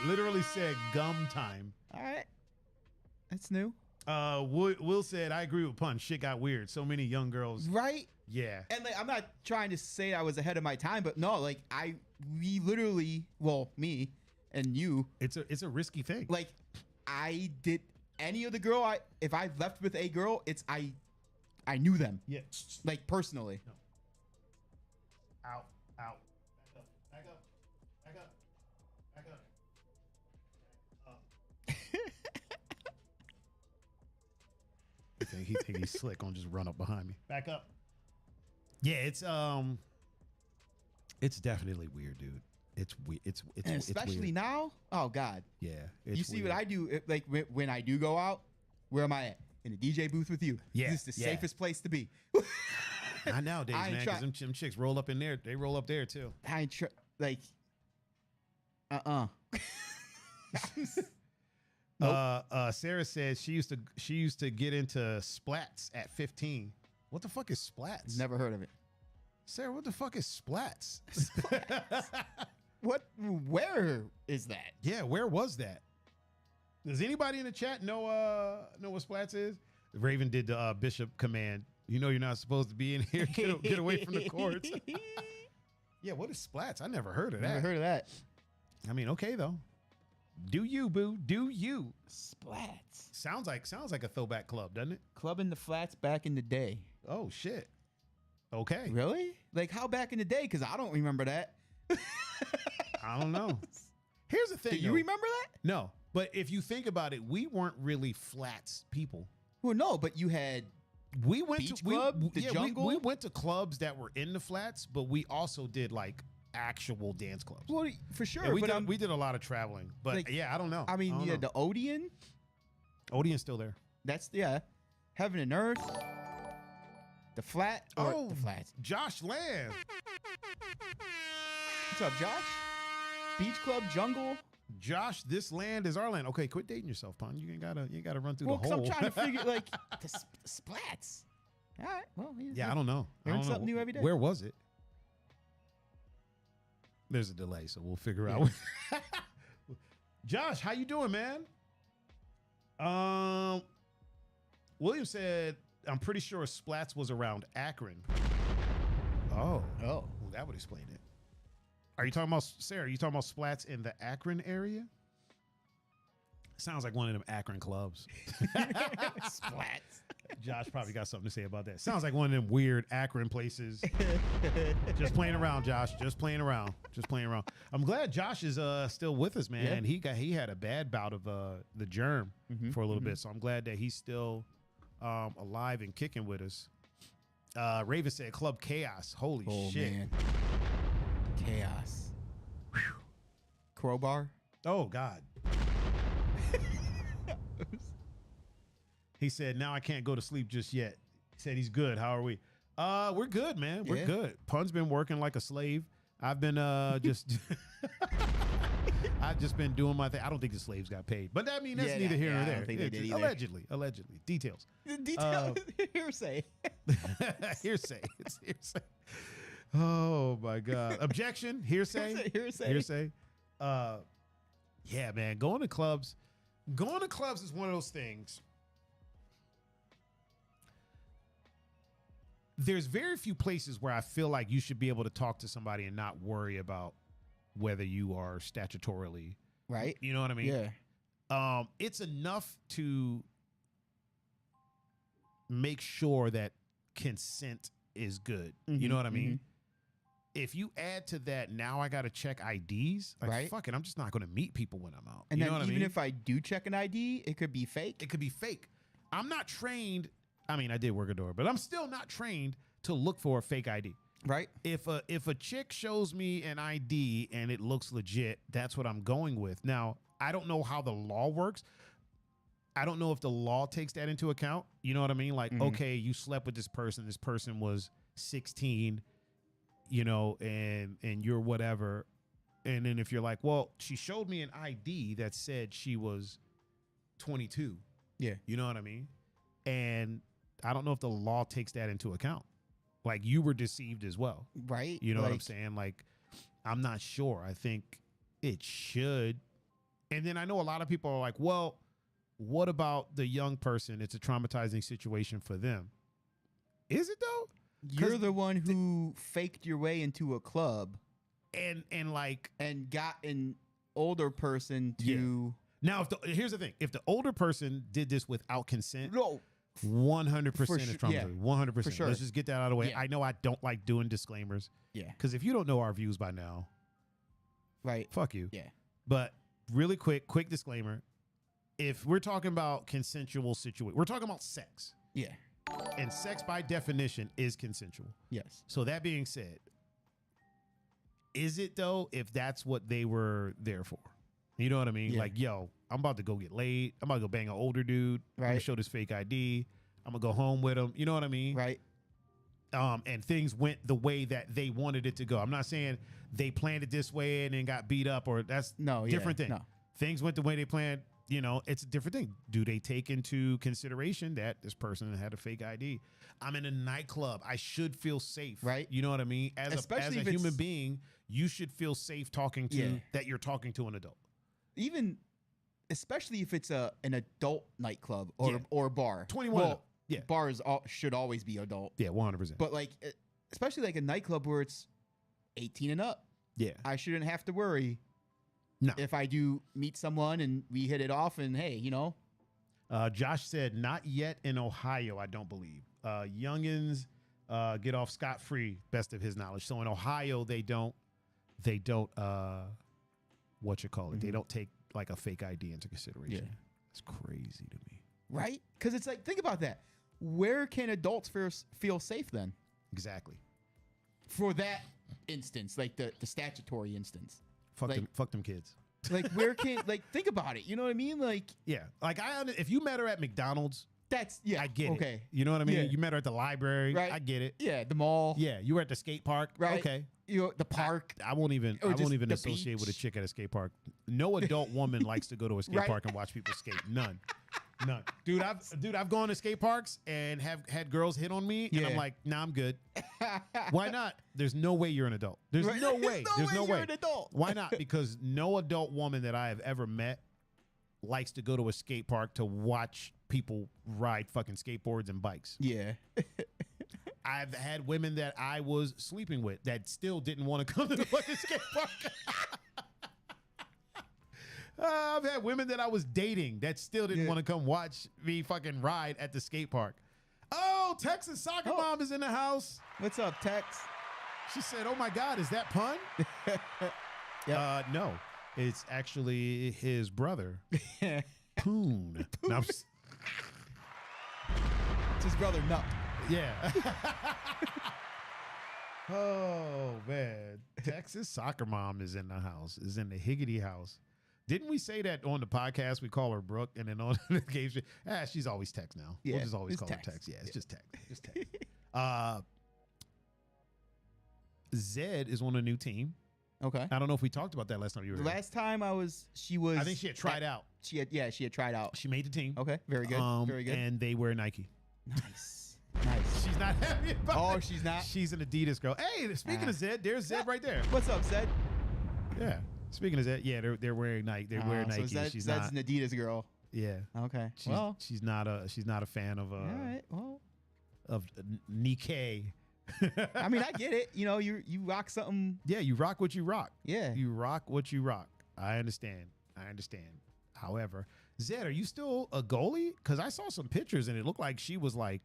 literally said gum time. All right. That's new. Will said, I agree with Pun. Shit got weird. So many young girls. Right? Yeah. And like, I'm not trying to say I was ahead of my time, but no, like we literally, well, me and you, It's a risky thing. like I did any of the girl if I left with a girl, I knew them. Yeah. Like personally. Out. Back up. He think he's slick on just run up behind me. Back up. Yeah, it's definitely weird, dude. It's weird. It's And especially weird. now. Oh God. Yeah. You see what I do? Like when I do go out, where am I at? In a DJ booth with you. Yeah, This is the yeah. safest place to be. Not nowadays, I ain't man, because them chicks roll up in there. They roll up there too. I ain't like. Nope. Sarah says she used to get into splats at 15. What the fuck is splats? Never heard of it. Sarah, what the fuck is splats? What? Where is that? Yeah, where was that? Does anybody in the chat know what splats is? Raven did the Bishop command. You know you're not supposed to be in here. Get away from the courts. Yeah, what is splats? I never heard of that. Never heard of that. I mean, okay though. Do you, boo? Do you? Splats. Sounds like a throwback club, doesn't it? Club in the flats back in the day. Oh shit. Okay. Really? Like how back in the day? Because I don't remember that. I don't know. Here's the thing. Do you though. remember that? No, but if you think about it, we weren't really flats people. Well, no, but you had We went Beach to club, the jungle? We went to clubs that were in the flats, but we also did like actual dance clubs. well for sure. Yeah, but we did a lot of traveling, but Like, yeah, I don't know. I mean, don't yeah, know. the Odeon. Odeon's still there. That's Heaven and Earth. The flat. Or Oh. the flats. Josh Lamb. What's up, Josh? Beach Club, Jungle. Josh, this land is our land. Okay, quit dating yourself, Pun. You ain't gotta run through Well, the 'cause hole. I'm trying to figure like the splats. All right. Well, Yeah, I don't know. I Learn don't know. something new every day. Where was it? There's a delay, so we'll figure out. Josh, how you doing, man? William said, I'm pretty sure Splats was around Akron. Oh. Well, that would explain it. Are you talking about, Sarah, are you talking about Splats in the Akron area? Sounds like one of them Akron clubs. Splats. Josh probably got something to say about that. Sounds like one of them weird Akron places. Just playing around, Josh. Just playing around. I'm glad Josh is still with us, man. He had a bad bout of the germ for a little bit, so I'm glad that he's still alive and kicking with us. Raven said Club Chaos. Holy shit. Man. Chaos. Whew. Crowbar. Oh, God. He said, now I can't go to sleep just yet. He said he's good. How are we? We're good, man. We're good. Pun's been working like a slave. I've been I've just been doing my thing. I don't think the slaves got paid, but I mean that's Yeah, neither here nor I there. don't think they did either. Allegedly, details. Detail hearsay. Hearsay. It's hearsay. Oh my God. Objection. Hearsay. Hearsay. Yeah, man. Going to clubs is one of those things. There's very few places where I feel like you should be able to talk to somebody and not worry about whether you are statutorily Right. You know what I mean? Yeah. It's enough to make sure that consent is good. You know what I mean? If you add to that, now I got to check IDs. Like, Right. fuck it, I'm just not going to meet people when I'm out. And you then know what even I mean? if I do check an ID, it could be fake. It could be fake. I'm not trained. I mean, I did work a door, but I'm still not trained to look for a fake ID. Right. If a chick shows me an ID and it looks legit, that's what I'm going with. Now, I don't know how the law works. I don't know if the law takes that into account. You know what I mean? Like, okay, you slept with this person. This person was 16, you know, and you're whatever. And then if you're like, well, she showed me an ID that said she was 22. Yeah. You know what I mean? And I don't know if the law takes that into account. Like, you were deceived as well. Right. You know what I'm saying? Like, I'm not sure. I think it should. And then I know a lot of people are like, well, what about the young person? It's a traumatizing situation for them. Is it though? You're the one who faked your way into a club And like, and got an older person to now here's the thing. If the older person did this without consent, no 100% is traumatizing. yeah, 100%. for sure. Let's just get that out of the way. Yeah. I know I don't like doing disclaimers. Yeah. Because if you don't know our views by now, Right. fuck you. Yeah. But really quick disclaimer. If we're talking about consensual situation, we're talking about sex. Yeah. And sex by definition is consensual. Yes. So that being said, is it though if that's what they were there for? You know what I mean? Yeah. Like, yo, I'm about to go get laid. I'm about to go bang an older dude. I'm gonna Right. show this fake ID. I'm gonna go home with him. You know what I mean? Right. And things went the way that they wanted it to go. I'm not saying they planned it this way and then got beat up, or that's different thing. No. Things went the way they planned. You know, it's a different thing. Do they take into consideration that this person had a fake ID? I'm in a nightclub. I should feel safe. Right. You know what I mean? As Especially a if human it's- being, you should feel safe talking to that you're talking to an adult. Even especially if it's an adult nightclub or Yeah. or bar. 21 and Well, up. Yeah. Bars should always be adult. Yeah, 100%. But like especially like a nightclub where it's 18 and up. Yeah. I shouldn't have to worry. No. If I do meet someone and we hit it off and hey, you know. Josh said, not yet in Ohio, I don't believe. Youngins get off scot-free, best of his knowledge. So in Ohio, they don't what you call it? They don't take like a fake ID into consideration. Yeah. It's crazy to me. Right? Because it's like, think about that. Where can adults feel safe then? Exactly. For that instance, like the statutory instance. Fuck them kids. Like where can like think about it. You know what I mean? Like Yeah. Like if you met her at McDonald's, that's I get it. okay. You know what I mean? Yeah. You met her at the library. Right. I get it. Yeah, the mall. Yeah. You were at the skate park. Right. Okay. You know, the park. I won't even Or just the associate with a beach. chick at a skate park. No adult woman likes to go to a skate Right. park and watch people skate. None. Dude, I've gone to skate parks and have had girls hit on me and I'm Yeah. like, nah, I'm good. Why not? There's no way you're an adult. There's Right. no way. There's no you're way. an adult. Why not? Because no adult woman that I have ever met likes to go to a skate park to watch people ride fucking skateboards and bikes. Yeah. I've had women that I was sleeping with that still didn't want to come to the fucking skate park. I've had women that I was dating that still didn't want to come watch me fucking ride at the skate park. Oh, Texas Soccer Mom is in the house. What's up, Tex? She said, oh my God, is that Pun? No, it's actually his brother, Poon. No, I'm just- It's his brother Nup. yeah. Oh, man. Texas Soccer Mom is in the house, is in the Higgity house. Didn't we say that on the podcast? We call her Brooke, and then on the game, she's always Tex now. Yeah, We'll just always it's call Tex. her Tex. Yeah, it's just Tex. Just Tex. Zed is on a new team. Okay. I don't know if we talked about that last time you were here. Last time she was. I think she had tried out. She had tried out. She made the team. Okay, very good. Very good. And they wear Nike. Nice. Nice. She's not happy about it. Oh, she's not? She's an Adidas girl. Hey, speaking of Zed, there's Zed right there. What's up, Zed? Yeah. Speaking of Zed, yeah, they're wearing Nike. They're wearing Nike. So She's Zed's not. an Adidas girl. Yeah. Okay. She's not a fan of all right. Well, of Nikkei. I mean, I get it. You know, you rock something. Yeah, you rock what you rock. Yeah. You rock what you rock. I understand. However, Zed, are you still a goalie? Because I saw some pictures and it looked like she was like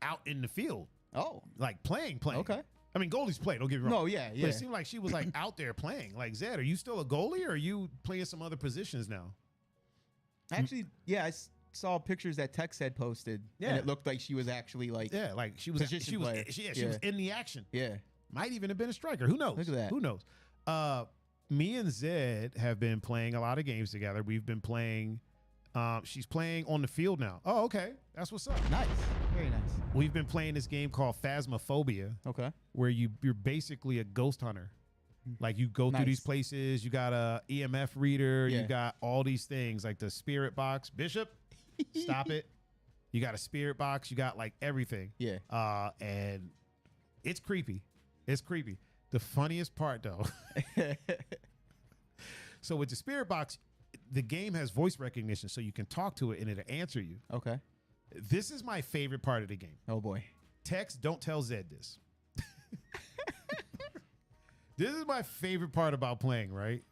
out in the field. Oh. Like playing. Okay. I mean, goalies play. Don't get me wrong. No, yeah. But it seemed like she was like out there playing. Like, Zed, are you still a goalie or are you playing some other positions now? Actually, yeah, I saw pictures that Tex had posted. Yeah. And it looked like she was actually like. Yeah, like she was in the action. Yeah. Might even have been a striker. Who knows? Look at that. Who knows? Me and Zed have been playing a lot of games together. We've been playing. She's playing on the field now. Oh, okay. That's what's up. Nice. Very nice. We've been playing this game called Phasmophobia. Okay. Where you're basically a ghost hunter. Like you go through these places. You got a EMF reader. Yeah. You got all these things like the spirit box. Bishop, stop it. You got a spirit box. You got like everything. Yeah. And it's creepy. It's creepy. The funniest part though. So with the spirit box, the game has voice recognition, so you can talk to it and it'll answer you. Okay. This is my favorite part of the game. Oh boy. Text, don't tell Zed this. This is my favorite part about playing, right?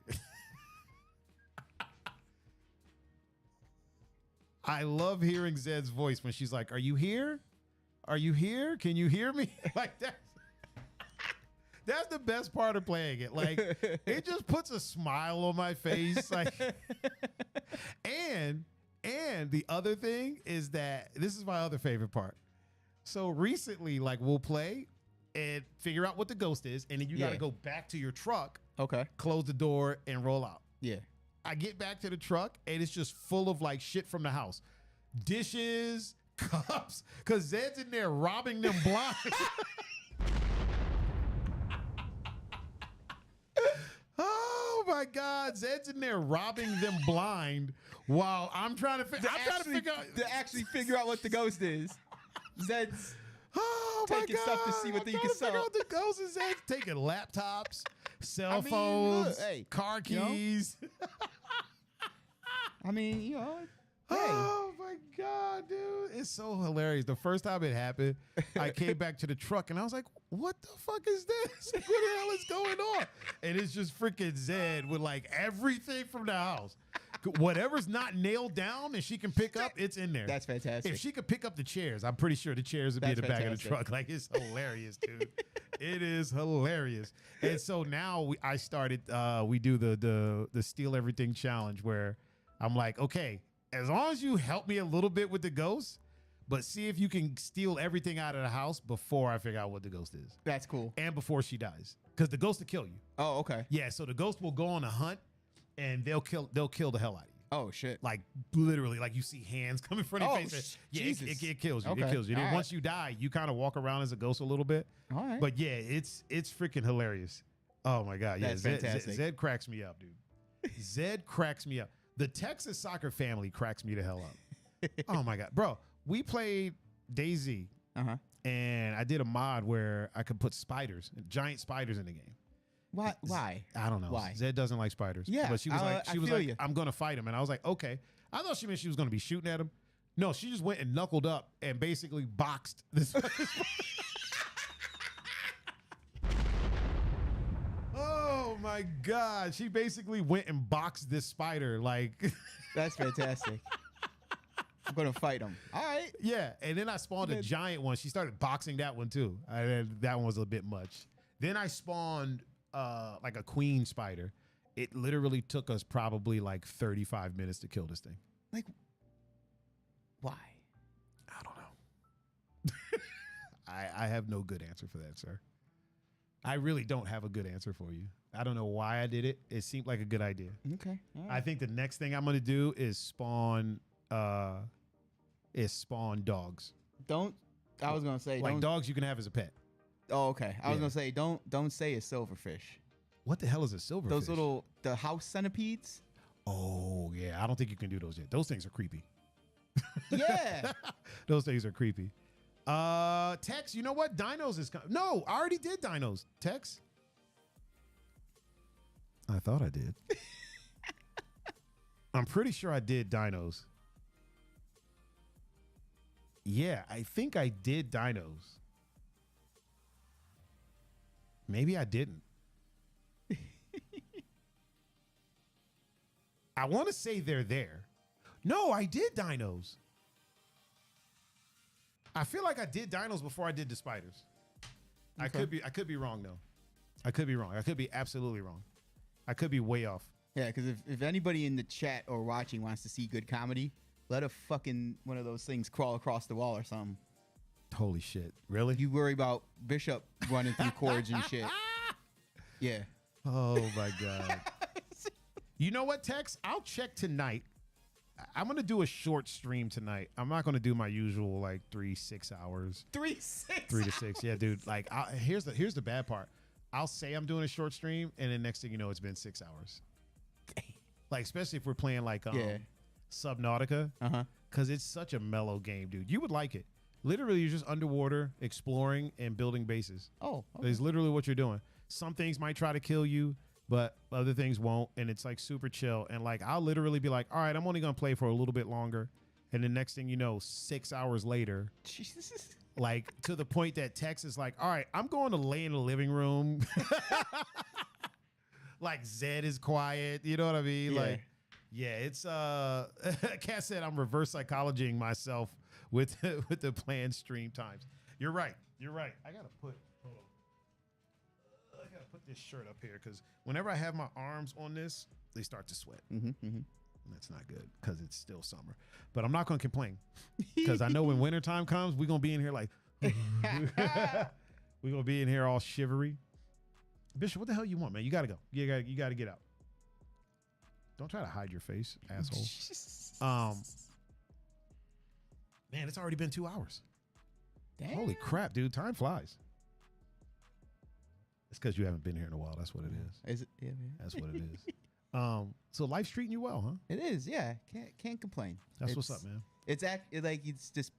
I love hearing Zed's voice when she's like, "Are you here? Are you here? Can you hear me?" Like that. That's the best part of playing it. Like, it just puts a smile on my face. Like, and the other thing is that this is my other favorite part. So recently, like, we'll play and figure out what the ghost is, and then you got to go back to your truck, Okay. close the door, and roll out. Yeah. I get back to the truck, and it's just full of like shit from the house, dishes, cups, because Zed's in there robbing them blind. Oh my God, Zed's in there robbing them blind while I'm trying to figure out to actually figure out what the ghost is. Zed's taking stuff to see what you can sell. Figure out the ghost is Zed's taking laptops, cell mean, phones, look, hey, car you know? keys. I mean, you know. Hey. Oh my God, dude. It's so hilarious. The first time it happened, I came back to the truck and I was like, what the fuck is this? What the hell is going on? And it's just freaking Zed with like everything from the house. Whatever's not nailed down and she can pick up, it's in there. That's fantastic. If she could pick up the chairs, I'm pretty sure the chairs would be in the back of the truck. Like, it's hilarious, dude. It is hilarious. And so now I started, we do the steal everything challenge where I'm like, okay, as long as you help me a little bit with the ghost, but see if you can steal everything out of the house before I figure out what the ghost is. That's cool. And before she dies. Because the ghost will kill you. Oh, okay. Yeah, so the ghost will go on a hunt and they'll kill the hell out of you. Oh, shit. Like literally, like you see hands coming from your face. Yeah, it kills you. Okay. It kills you. And then All once you die, you kind of walk around as a ghost a little bit. All right. But yeah, it's freaking hilarious. Oh my God. Yeah, That's fantastic. Zed cracks me up, dude. Zed cracks me up. The Texas soccer family cracks me the hell up. Oh my God. Bro, we played DayZ. Uh-huh. And I did a mod where I could put spiders, giant spiders in the game. Why? I don't know. Why? Zed doesn't like spiders. Yeah, But she was I like, feel you. I'm going to fight him. And I was like, okay. I thought she meant she was going to be shooting at him. No, she just went and knuckled up and basically boxed this. Oh my God. She basically went and boxed this spider. Like, That's fantastic. I'm going to fight him. All right. yeah. And then I spawned a giant one. She started boxing that one too. And that one was a bit much. Then I spawned like a queen spider. It literally took us probably like 35 minutes to kill this thing. Like, why? I don't know. I have no good answer for that, sir. I really don't have a good answer for you. I don't know why I did it. It seemed like a good idea. Okay. All right. I think the next thing I'm going to do is spawn dogs. I was going to say, Like don't. dogs you can have as a pet. Oh, okay. I was Yeah. going to say, don't say a silverfish. What the hell is a silverfish? The house centipedes. Oh yeah, I don't think you can do those yet. Those things are creepy. Yeah. Those things are creepy. Tex, you know what? Dinos is coming. No, I already did dinos. Tex. I thought I did. I'm pretty sure I did dinos. Yeah, I think I did dinos. Maybe I didn't. I want to say they're there. No, I did dinos. I feel like I did dinos before I did the spiders. Okay. I could be wrong though. I could be wrong. I could be absolutely wrong. I could be way off. Yeah, because if anybody in the chat or watching wants to see good comedy, let a fucking one of those things crawl across the wall or something. Holy shit. Really? You worry about Bishop running through cords and shit. Yeah. Oh my God. You know what, Tex? I'll check tonight. I'm going to do a short stream tonight. I'm not going to do my usual like 3-6 hours. 3 to 6. Yeah, dude. Like here's the bad part. I'll say I'm doing a short stream and then next thing you know it's been 6 hours. Like especially if we're playing like Subnautica. Cuz it's such a mellow game, dude. You would like it. Literally you're just underwater exploring and building bases. Oh, okay. It's literally what you're doing. Some things might try to kill you, but other things won't, and it's like super chill. And like I'll literally be like, all right, I'm only gonna play for a little bit longer, and the next thing you know, 6 hours later, Jesus. like to the point that Tex is like, all right, I'm going to lay in the living room. Like Zed is quiet, you know what I mean? Yeah. Like, yeah, it's Kat said I'm reverse psychologying myself with the planned stream times. You're right. I gotta put this shirt up here because whenever I have my arms on this, they start to sweat. That's not good because it's still summer. But I'm not going to complain because I know when wintertime comes, we're going to be in here like, we're going to be in here all shivery. Bishop, what the hell you want, man? You got to go. You got to get out. Don't try to hide your face, asshole. Man, it's already been 2 hours. Damn. Holy crap, dude. Time flies. It's because you haven't been here in a while. That's what it is. Is it? Yeah, man. That's what it is. So life's treating you well, huh? It is. Yeah. Can't complain. That's what's up, man. It's it's just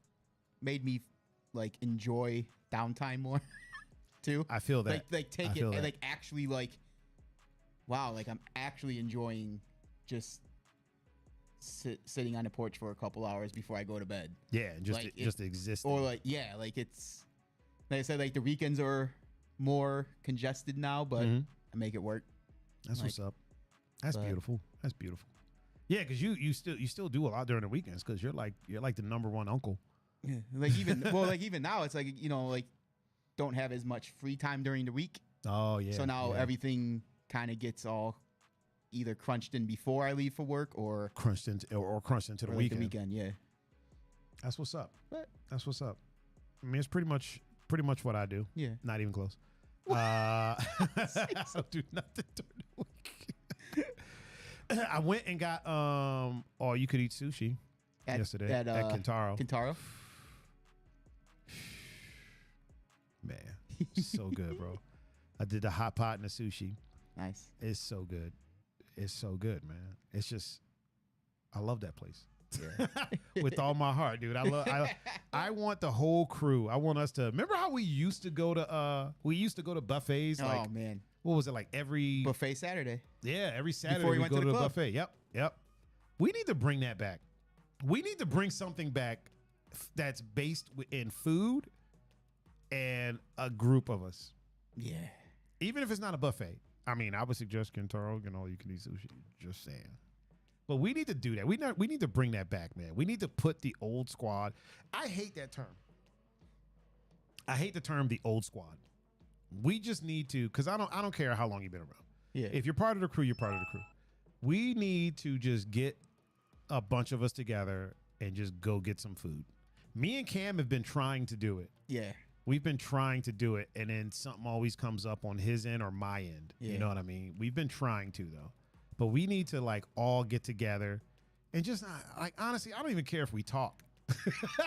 made me like enjoy downtime more too. I feel that. Like take it and like actually like, wow, like I'm actually enjoying just sitting on the porch for a couple hours before I go to bed. Yeah, just like just existing. Or like like it's like I said, like the weekends are more congested now, but I make it work. That's what's up. That's beautiful. That's beautiful. Yeah, because you still do a lot during the weekends because you're like the number one uncle. Yeah, like even now it's like like don't have as much free time during the week. Oh yeah. So now everything kind of gets all either crunched in before I leave for work or crunched into the like weekend. The weekend, yeah. That's what's up. That's what's up. I mean, it's pretty much what I do. Yeah. Not even close. I don't do nothing during the week. I went and got all you could eat sushi yesterday at Kintaro. Kintaro? Man, so good, bro. I did the hot pot and the sushi. Nice. It's so good. It's so good, man. It's just I love that place. Yeah. With all my heart, dude. I want the whole crew. I want us to remember how we used to go to buffets. Oh like, man. What was it like every buffet Saturday? Yeah, every Saturday Before we go to the buffet. Yep. We need to bring that back. We need to bring something back that's based in food and a group of us. Yeah. Even if it's not a buffet. I mean, I would suggest Kintaro and all you can eat sushi. Just saying. But we need to do that. We need to bring that back, man. We need to put the old squad. I hate that term. I hate the term the old squad. We just need to, because I don't care how long you've been around. Yeah. If you're part of the crew, you're part of the crew. We need to just get a bunch of us together and just go get some food. Me and Cam have been trying to do it. Yeah. We've been trying to do it, and then something always comes up on his end or my end. Yeah. You know what I mean? We've been trying to, though. But we need to, like, all get together and just, like, honestly, I don't even care if we talk.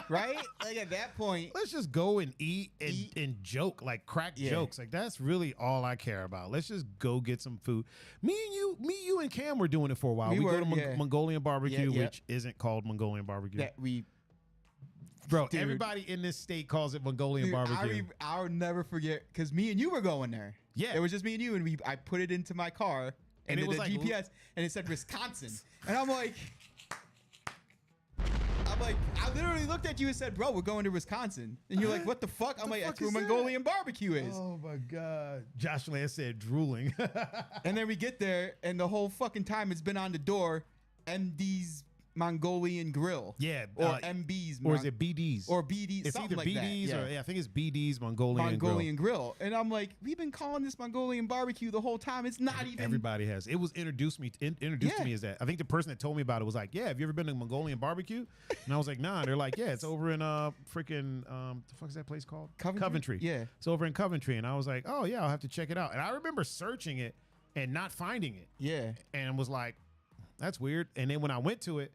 right? Like at that point, Let's just go and eat and joke, like crack Yeah. jokes. Like that's really all I care about. Let's just go get some food. Me, you, and Cam were doing it for a while. We We were, go to yeah. Mongolian barbecue, Yeah, yeah. which isn't called Mongolian barbecue. that we Bro, Dude. everybody in this state calls it Mongolian Dude, barbecue. I'll never forget because me and you were going there. Yeah. It was just me and you, and I put it into my car, And it was the like- GPS, and it said Wisconsin, and I'm like, I literally looked at you and said, "Bro, we're going to Wisconsin," and you're like, "What the fuck?" I'm The like, fuck "That's where is that?" Mongolian barbecue is." Oh my God. Josh Lance said drooling. And then we get there, and the whole fucking time it's been on the door, MD's Mongolian Grill. Yeah, Or MB's. or is it BD's? Or BD's, it's something either like BD's that. or I think it's BD's Mongolian Grill. And I'm like, we've been calling this Mongolian barbecue the whole time. It's not even. Everybody has. It was introduced to Yeah. me as that. I think the person that told me about it was like, "Yeah, have you ever been to Mongolian barbecue?" And I was like, "Nah." And they're like, "Yeah, it's over in freaking the fuck is that place called? Coventry? Yeah. it's over in Coventry." And I was like, "Oh yeah, I'll have to check it out." And I remember searching it and not finding it, Yeah. and was like, "That's weird." And then when I went to it,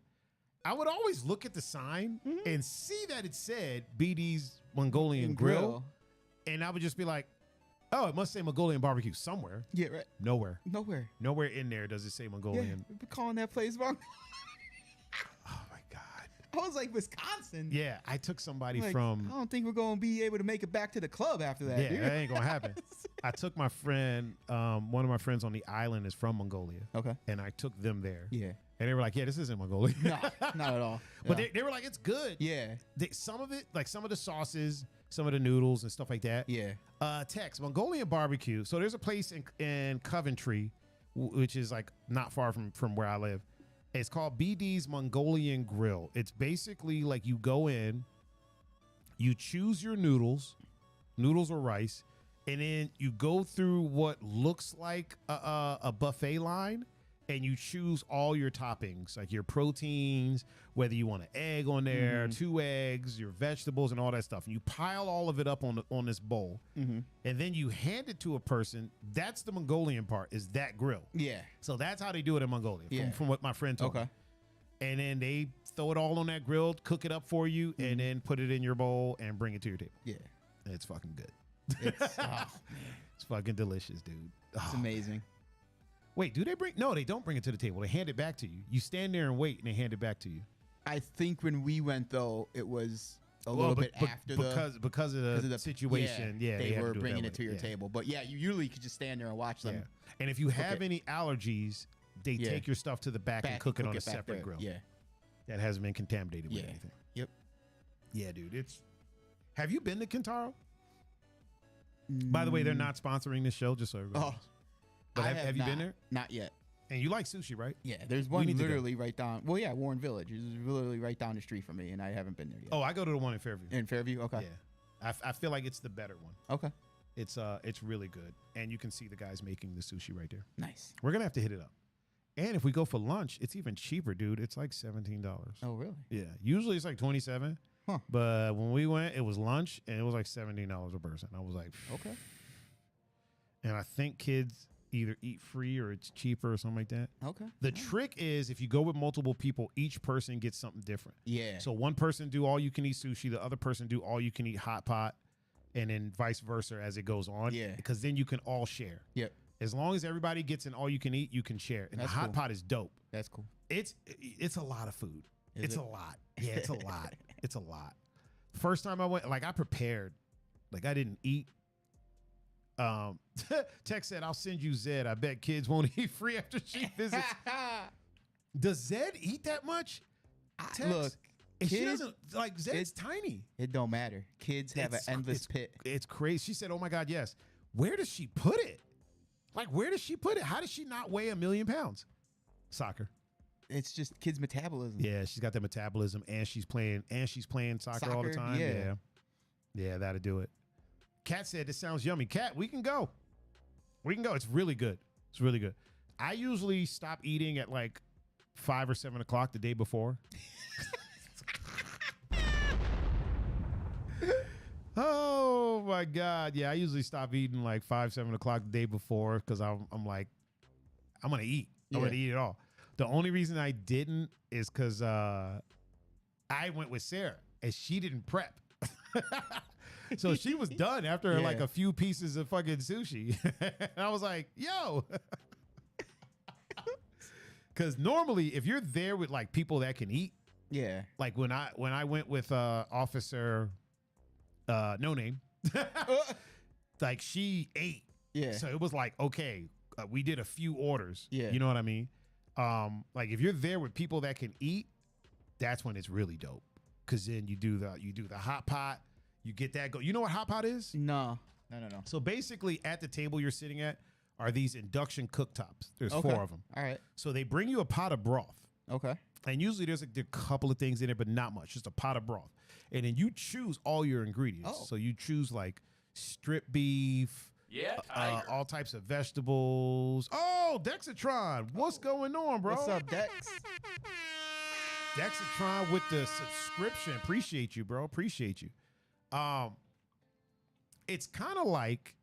I would always look at the sign and see that it said BD's Mongolian Grill, and I would just be like, "Oh, it must say Mongolian barbecue somewhere." Yeah, right. Nowhere Nowhere. in there does it say Yeah. Mongolian. We've been calling that place wrong. Oh my God. I was like, Wisconsin? Yeah, I took somebody Like, from. I don't think we're going to be able to make it back to the club after that, Yeah, dude. that ain't gonna happen. I took my friend, one of my friends on the island is from Mongolia, Okay. and I took them there, Yeah. and they were like, "Yeah, this isn't Mongolia." No, not at all. But No. they were like, "It's good." Yeah. Some of it, like some of the sauces, some of the noodles and stuff like that. Yeah. Tex Mongolian barbecue. So there's a place in Coventry, which is like not far from where I live. It's called BD's Mongolian Grill. It's basically like you go in, you choose your noodles or rice, and then you go through what looks like a buffet line, and you choose all your toppings, like your proteins, whether you want an egg on there, 2 eggs, your vegetables, and all that stuff. And you pile all of it up on this bowl, and then you hand it to a person. That's the Mongolian part, is that grill. Yeah. So that's how they do it in Mongolia, Yeah. from what my friend told me. Okay. And then they throw it all on that grill, cook it up for you, and then put it in your bowl and bring it to your table. Yeah. It's fucking good. It's, man, It's fucking delicious, dude. it's Oh. amazing. Wait, do they bring? No, they don't bring it to the table. They hand it back to you. You stand there and wait, and they hand it back to you. I think when we went, though, it was a little bit after because of the situation. Yeah, they have to were do bringing that it to way. your Yeah. table. But yeah, you usually could just stand there and watch them. Yeah. And if you have it. any allergies, they Yeah. take your stuff to the back and cook it on a back separate there. grill. Yeah. That hasn't been contaminated with Yeah. anything. Yep. Yeah, dude. Have you been to Kintaro? By the way, they're not sponsoring this show, just so everybody Oh, knows. But I have you been not. there? Not yet. And you like sushi, right? Yeah, there's one need to go. literally right down. Well, yeah, Warren Village is literally right down the street from me, and I haven't been there yet. Oh, I go to the one in Fairview. In Fairview, okay, Yeah. I feel like it's the better one. okay, It's really good. And you can see the guys making the sushi right there. nice. We're going to have to hit it up. And if we go for lunch, it's even cheaper, dude. It's like $17. Oh, really? Yeah. Usually it's like 27. Huh. But when we went, it was lunch and it was like $17 a person. I was like, Okay, and I think kids either eat free or it's cheaper or something like that. okay. The trick is if you go with multiple people, each person gets something different. Yeah. So one person do all you can eat sushi, the other person do all you can eat hot pot, and then vice versa as it goes on. Yeah. Because then you can all share. Yep, As long as everybody gets in all you can eat, you can share. And That's the hot cool. pot is dope. that's cool. It's a lot of food. Is It's it? a lot. Yeah, it's a lot. It's a lot. First time I went, like I prepared. Like I didn't eat. Tex said, "I'll send you Zed. I bet kids won't eat free after she visits." Does Zed eat that much? Tex? Look, And she kids, doesn't like Zed's tiny. it don't matter. Kids have an endless pit. It's crazy. She said, "Oh my God, yes." Where does she put it? Like, where does she put it? How does she not weigh 1,000,000 pounds? Soccer. It's just kids' metabolism. Yeah, she's got the metabolism, and she's playing soccer all the Soccer, time. yeah. Yeah, that'll do it. Kat said, "This sounds yummy." Kat, we can go. We can go. It's really good. It's really good. I usually stop eating at like 5 or 7 o'clock the day before. Oh my God. Yeah, I usually stop eating like 5, 7 o'clock the day before because I'm like, I'm going to eat. I'm going to eat it all. The only reason I didn't is because I I went with Sarah, and she didn't prep. So she was done after like a few pieces of fucking sushi. And I was like, yo. Because normally, if you're there with like people that can eat, like when I went with Officer No Name, like she ate, so it was like, okay, we did a few orders, you know what I mean? Like if you're there with people that can eat, that's when it's really dope. Because then you do the hot pot, you get that go. You know what hot pot is? No. So basically, at the table you're sitting at are these induction cooktops. There's 4 of them. All right. So they bring you a pot of broth. Okay. And usually there's a couple of things in it, but not much. Just a pot of broth. And then you choose all your ingredients. Oh. So you choose like strip beef. Yeah, Thaiger. All types of vegetables. Oh, Dexatron. What's going on, bro? What's up, Dex? Dexatron with the subscription. Appreciate you, bro. Appreciate you. It's kind of like,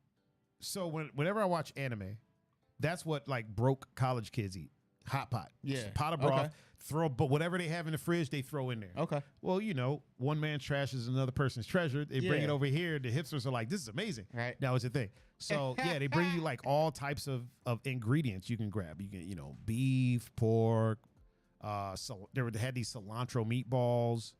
so whenever I watch anime, that's what like broke college kids eat. Hot pot. Just a pot of broth. But whatever they have in the fridge, they throw in there. Okay. Well, you know, one man's trash is another person's treasure. They bring it over here. The hipsters are like, this is amazing. Right. Now it's a thing. So yeah, they bring you like all types of ingredients you can grab. You can, you know, beef, pork. So they had these cilantro meatballs.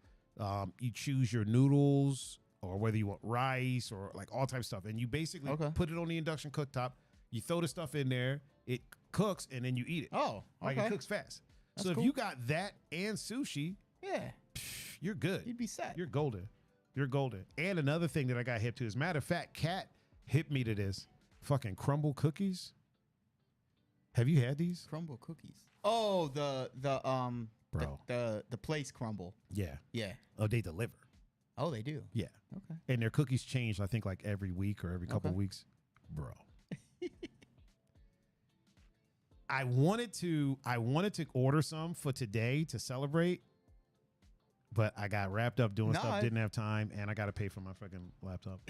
You choose your noodles or whether you want rice or like all types of stuff. And you basically put it on the induction cooktop. You throw the stuff in there. It cooks and then you eat it. Oh, like it cooks fast. That's so cool. if you got that and sushi, you're good. You'd be set. You're golden. You're golden. And another thing that I got hip to, as a matter of fact, Kat hit me to this fucking crumble cookies. Have you had these? Crumble cookies. Oh, Bro. the place crumble. Yeah. Yeah. Oh, they deliver. Oh, they do. Yeah. Okay. And their cookies change, I think, like every week or every couple of weeks. Bro. I wanted to order some for today to celebrate, but I got wrapped up doing stuff, didn't have time, and I got to pay for my fucking laptop.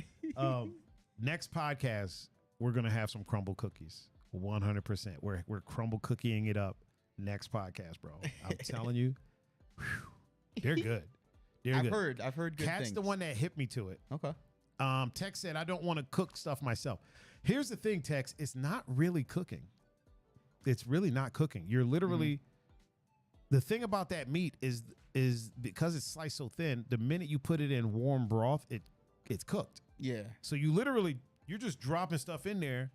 Next podcast, we're gonna have some crumble cookies, 100%. We're crumble cookieing it up next podcast, bro. I'm telling you, they're good. I've heard good Cat's things. the one that hit me to it. Okay. Tex said I don't want to cook stuff myself. Here's the thing, Tex. It's not really cooking. It's really not cooking. You're literally the thing about that meat is because it's sliced so thin, the minute you put it in warm broth, it's cooked. Yeah. So you're just dropping stuff in there,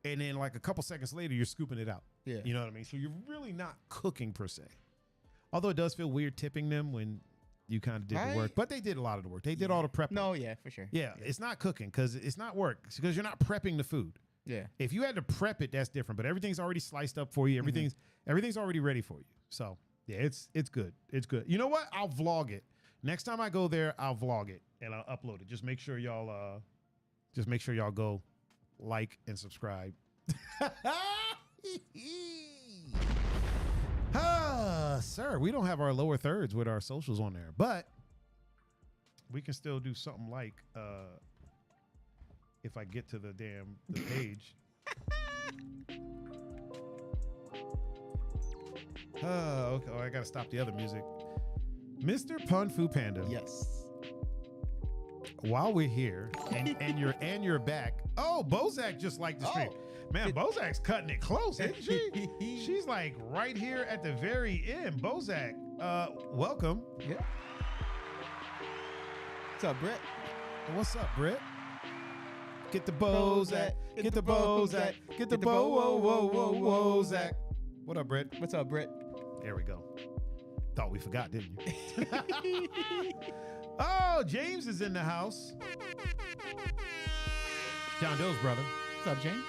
and then like a couple seconds later you're scooping it out. Yeah. You know what I mean? So you're really not cooking per se. Although it does feel weird tipping them when you kind of did the work. But they did a lot of the work. They did all the prep. No, yeah, for sure. Yeah, it's not cooking because it's not work. It's because you're not prepping the food. Yeah. If you had to prep it, that's different. But everything's already sliced up for you. Everything's already ready for you. So yeah, it's good. It's good. You know what? I'll vlog it. Next time I go there, I'll vlog it and I'll upload it. Just make sure y'all go like and subscribe. Sir, we don't have our lower thirds with our socials on there, but we can still do something like if I get to the page. Okay. Oh, I gotta stop the other music. Mr. PunFu Panda. Yes. While we're here and you're back. Oh, Bozak just liked the stream. Man, Bozak's cutting it close, isn't she? She's like right here at the very end. Bozak, welcome. Yeah. What's up, Brett? What's up, Brett? Get the Bozak. Get the Bozak. Get the Bozak. What up, Brett? What's up, Brett? There we go. Thought we forgot, didn't you? Oh, James is in the house. John Doe's brother. What's up, James?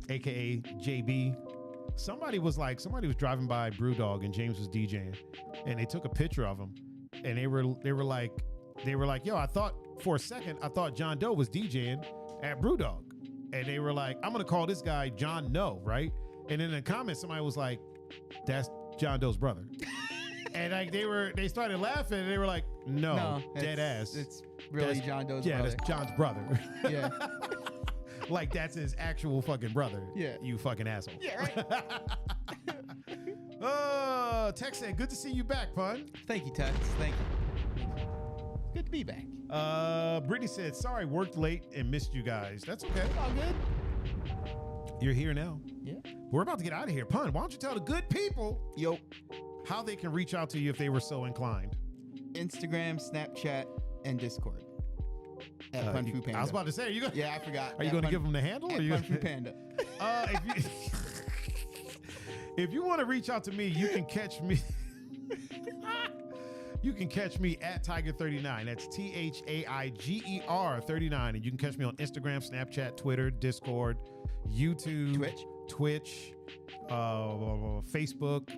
AKA JB. Somebody was driving by Brewdog and James was DJing, and they took a picture of him, and they were like, yo, I thought for a second John Doe was DJing at Brewdog, and they were like, I'm gonna call this guy John No, right? And in the comments, somebody was like, that's John Doe's brother. And like they started laughing, and they were like, no dead ass. It's really John Doe's brother. Yeah, that's John's brother. Yeah. Like that's his actual fucking brother. Yeah. You fucking asshole. Yeah, right. Tex said, good to see you back, Pun. Thank you, Tex. Thank you. Good to be back. Brittany said, sorry, worked late and missed you guys. That's okay. All good. You're here now. Yeah. We're about to get out of here. Pun, why don't you tell the good people Yo. how they can reach out to you if they were so inclined? Instagram, Snapchat, and Discord. At PunFu Panda. I was about to say, Yeah, I forgot. Are you going to give them the handle? At Or you PunFu Panda. If you want to reach out to me, you can catch me. You can catch me at Thaiger39. That's THAIGER 39. And you can catch me on Instagram, Snapchat, Twitter, Discord, YouTube, Twitch, Facebook,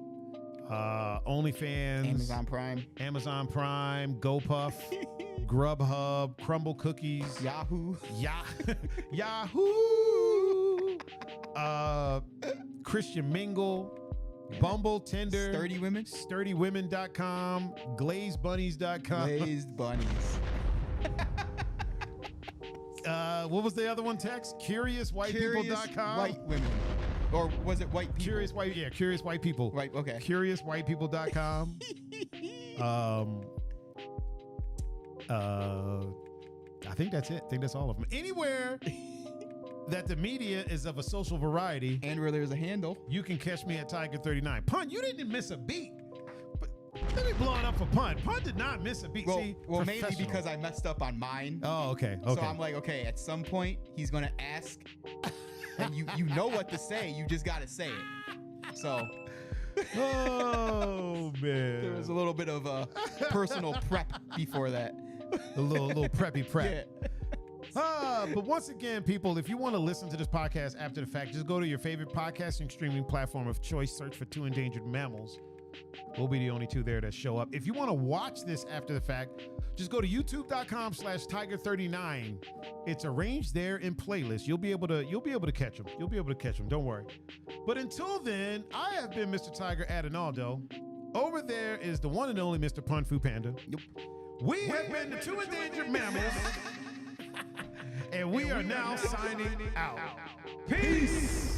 OnlyFans, Amazon Prime, GoPuff, Grubhub, Crumble Cookies, Yahoo, Yahoo, Christian Mingle, Bumble, Tinder, SturdyWomen.com, GlazedBunnies.com. Glazed Bunnies. What was the other one, Tex? CuriousSWhitePeople.com. White women. Or was it white people? Curious White People. Right, okay. CuriousWhitePeople.com. I think that's it. I think that's all of them. Anywhere that the media is of a social variety, and where there's a handle, you can catch me at Thaiger39. Pun, you didn't miss a beat. But let me blow it up for Pun. Pun did not miss a beat. Well, mainly because I messed up on mine. Oh, okay. So I'm like, okay, at some point he's gonna ask, and you know what to say. You just gotta say it. So. Oh man. There was a little bit of a personal prep before that. A little preppy prep. Yeah. But once again, people, if you want to listen to this podcast after the fact, just go to your favorite podcasting streaming platform of choice, search for 2 Endangered Mammals. We'll be the only 2 there that show up. If you want to watch this after the fact, just go to youtube.com/Thaiger39. It's arranged there in playlist. You'll be able to catch them. Don't worry. But until then, I have been Mr. Thaiger Adanoldo. Over there is the one and only Mr. PunFu Panda. Yep. We have been the 2 Endangered Mammals. And we are now signing out. Peace.